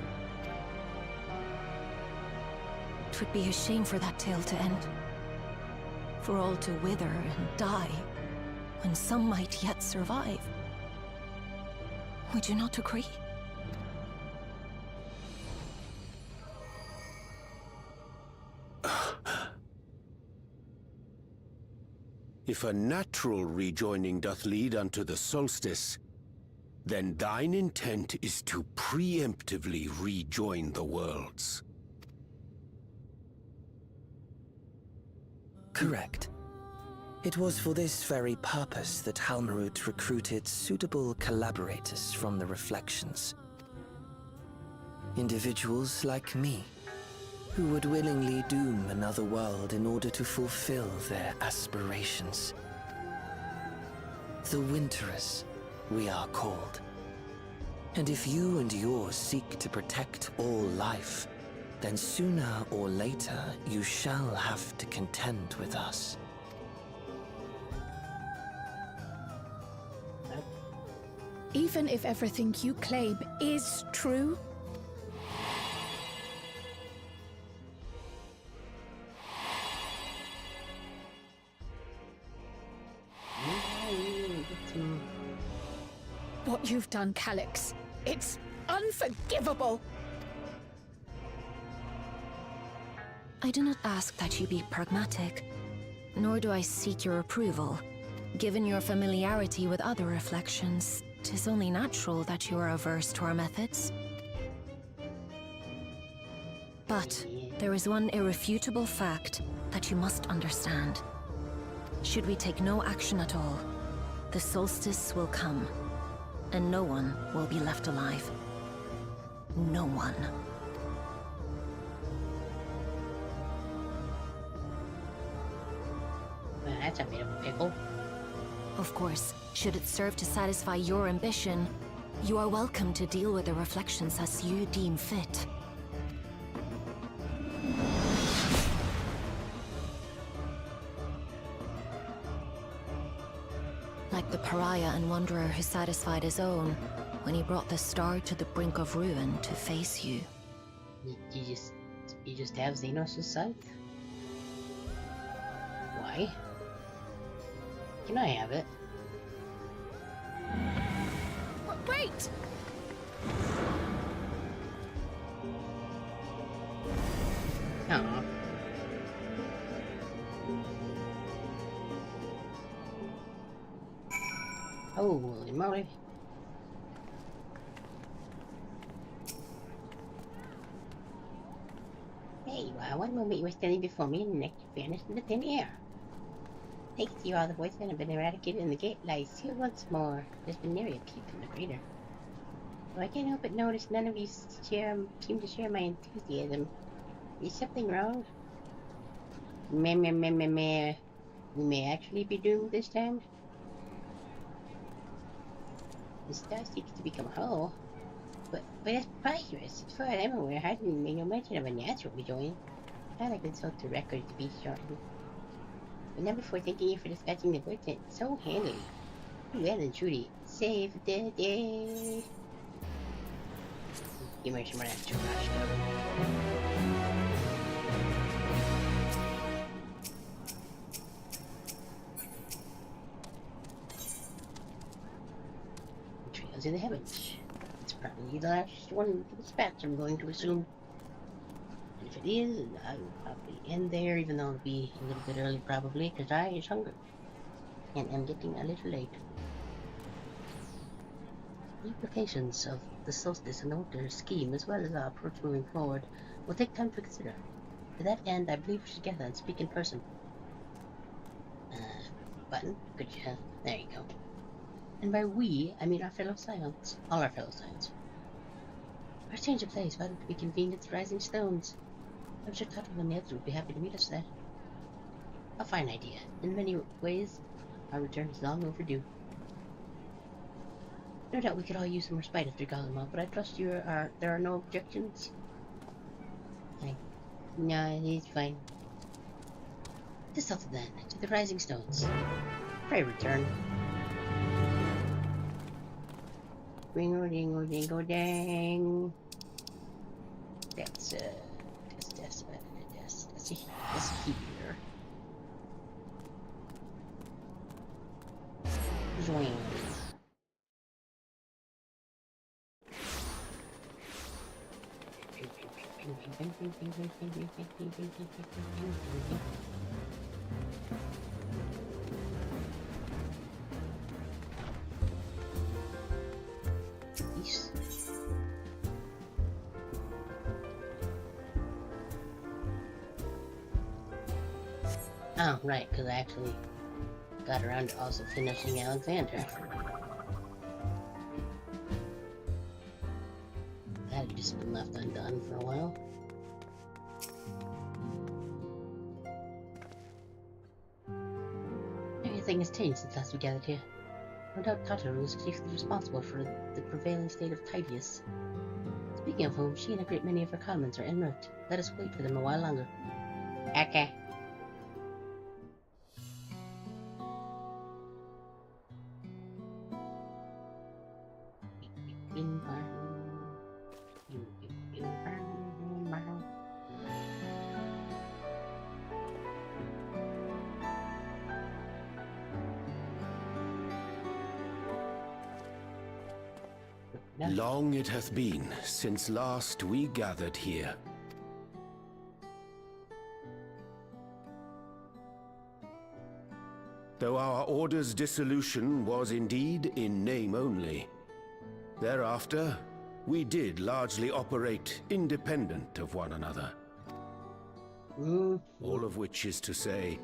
It would be a shame for that tale to end. For all to wither and die, when some might yet survive. Would you not agree? If a natural rejoining doth lead unto the solstice, then thine intent is to preemptively rejoin the worlds. Correct. It was for this very purpose that Halmarut recruited suitable collaborators from the Reflections. Individuals like me, who would willingly doom another world in order to fulfill their aspirations. The Winterers, we are called. And if you and yours seek to protect all life, then sooner or later you shall have to contend with us. Even if everything you claim is true, what you've done, Calyx, it's unforgivable! I do not ask that you be pragmatic, nor do I seek your approval. Given your familiarity with other reflections, 'tis only natural that you are averse to our methods. But there is one irrefutable fact that you must understand. Should we take no action at all, the solstice will come, and no one will be left alive. No one. Well, that's a bit of a pickle. Of course, should it serve to satisfy your ambition, You are welcome to deal with the reflections as you deem fit. Like the pariah and wanderer who satisfied his own when he brought the star to the brink of ruin to face you. You just have Xenos' scythe? Why? Can I have it? Wait! Aw. Holy moly. Hey, well, one moment you were standing before me and the next you vanished into thin air. Thanks to you, all the voices have been eradicated and the gate lies here once more. There's been nary a peep from the crater. Though I can't help but notice none of you seem to share my enthusiasm. Is something wrong? Meh. We may actually be doomed this time. The star seems to become hollow. But that's preposterous. As far as I'm aware, I didn't make no mention of a natural rejoin. I'd like consult the record to be shortened. But not before thanking you for dispatching the portent so handily. Well and truly, save the day. You mentioned we're not too rushed up. Trails in the heavens. It's probably the last one to dispatch, I'm going to assume. And if it is, I will probably end there, even though it'll be a little bit early probably, because I is hungry. And am getting a little late. The implications of the solstice and the winter scheme, as well as our approach moving forward, will take time to consider. To that end, I believe we should gather and speak in person. Button, could you? There you go. And by we, I mean our fellow Scions. All our fellow Scions. For a change of place, why don't we convene at the Rising Stones? I'm sure Tuttle and the others would be happy to meet us there. A fine idea. In many ways, our return is long overdue. No doubt we could all use some respite after Gallimard, but I trust there are no objections. No, it's fine. To settle then, to the Rising Stones. Pray return. Ringo dingo dingo dang. That's a here. Join. Peace. Oh, right, because I actually got around to also finishing Alexander. That had just been left undone for a while. Everything has changed since last we gathered here. No doubt Tataru was chiefly responsible for the prevailing state of Tidius. Speaking of whom, she and a great many of her comments are en route. Let us wait for them a while longer. Okay. Long it hath been since last we gathered here. Though our order's dissolution was indeed in name only, thereafter we did largely operate independent of one another. All of which is to say,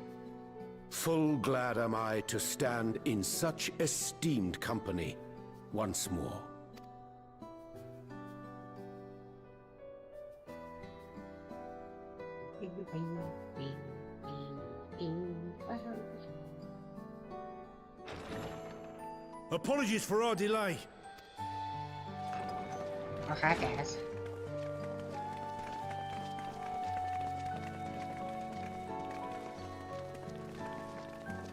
full glad am I to stand in such esteemed company once more. Apologies for our delay. Oh, hi, guys.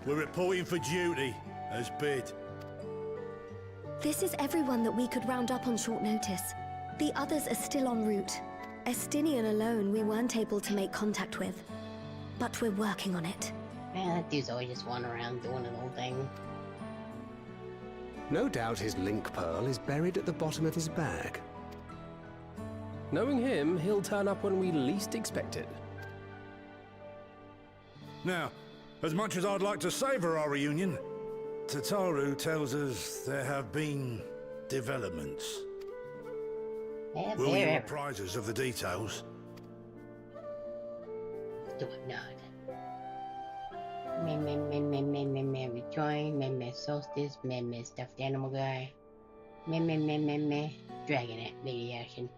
We're reporting for duty, as bid. This is everyone that we could round up on short notice. The others are still en route. Estinian alone we weren't able to make contact with. But we're working on it. Man, that dude's always just wandering around doing his own thing. No doubt his link pearl is buried at the bottom of his bag. Knowing him, he'll turn up when we least expect it. Now, as much as I'd like to savour our reunion, Tataru tells us there have been developments. Yeah, Will you apprise us of the details? Do it not. Rejoin, solstice, stuffed animal guy. Dragonette, lady action.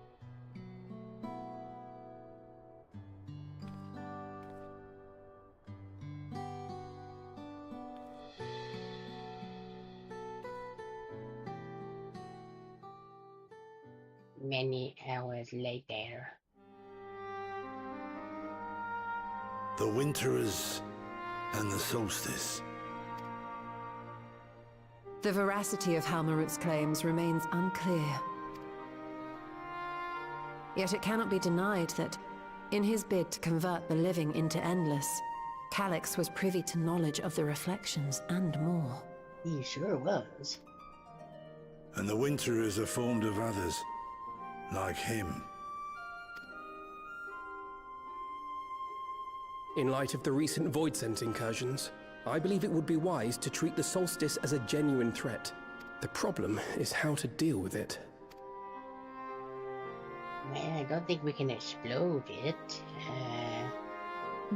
Many hours later. The Winterers and the Solstice. The veracity of Halmarut's claims remains unclear. Yet it cannot be denied that, in his bid to convert the living into endless, Calyx was privy to knowledge of the reflections and more. He sure was. And the Winterers are formed of others, like him. In light of the recent Void-Sense incursions, I believe it would be wise to treat the Solstice as a genuine threat. The problem is how to deal with it. Man, I don't think we can explode it.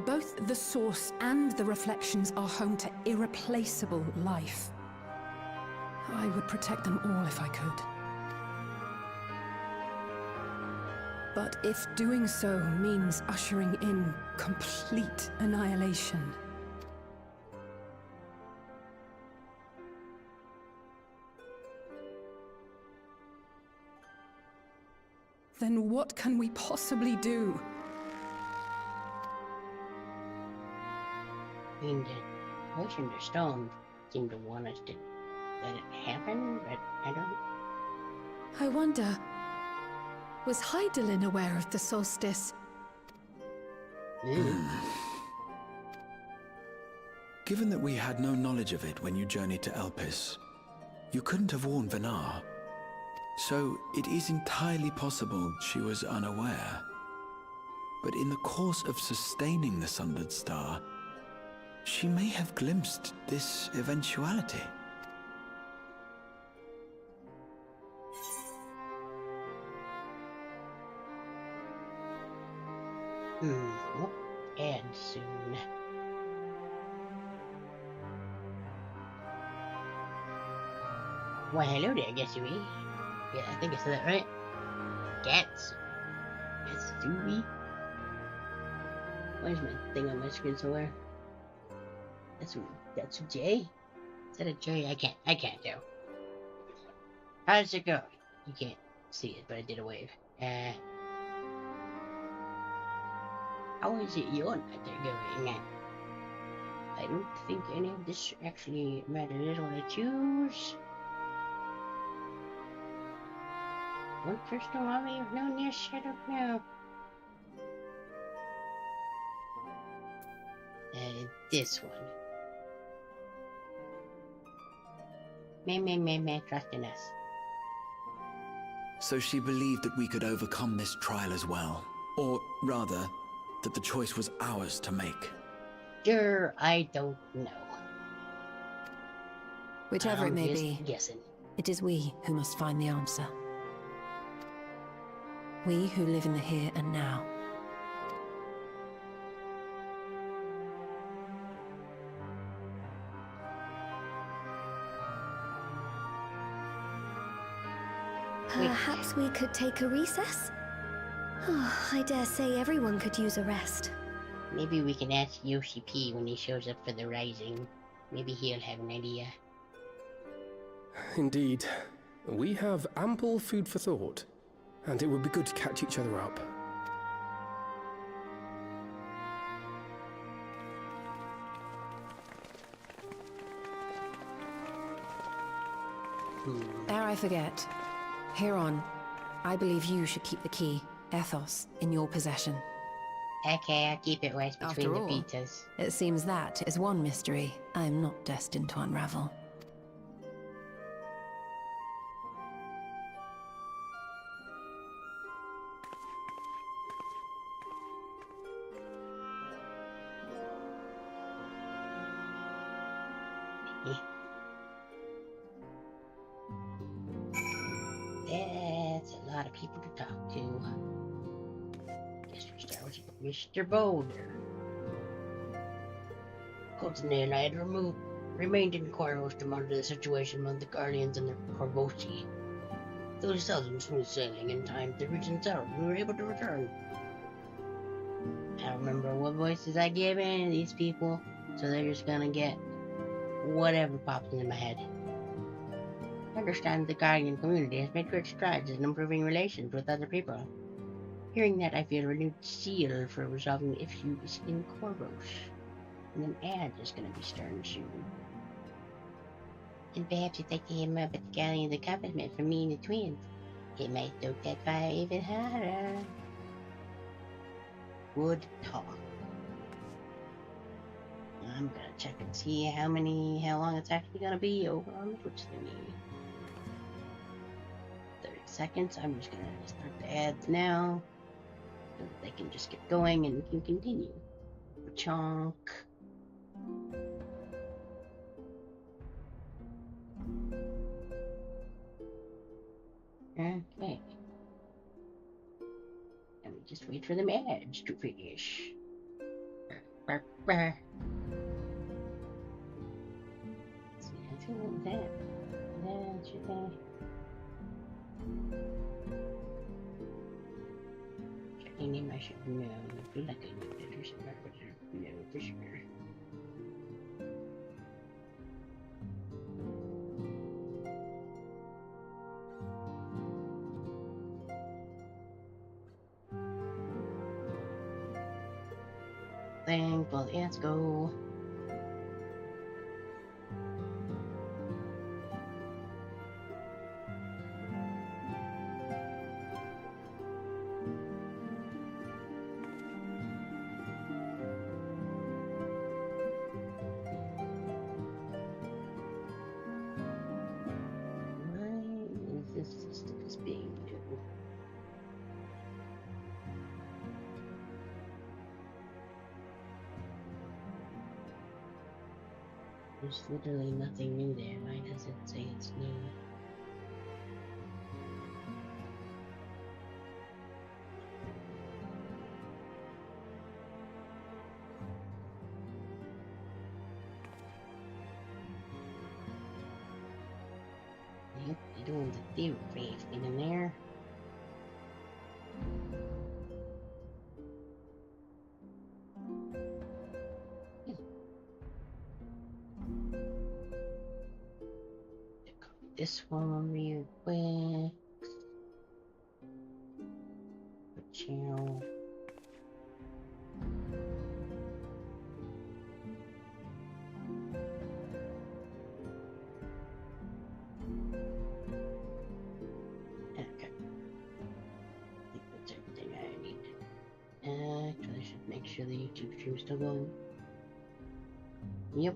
Both the source and the reflections are home to irreplaceable life. I would protect them all if I could. But if doing so means ushering in complete annihilation, then what can we possibly do? I mean, the Ocean to Stone seem to want us to let it happen, but I don't... I wonder, was Hydaelyn aware of the solstice? Given that we had no knowledge of it when you journeyed to Elpis, you couldn't have warned Venar. So it is entirely possible she was unaware. But in the course of sustaining the Sundered Star, she may have glimpsed this eventuality. And soon. Well, hello there, Getsui. Yeah, I think I said that right. Gets. Getsui. Why is my thing on my screen somewhere? That's a J? Is that a J? I can't tell. How does it go? You can't see it, but I did a wave. How is it you're not going? I don't think any of this actually matters. What I choose. One personal hobby of known this. Shut up now. This one. Me, trust in us. So she believed that we could overcome this trial as well. Or rather, that the choice was ours to make. Sure, I don't know. Whichever it may just be, guessing. it is we who must find the answer. We who live in the here and now. Perhaps we could take a recess? Oh, I dare say everyone could use a rest. Maybe we can ask Yoshi P when he shows up for the Rising. Maybe he'll have an idea. Indeed. We have ample food for thought. and it would be good to catch each other up. Ere I forget, Huron, I believe you should keep the key, Ethos, in your possession. Okay, I'll keep it right between After the all, pizzas. it seems that is one mystery I am not destined to unravel. That's a lot of people to talk to. Guess we start with Mr. Boulder. Colton and I had remained in Corvos to monitor the situation among the Guardians and the Corvosi. Though seldom smooth sailing in time to reach themselves, we were able to return. I don't remember what voices I gave any of these people, so they're just gonna get whatever pops into my head. I understand the Guardian community has made great strides in improving relations with other people. Hearing that, I feel a renewed zeal for resolving the issues in Corvos. And an ad is going to be starting soon. And perhaps you'd like to hear more about the Guardian's accomplishment from me and the twins. It might stoke that fire even harder. Good talk. I'm gonna check and see how long it's actually gonna be over on the Twitch thingy. 30 seconds. I'm just gonna start the ads now, so that they can just get going and we can continue. Chonk. Okay. And we just wait for the ads to finish. Burr, burr. See, I feel like that. That should be. Checking name I should know. I feel like I know that or something, but I don't know for sure. Well, let's go. Why is this system being due? There's literally nothing new there. Why does it say it's new? Yep, you're doing the theory phase in there. This one real quick. Channel. Okay. I think that's everything I need. Actually, I should make sure the YouTube stream's still going. Yep.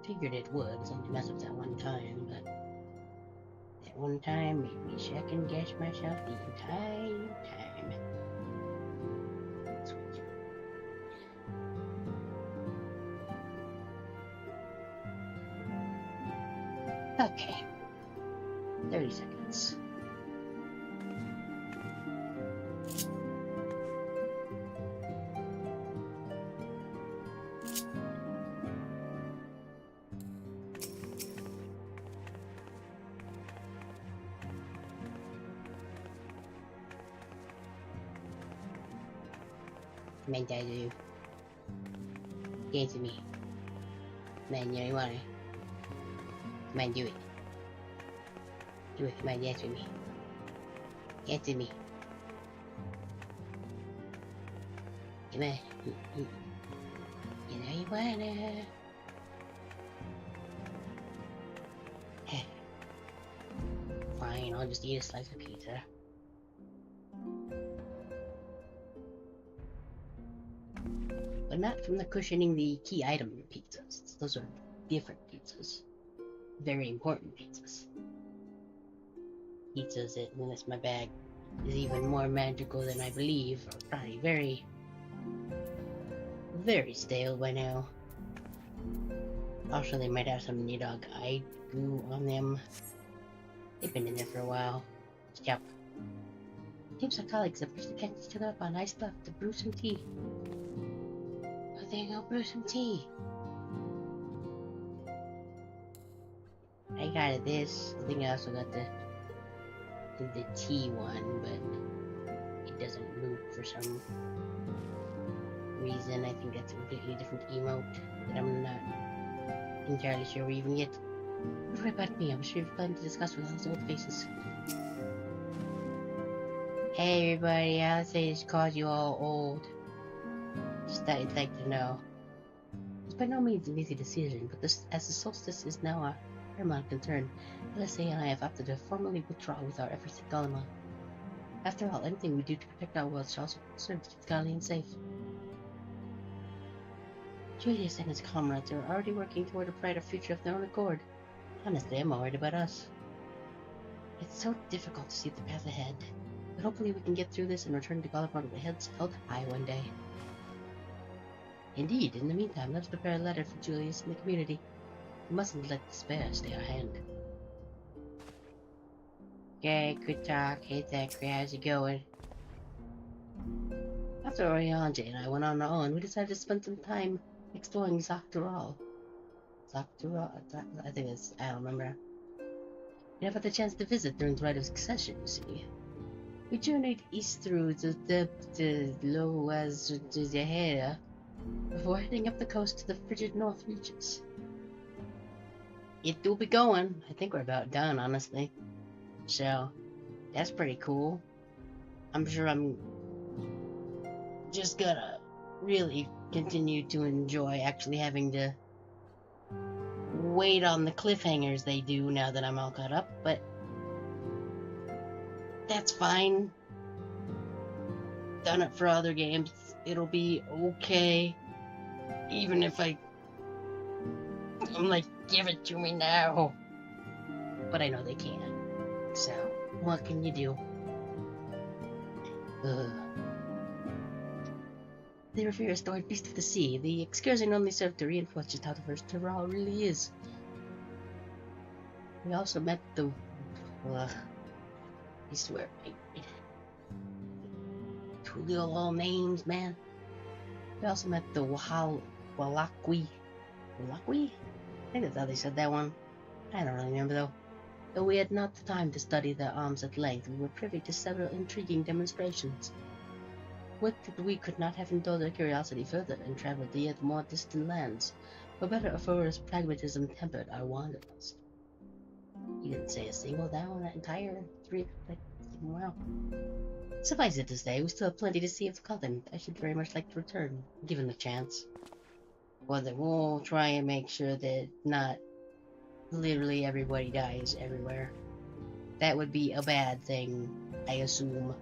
Figured it would, something mess up that one time, but that one time made me second guess myself the entire time. Switch. Okay. 30 seconds. Man, Daddy. Answer me. Man, you know you want it. Man, do it. Do it. Man, answer me. Answer me. Come on. You know you wanna. Fine, I'll just eat a slice of pizza. But not from the cushioning the key item pizzas. Those are different pizzas. Very important pizzas. Pizzas that, unless my bag is even more magical than I believe, are probably very, very stale by now. Also, they might have some new dog eye goo on them. They've been in there for a while. Yep. Seems like colleagues have pushed against each other up on ice bluff to brew some tea. Oh, there you go, brew some tea. I got this. I think I also got the tea one, but it doesn't loop for some reason. I think that's a completely different emote that I'm not entirely sure we even get. Don't worry about me, I'm sure you've plenty to discuss with all those old faces. Hey everybody, I'll say this calls you all old. Just thought you'd like to know. It's by no means an easy decision, but as the solstice is now a paramount concern, LSA and I have opted to formally withdraw with our efforts at Gallimon. After all, anything we do to protect our world shall also serve to keep Gallian safe. Julius and his comrades are already working toward a brighter future of their own accord. Honestly, I'm worried about us. It's so difficult to see the path ahead, but hopefully we can get through this and return to Gallimon with heads held high one day. Indeed, in the meantime, let's prepare a letter for Julius and the community. We mustn't let despair stay our hand. Okay, good talk. Hey Zachary, how's it going? After Orianji and I went on our own, we decided to spend some time exploring Zaktural. I think it's, I don't remember. We never had the chance to visit during the Rite of Succession, you see. We journeyed east through the Zalera before heading up the coast to the frigid north reaches. It do be going. I think we're about done, honestly. So, that's pretty cool. I'm sure I'm just gonna really continue to enjoy actually having to wait on the cliffhangers they do now that I'm all caught up, but that's fine. Done it for other games. It'll be okay. Even if I'm like, give it to me now. But I know they can't. So, what can you do? The Revere stored beast of the sea. The excursion only served to reinforce just how diverse Terral really is. We also met the... I swear, truly all names, man. We also met the Walakwi. Walakwi? I think that's how they said that one. I don't really remember though. Though we had not the time to study their arms at length, we were privy to several intriguing demonstrations. Would that we could not have indulged our curiosity further and traveled to yet more distant lands, or better Afora's pragmatism tempered our wanderings. He didn't say a single down that entire wow. Suffice it to say, we still have plenty to see of the continent. I should very much like to return, given the chance. Well, then we'll try and make sure that not literally everybody dies everywhere. That would be a bad thing, I assume.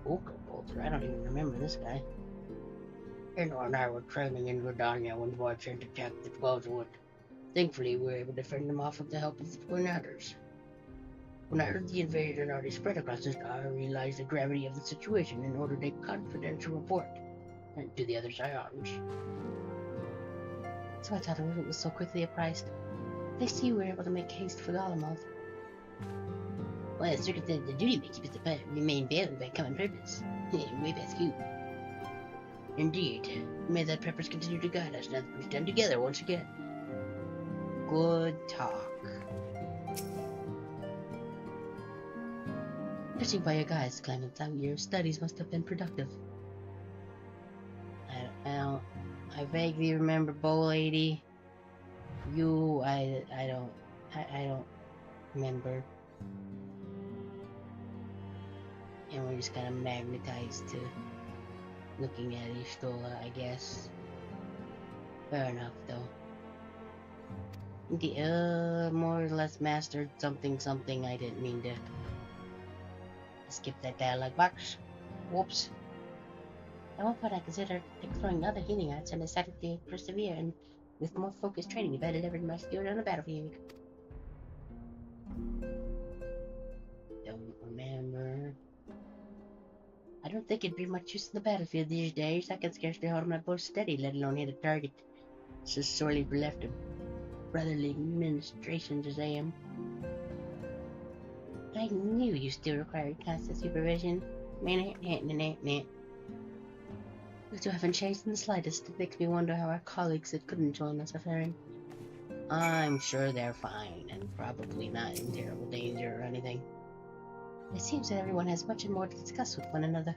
Oka Bolter, I don't even remember this guy. Enor and I were training in Rodania when Varchant attacked the Dwellswood. Thankfully, we were able to fend them off with the help of the Tornadoes. When I heard the invasion had already spread across the star, I realized the gravity of the situation and ordered a confidential report to the other Scions. So I thought it was so quickly apprised. Thanks to you, we were able to make haste for Gallimon. Well, the circumstance of duty makes you remain bound by common purpose. Way past you. Indeed. May that purpose continue to guide us now that we stand together once again. Good talk. Judging by your guys' Clement, your studies must have been productive. I vaguely remember Bow Lady. You, I don't remember. And we're just kind of magnetized to looking at Ishtola, I guess. Fair enough, though. The more or less mastered something. I didn't mean to skip that dialogue box. Whoops. At one point I considered exploring other healing arts and decided to persevere, and with more focused training, if I delivered my skill on the battlefield. Don't remember. I don't think it'd be much use in the battlefield these days. I can scarcely hold my bow steady, let alone hit a target. So sorely bereft of brotherly ministrations as I am. I knew you still required constant supervision. You two haven't changed in the slightest. It makes me wonder how our colleagues that couldn't join us are faring. I'm sure they're fine, and probably not in terrible danger or anything. It seems that everyone has much more to discuss with one another.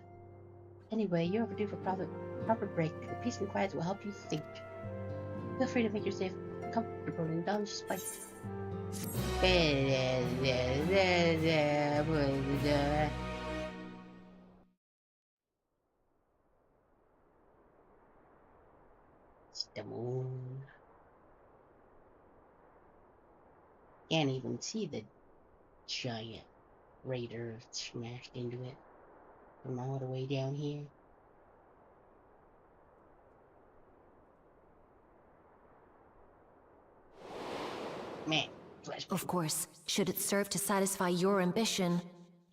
Anyway, you're overdue for proper break. The peace and quiet will help you think. Feel free to make yourself comfortable and don't just fight. It's the moon. Can't even see the giant raider smashed into it from all the way down here. Man, of course, should it serve to satisfy your ambition,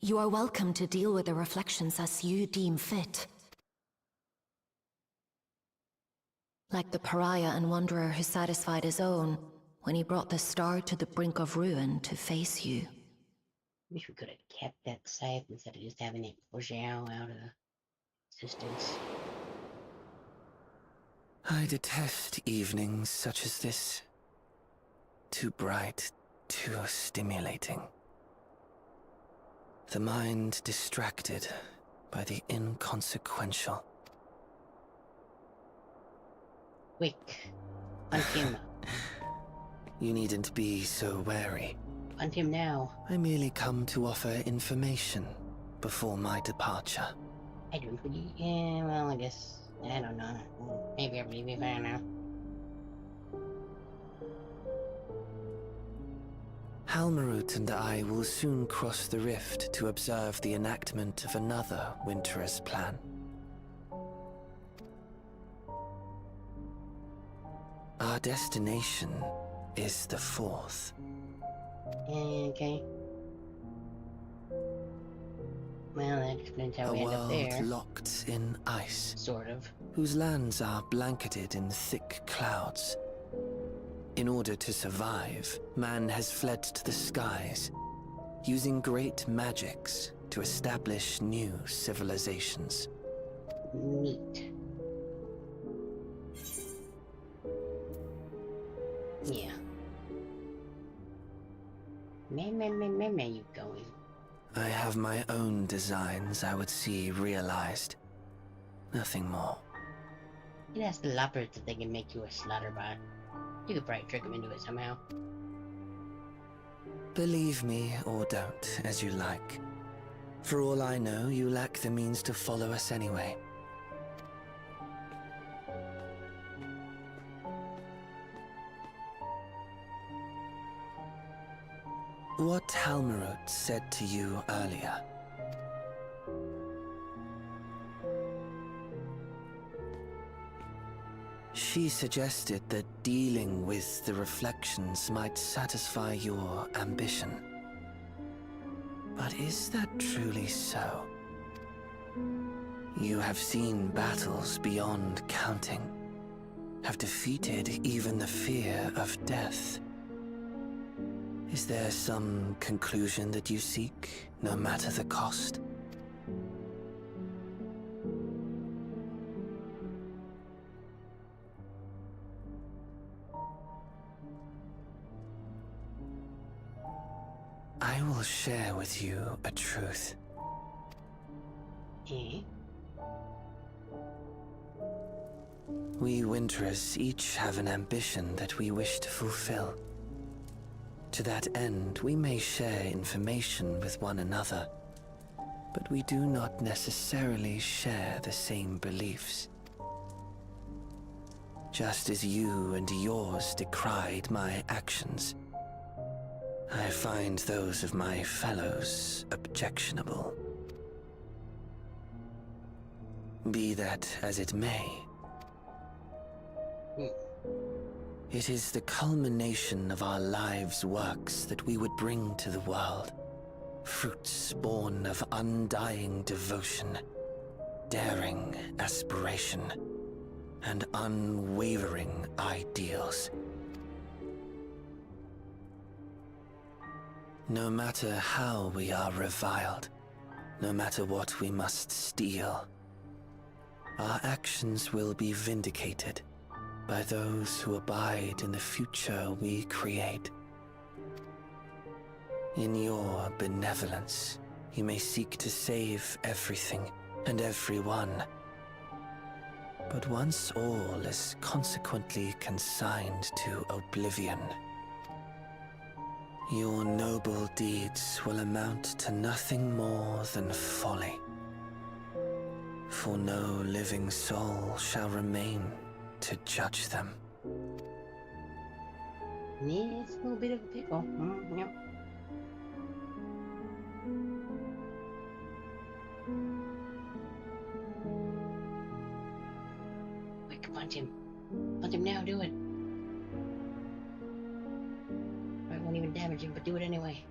you are welcome to deal with the reflections as you deem fit. Like the pariah and wanderer who satisfied his own when he brought the star to the brink of ruin to face you. Wish we could have kept that scythe instead of just having it push out of existence. I detest evenings such as this. Too bright, too stimulating. The mind distracted by the inconsequential. Quick, hunt him. You needn't be so wary. Hunt him now. I merely come to offer information before my departure. I don't really. Yeah, well, I guess. I don't know. Maybe I believe you, I don't know. Halmarut and I will soon cross the rift to observe the enactment of another Winter's plan. Our destination is the fourth. Okay. Well, that explains how we end up A there. world locked in ice. Sort of. Whose lands are blanketed in thick clouds. In order to survive, man has fled to the skies, using great magics to establish new civilizations. Neat. Yeah. Where you going? I have my own designs I would see realized. Nothing more. It has the leopards that they can make you a slaughterbot. You could probably trick them into it somehow. Believe me or don't, as you like. For all I know, you lack the means to follow us anyway. What Halmarut said to you earlier. She suggested that dealing with the reflections might satisfy your ambition. But is that truly so? You have seen battles beyond counting, have defeated even the fear of death. Is there some conclusion that you seek, no matter the cost? I will share with you a truth. We Winterers each have an ambition that we wish to fulfill. To that end, we may share information with one another, but we do not necessarily share the same beliefs. Just as you and yours decried my actions, I find those of my fellows objectionable. Be that as it may, it is the culmination of our lives' works that we would bring to the world. Fruits born of undying devotion, daring aspiration, and unwavering ideals. No matter how we are reviled, no matter what we must steal, our actions will be vindicated by those who abide in the future we create. In your benevolence, you may seek to save everything and everyone. But once all is consequently consigned to oblivion, your noble deeds will amount to nothing more than folly. For no living soul shall remain to judge them. Yeah, it's a little bit of a pickle. Yep. Quick, punch him. Punch him now, do it. I won't even damage him, but do it anyway.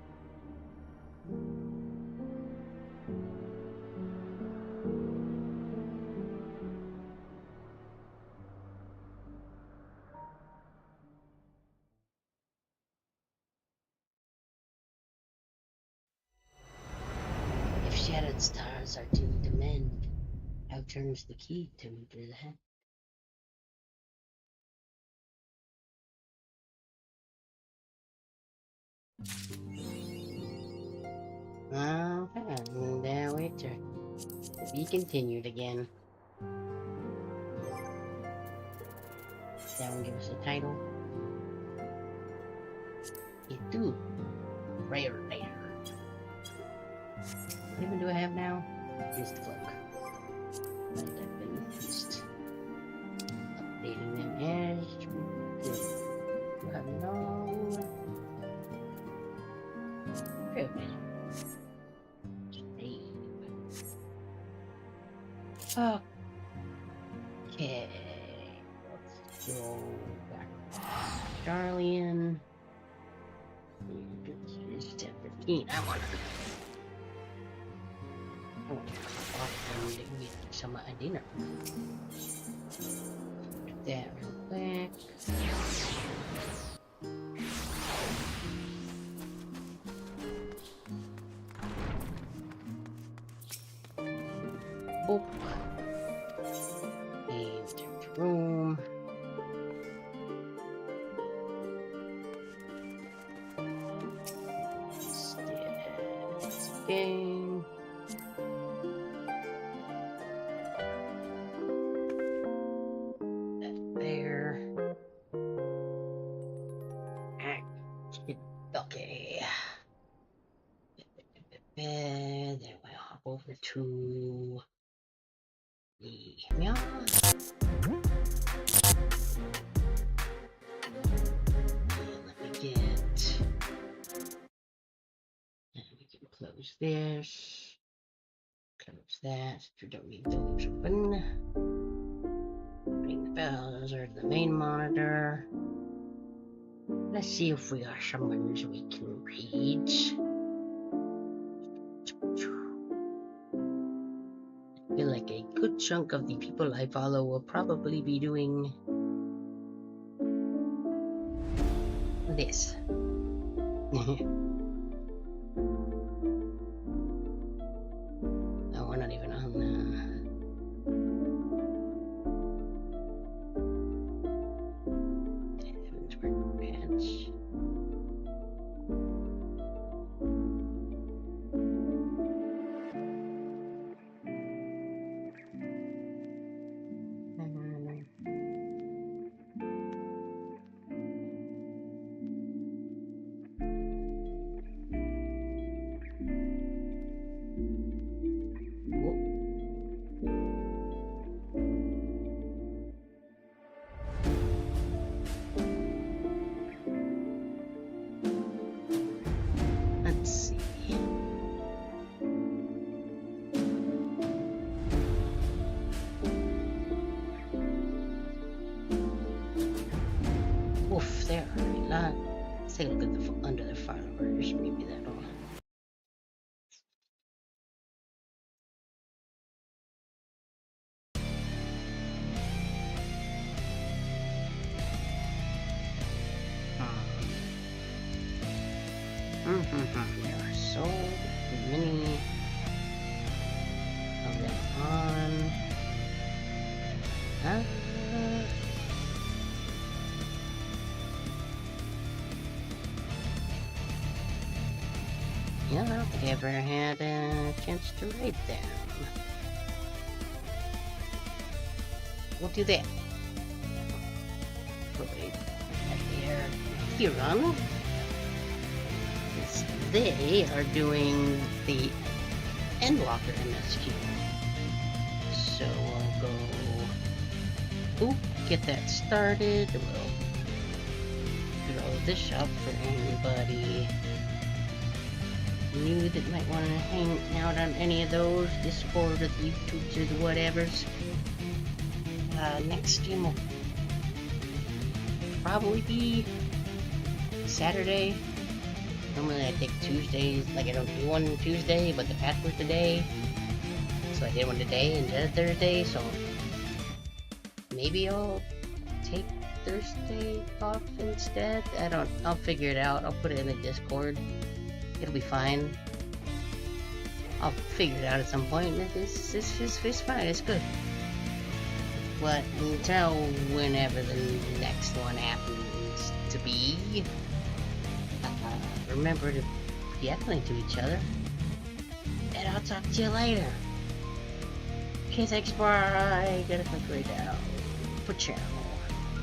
If shattered stars are doomed to mend, how turns the key to enter the hand? Okay, there we turn. To be continued again. That one give us a title. It do. Rare. What even do I have now? Mist cloak. Might have been just updating them as we run along. Good. Okay, let's go back to Darlian. It's step 15. I want to get some dinner. Do that real quick. Boop. Enter room. Game. That there. Okay. Then we hop over to the meow. And let me get. And we can close this. Close that. We don't need those open. Bring the bells or the main monitor. Let's see if we got someone we can read. I feel like a good chunk of the people I follow will probably be doing this. Oh, we're not even on pants. Let's take a look at the under the file orders. Maybe that'll. There are so many of them on. Yeah, I don't think I ever had a chance to read them. We'll do that. Put it right there. Here on. They are doing the Endwalker MSQ. So I'll go. Oop, get that started. We'll throw this up for anybody new that might want to hang out on any of those, Discord or the YouTubes or the whatevers. Next stream will probably be Saturday. Normally I take Tuesdays, like I don't do one Tuesday, but the past was today. So I did one today and then Thursday, so maybe I'll take Thursday off instead. I'll figure it out. I'll put it in the Discord. It'll be fine. I'll figure it out at some point. It's fine, it's good. But until whenever the next one happens to be, remember to be excellent to each other. And I'll talk to you later. Okay, thanks, bye. Gotta click right down for channel.